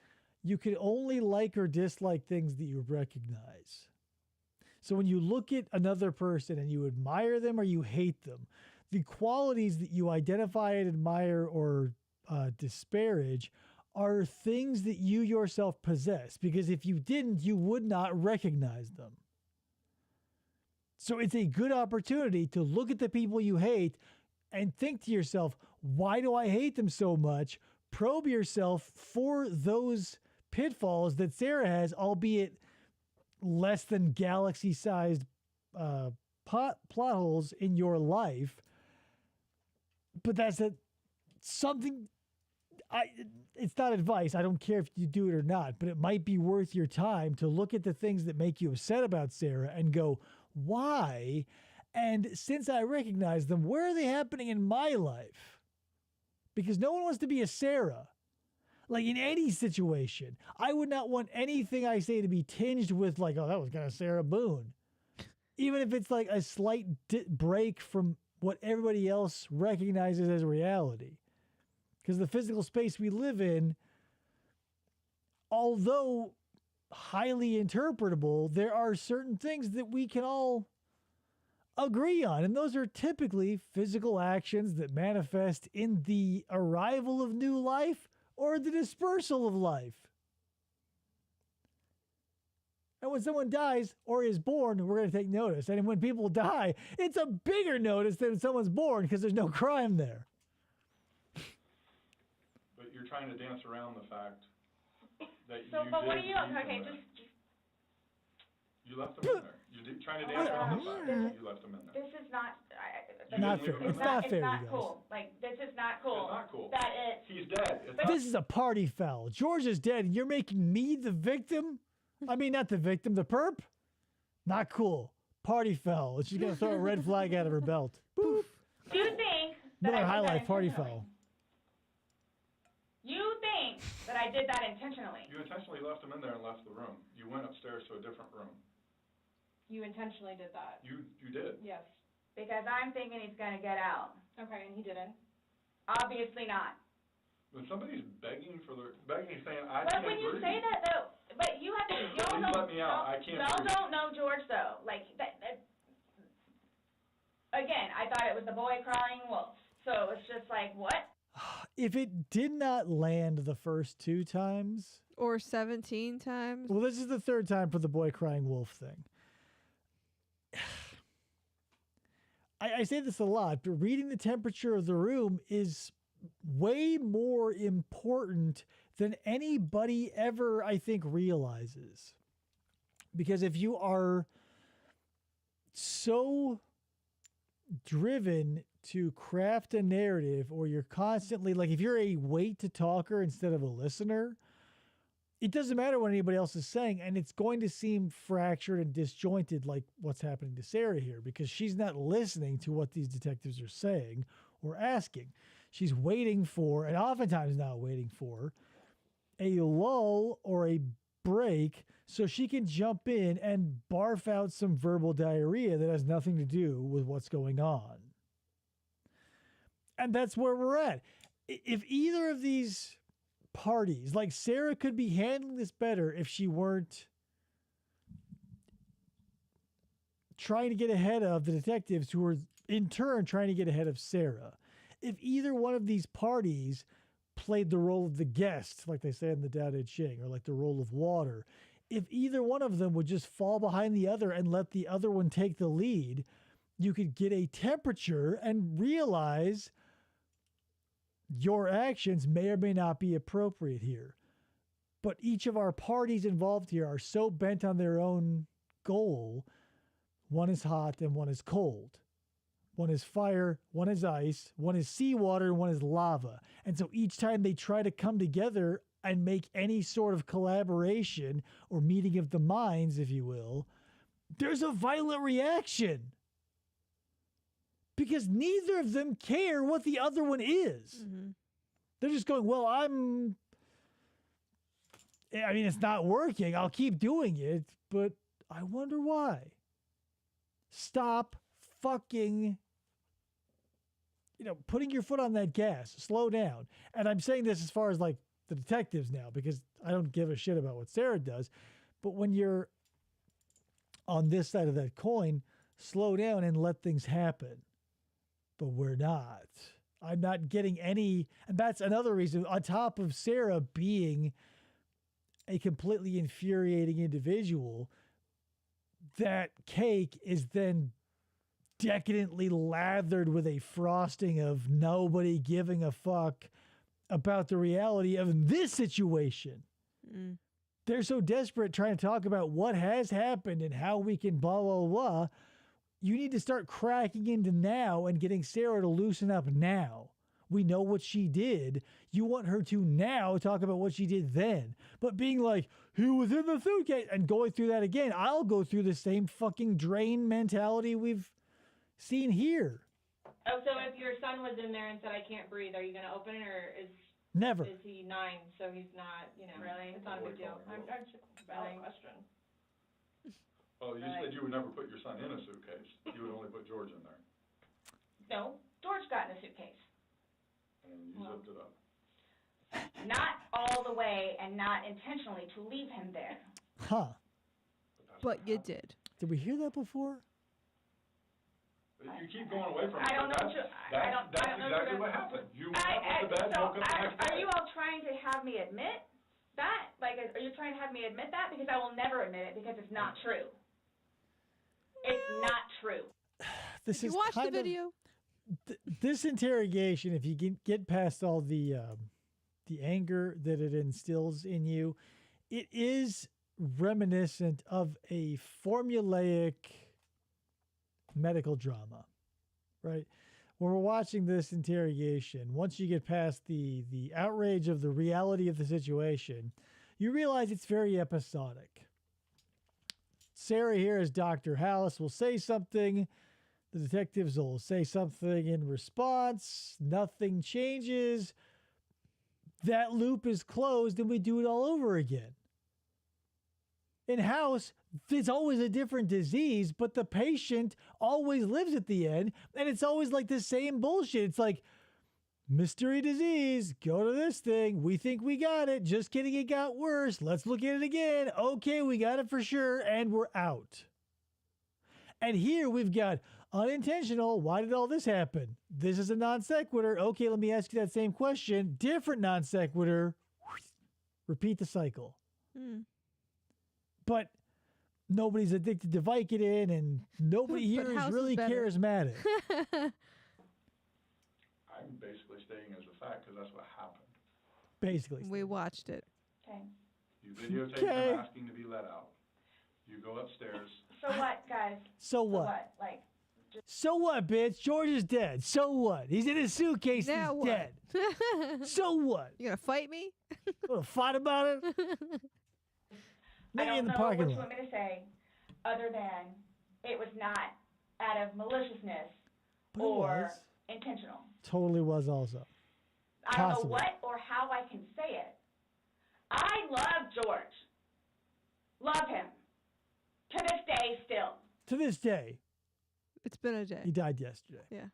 you can only like or dislike things that you recognize. So when you look at another person and you admire them or you hate them, the qualities that you identify and admire or disparage are things that you yourself possess, because if you didn't, you would not recognize them. So it's a good opportunity to look at the people you hate and think to yourself, why do I hate them so much? Probe yourself for those pitfalls that Sarah has, albeit less than galaxy-sized plot holes in your life. But that's something. It's not advice. I don't care if you do it or not, but it might be worth your time to look at the things that make you upset about Sarah and go, why? And since I recognize them, where are they happening in my life? Because no one wants to be a Sarah. Like in any situation, I would not want anything I say to be tinged with like, oh, that was kind of Sarah Boone. Even if it's like a slight break from what everybody else recognizes as reality. Because the physical space we live in, although highly interpretable, there are certain things that we can all agree on. And those are typically physical actions that manifest in the arrival of new life or the dispersal of life. And when someone dies or is born, we're going to take notice. And when people die, it's a bigger notice than when someone's born because there's no crime there. But you're trying to dance around the fact that So, you but what did are you, leave okay, them just, You left them in there. You did, trying to dance around the fact that you left them in there. this is not, Not fair. it's It's not fair, it's not you guys. cool. Like, this is not cool. It's not cool. That it's, He's dead. It's not, This is a party foul. George is dead, and you're making me the victim? I mean, not the victim, the perp? Not cool. Party foul. She's going to throw a red flag out of her belt. Poof. do you think that Miller I did High that Life party intentionally? foul. You think that I did that intentionally? you intentionally left them in there and left the room. You went upstairs to a different room. You intentionally did that. You did. Yes. Because I'm thinking he's gonna get out. Okay, and he didn't. Obviously not. When somebody's begging, saying, I But can't when you breathe. say that though, but you have to, y'all Please don't, let me out. I can't y'all breathe. don't know George though. Like, that, again, I thought it was the boy crying wolf. So it's just like, what? If it did not land the first 2 times, Or 17 times. well, this is the 3rd time for the boy crying wolf thing. I say this a lot, but reading the temperature of the room is way more important than anybody ever, I think, realizes. Because if you are so driven to craft a narrative, or you're constantly, like if you're a wait to talker instead of a listener, it doesn't matter what anybody else is saying, and it's going to seem fractured and disjointed like what's happening to Sarah here, because she's not listening to what these detectives are saying or asking. She's waiting for, and oftentimes not waiting for, a lull or a break so she can jump in and barf out some verbal diarrhea that has nothing to do with what's going on. And that's where we're at. If either of these parties, like Sarah could be handling this better if she weren't trying to get ahead of the detectives who are in turn trying to get ahead of Sarah. If either one of these parties played the role of the guest, like they say in the Tao Te Ching, or like the role of water, if either one of them would just fall behind the other and let the other one take the lead, you could get a temperature and realize your actions may or may not be appropriate here. But each of our parties involved here are so bent on their own goal. One is hot and one is cold. One is fire, one is ice, one is seawater, and one is lava. And so each time they try to come together and make any sort of collaboration or meeting of the minds, if you will, there's a violent reaction. Because neither of them care what the other one is. Mm-hmm. They're just going, well, it's not working. I'll keep doing it, but I wonder why. Stop fucking, putting your foot on that gas. Slow down. And I'm saying this as far as like the detectives now, because I don't give a shit about what Sarah does. But when you're on this side of that coin, slow down and let things happen. But we're not. I'm not getting any, and that's another reason, on top of Sarah being a completely infuriating individual, that cake is then decadently lathered with a frosting of nobody giving a fuck about the reality of this situation. Mm. They're so desperate trying to talk about what has happened and how we can blah, blah, blah. You need to start cracking into now and getting Sarah to loosen up now. We know what she did. You want her to now talk about what she did then. But being like, he was in the suitcase, and going through that again, I'll go through the same fucking drain mentality we've seen here. Oh, so if your son was in there and said, I can't breathe, are you going to open it, or Never. is he 9, so he's not, Really? it's not a big deal? I'm just a valid question. Oh, you said you would never put your son in a suitcase. You would only put George in there. No, George got in a suitcase. And you zipped it up. not all the way and not intentionally to leave him there. Huh. But you did. Did we hear that before? You keep going away from it. I don't know. That's exactly what happened. You went up with the bad joke up the next Are day. you all trying to have me admit that? Like, are you trying to have me admit that? Because I will never admit it because it's not true. It's not true. This You is watched the kind of- video. this interrogation, if you get past all the anger that it instills in you, it is reminiscent of a formulaic medical drama, right? When we're watching this interrogation, once you get past the outrage of the reality of the situation, you realize it's very episodic. Sarah here as Dr. House will say something, the detectives will say something in response, nothing changes, that loop is closed, and we do it all over again. In House, it's always a different disease, but the patient always lives at the end, and it's always like the same bullshit. It's like, mystery disease, go to this thing, we think we got it, just kidding, it got worse, let's look at it again, okay, we got it for sure, and we're out. And here we've got unintentional, why did all this happen? This is a non sequitur, okay, let me ask you that same question, different non sequitur, repeat the cycle. But nobody's addicted to Vicodin, and nobody here is House really is better. charismatic. I'm basically stating as a fact because that's what happened. Basically. We watched it. Okay. You videotape Okay. him asking to be let out. You go upstairs. So what, guys? So what? Like, So what, bitch? George is dead. So what? He's in his suitcase. Now He's what? dead. So what? You gonna fight me? Want to fight about it? I Maybe don't in the know parking what you lot. want me to say other than it was not out of maliciousness But it or was. intentional. Totally was also. I don't know Possibly. what or how I can say it. I love George. Love him. To this day still. To this day, It's been a day. he died yesterday. Yeah.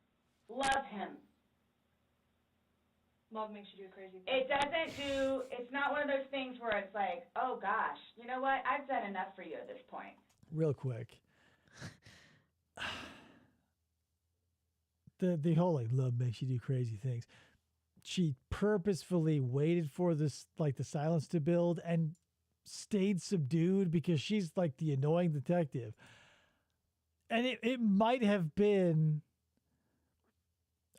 Love him. Love makes you do crazy things. It's not one of those things where it's like, oh gosh, you know what? I've done enough for you at this point. Real quick. The whole like love makes you do crazy things. She purposefully waited for this like the silence to build and stayed subdued because she's like the annoying detective. And it might have been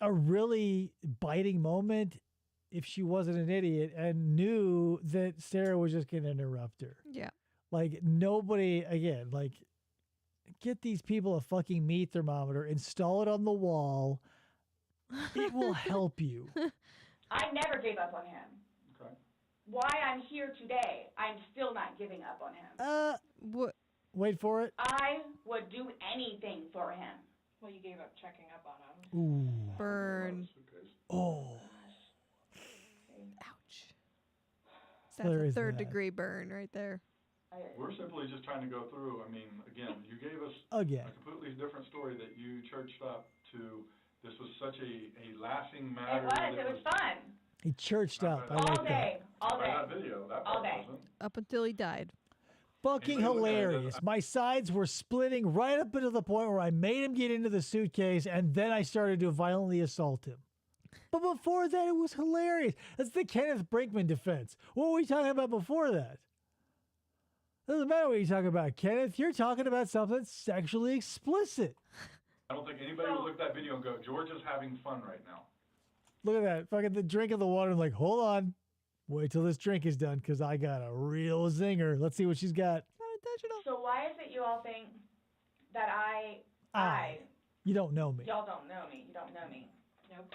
a really biting moment if she wasn't an idiot and knew that Sarah was just going to interrupt her. Yeah. Like nobody, again, like get these people a fucking meat thermometer, install it on the wall. It will help you. I never gave up on him. Okay. Why I'm here today, I'm still not giving up on him. What? Wait for it. I would do anything for him. Well, you gave up checking up on him. Ooh. Burn. Oh. Ouch. That's There a is third that. degree burn right there. We're simply just trying to go through. I mean, again, you gave us Again. a completely different story that you churched up to. This was such a lasting matter. It was fun. He churched up. I All like that. day. All By day. that video, that All part day. wasn't. Up until he died. Fucking Anybody look at it, hilarious. My sides were splitting right up into the point where I made him get into the suitcase and then I started to violently assault him. But before that, it was hilarious. That's the Kenneth Brinkman defense. What were we talking about before that? Doesn't matter what you're talking about, Kenneth. You're talking about something sexually explicit. I don't think anybody would look at that video and go, George is having fun right now. Look at that. Fucking the drink of the water. I'm like, hold on. Wait till this drink is done because I got a real zinger. Let's see what she's got. Not intentional. So why is it you all think that You don't know me. y'all don't know me. You don't know me. Nope.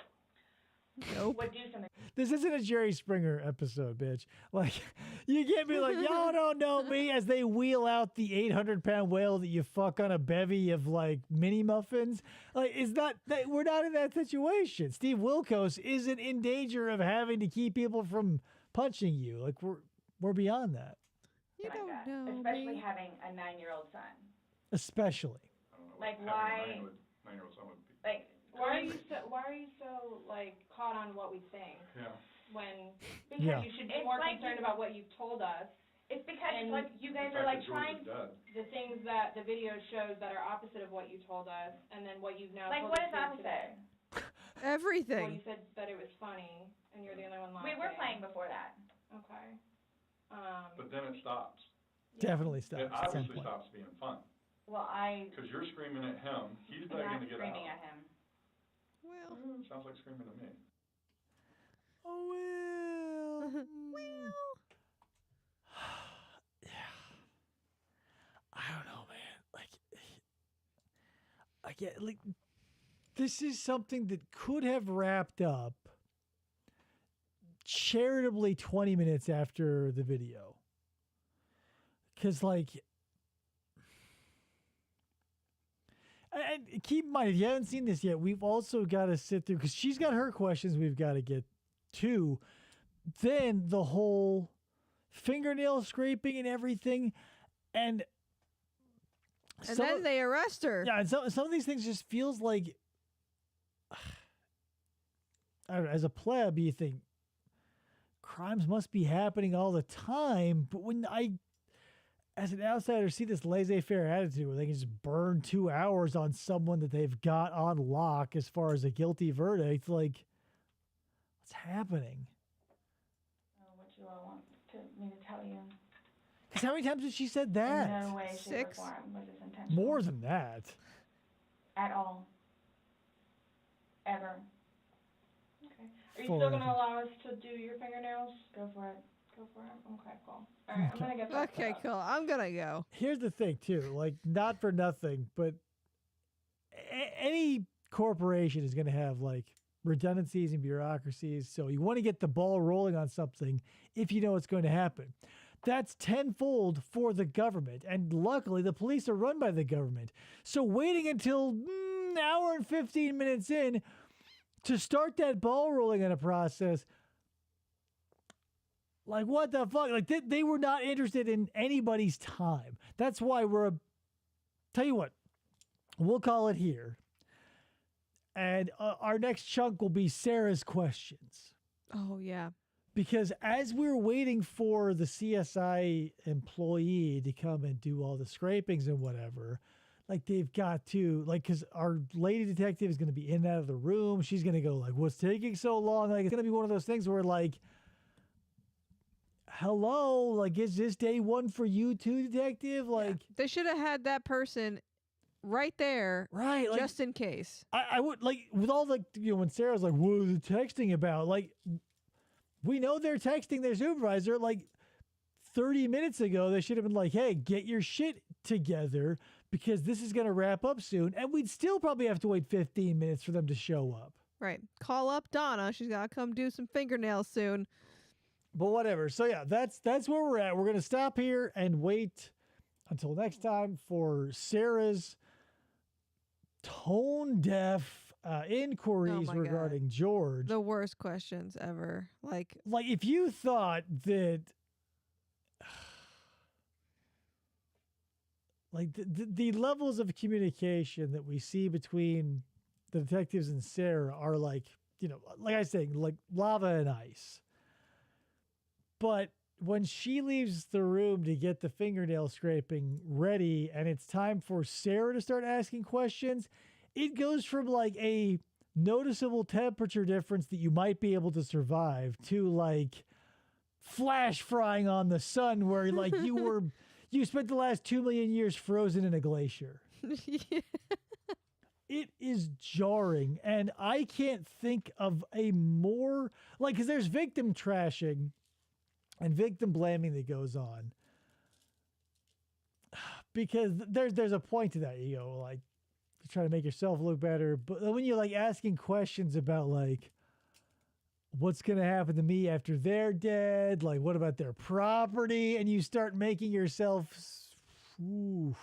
Nope. Would do something. This isn't a Jerry Springer episode, bitch. Like, you get me like, y'all don't know me as they wheel out the 800-pound whale that you fuck on a bevy of, like, mini muffins. Like, it's not, we're not in that situation. Steve Wilkos isn't in danger of having to keep people from punching you. Like, we're beyond that. You like don't that. know Especially me. having a 9-year-old son. Especially. I don't know. Like, having why- a 9-year-old son would be. Like, Why are you so like caught on what we think? Yeah. because Yeah. you should be It's more like concerned about what you've told us. It's because And it's like you guys The are fact like that George trying. is dead. The things that the video shows that are opposite of what you told us, and then what you've now Like told what us is here opposite? today. Well, Everything. you said that it was funny, and you're the only one laughing. We were playing before that. Okay. But then it stops. Definitely stops It at some obviously point. stops being fun. Well, Because you're screaming at him, he's I'm begging not to get screaming out. at him. Well. Sounds like screaming at me. Oh, well. Yeah. I don't know, man. I get like this is something that could have wrapped up charitably 20 minutes after the video. Cause and keep in mind, if you haven't seen this yet, we've also got to sit through, because she's got her questions we've got to get to. Then the whole fingernail scraping and everything. And then they arrest her. Yeah, and some of these things just feels like, I don't know, as a pleb, you think crimes must be happening all the time. But when I, as an outsider, see this laissez-faire attitude where they can just burn 2 hours on someone that they've got on lock as far as a guilty verdict, like, what's happening? What you all want me to tell you? Because how many times has she said that? In no way, shape, 6. or form was this intentional. More than that. At all. Ever. Okay. Are you still going to allow us to do your fingernails? Go for it. Go for it? Okay, cool. All right, I'm going to get that set Okay, up. cool. I'm gonna go. Here's the thing, too. Like, not for nothing, but any corporation is going to have, like, redundancies and bureaucracies. So you want to get the ball rolling on something if you know what's going to happen. That's tenfold for the government. And luckily, the police are run by the government. So waiting until an hour and 15 minutes in to start that ball rolling in a process, like, what the fuck? Like, they were not interested in anybody's time. That's why tell you what, we'll call it here. And our next chunk will be Sarah's questions. Oh, yeah. Because as we're waiting for the CSI employee to come and do all the scrapings and whatever, like, they've got to, like, because our lady detective is going to be in and out of the room. She's going to go, like, what's taking so long? Like, it's going to be one of those things where, like, hello, like, is this day one for you too, detective? Like, They should have had that person right there, right, like, just in case. I would, like, with all the, when Sarah's like, what are they texting about? Like, we know they're texting their supervisor. Like, 30 minutes ago, they should have been like, hey, get your shit together because this is going to wrap up soon. And we'd still probably have to wait 15 minutes for them to show up. Right. Call up Donna. She's got to come do some fingernails soon. But whatever. So, yeah, that's where we're at. We're going to stop here and wait until next time for Sarah's tone-deaf inquiries my regarding God. George. The worst questions ever. Like, if you thought that, like, the levels of communication that we see between the detectives and Sarah are like, like I was saying, like lava and ice. But when she leaves the room to get the fingernail scraping ready and it's time for Sarah to start asking questions, it goes from like a noticeable temperature difference that you might be able to survive to like flash frying on the sun where like you spent the last 2 million years frozen in a glacier. yeah. It is jarring. And I can't think of a more, like, because there's victim trashing and victim blaming that goes on. Because there's a point to that. You go, like, you try to make yourself look better. But when you're, like, asking questions about, like, what's going to happen to me after they're dead? Like, what about their property? And you start making yourself, ooh,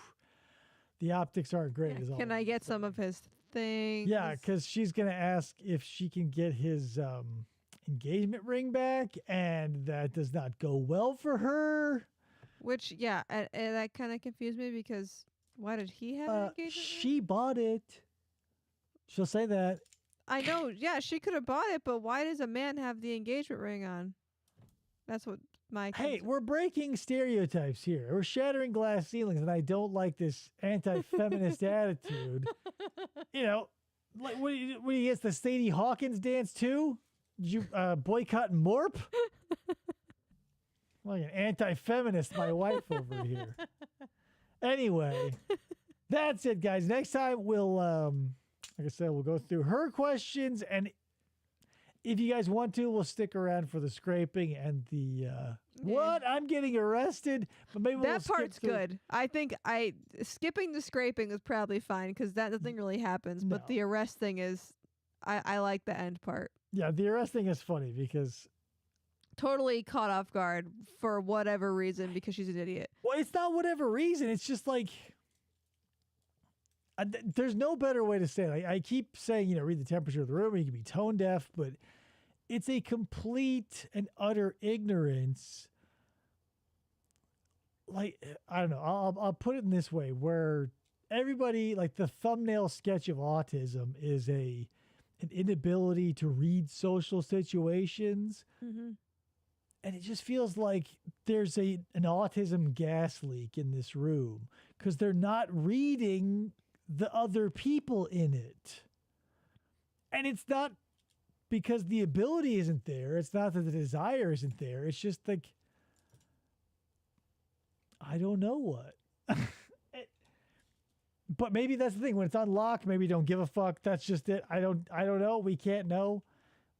the optics aren't great. Yeah, Is all can I get some of his things? Yeah, because she's going to ask if she can get his engagement ring back, and that does not go well for her. Which, yeah, and that kind of confused me because why did he have an engagement ring? She bought it. She'll say that. I know, yeah, she could have bought it, but why does a man have the engagement ring on? That's what my Hey, we're breaking stereotypes here. We're shattering glass ceilings, and I don't like this anti-feminist attitude. You know, like what do you get the Sadie Hawkins dance too? Did you boycott Morp? Like an anti-feminist, my wife over here. Anyway, that's it, guys. Next time we'll, like I said, we'll go through her questions, and if you guys want to, we'll stick around for the scraping and the what? I'm getting arrested, but maybe that part's good. I think skipping the scraping is probably fine because that nothing really happens. But the arrest thing is, I like the end part. Yeah, the arrest thing is funny because totally caught off guard for whatever reason because she's an idiot. Well, it's not whatever reason. It's just like there's no better way to say it. I keep saying, you know, read the temperature of the room. You can be tone deaf, but it's a complete and utter ignorance. Like, I don't know. I'll put it in this way, where everybody, like the thumbnail sketch of autism is an inability to read social situations. Mm-hmm. And it just feels like there's an autism gas leak in this room because they're not reading the other people in it. And it's not because the ability isn't there. It's not that the desire isn't there. It's just like, I don't know what. But maybe that's the thing. When it's unlocked, maybe don't give a fuck. That's just it. I don't know. We can't know.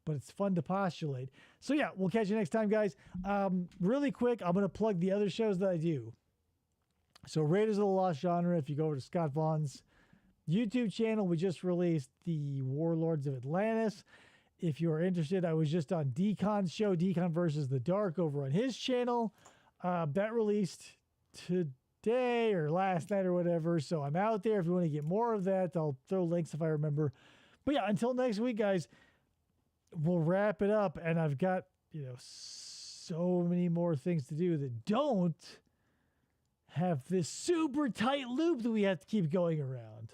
But it's fun to postulate. So yeah, we'll catch you next time, guys. Really quick, I'm going to plug the other shows that I do. So Raiders of the Lost Genre, if you go over to Scott Vaughn's YouTube channel, we just released the Warlords of Atlantis. If you are interested, I was just on Decon's show, Decon versus the Dark, over on his channel. That released today or last night or whatever. So I'm out there. If you want to get more of that, I'll throw links if I remember. But yeah, until next week, guys, we'll wrap it up. And I've got, you know, so many more things to do that don't have this super tight loop that we have to keep going around.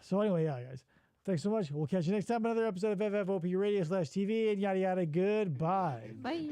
So anyway, yeah, guys, thanks so much. We'll catch you next time. Another episode of FFOP Radio /TV and yada yada. Goodbye. Bye.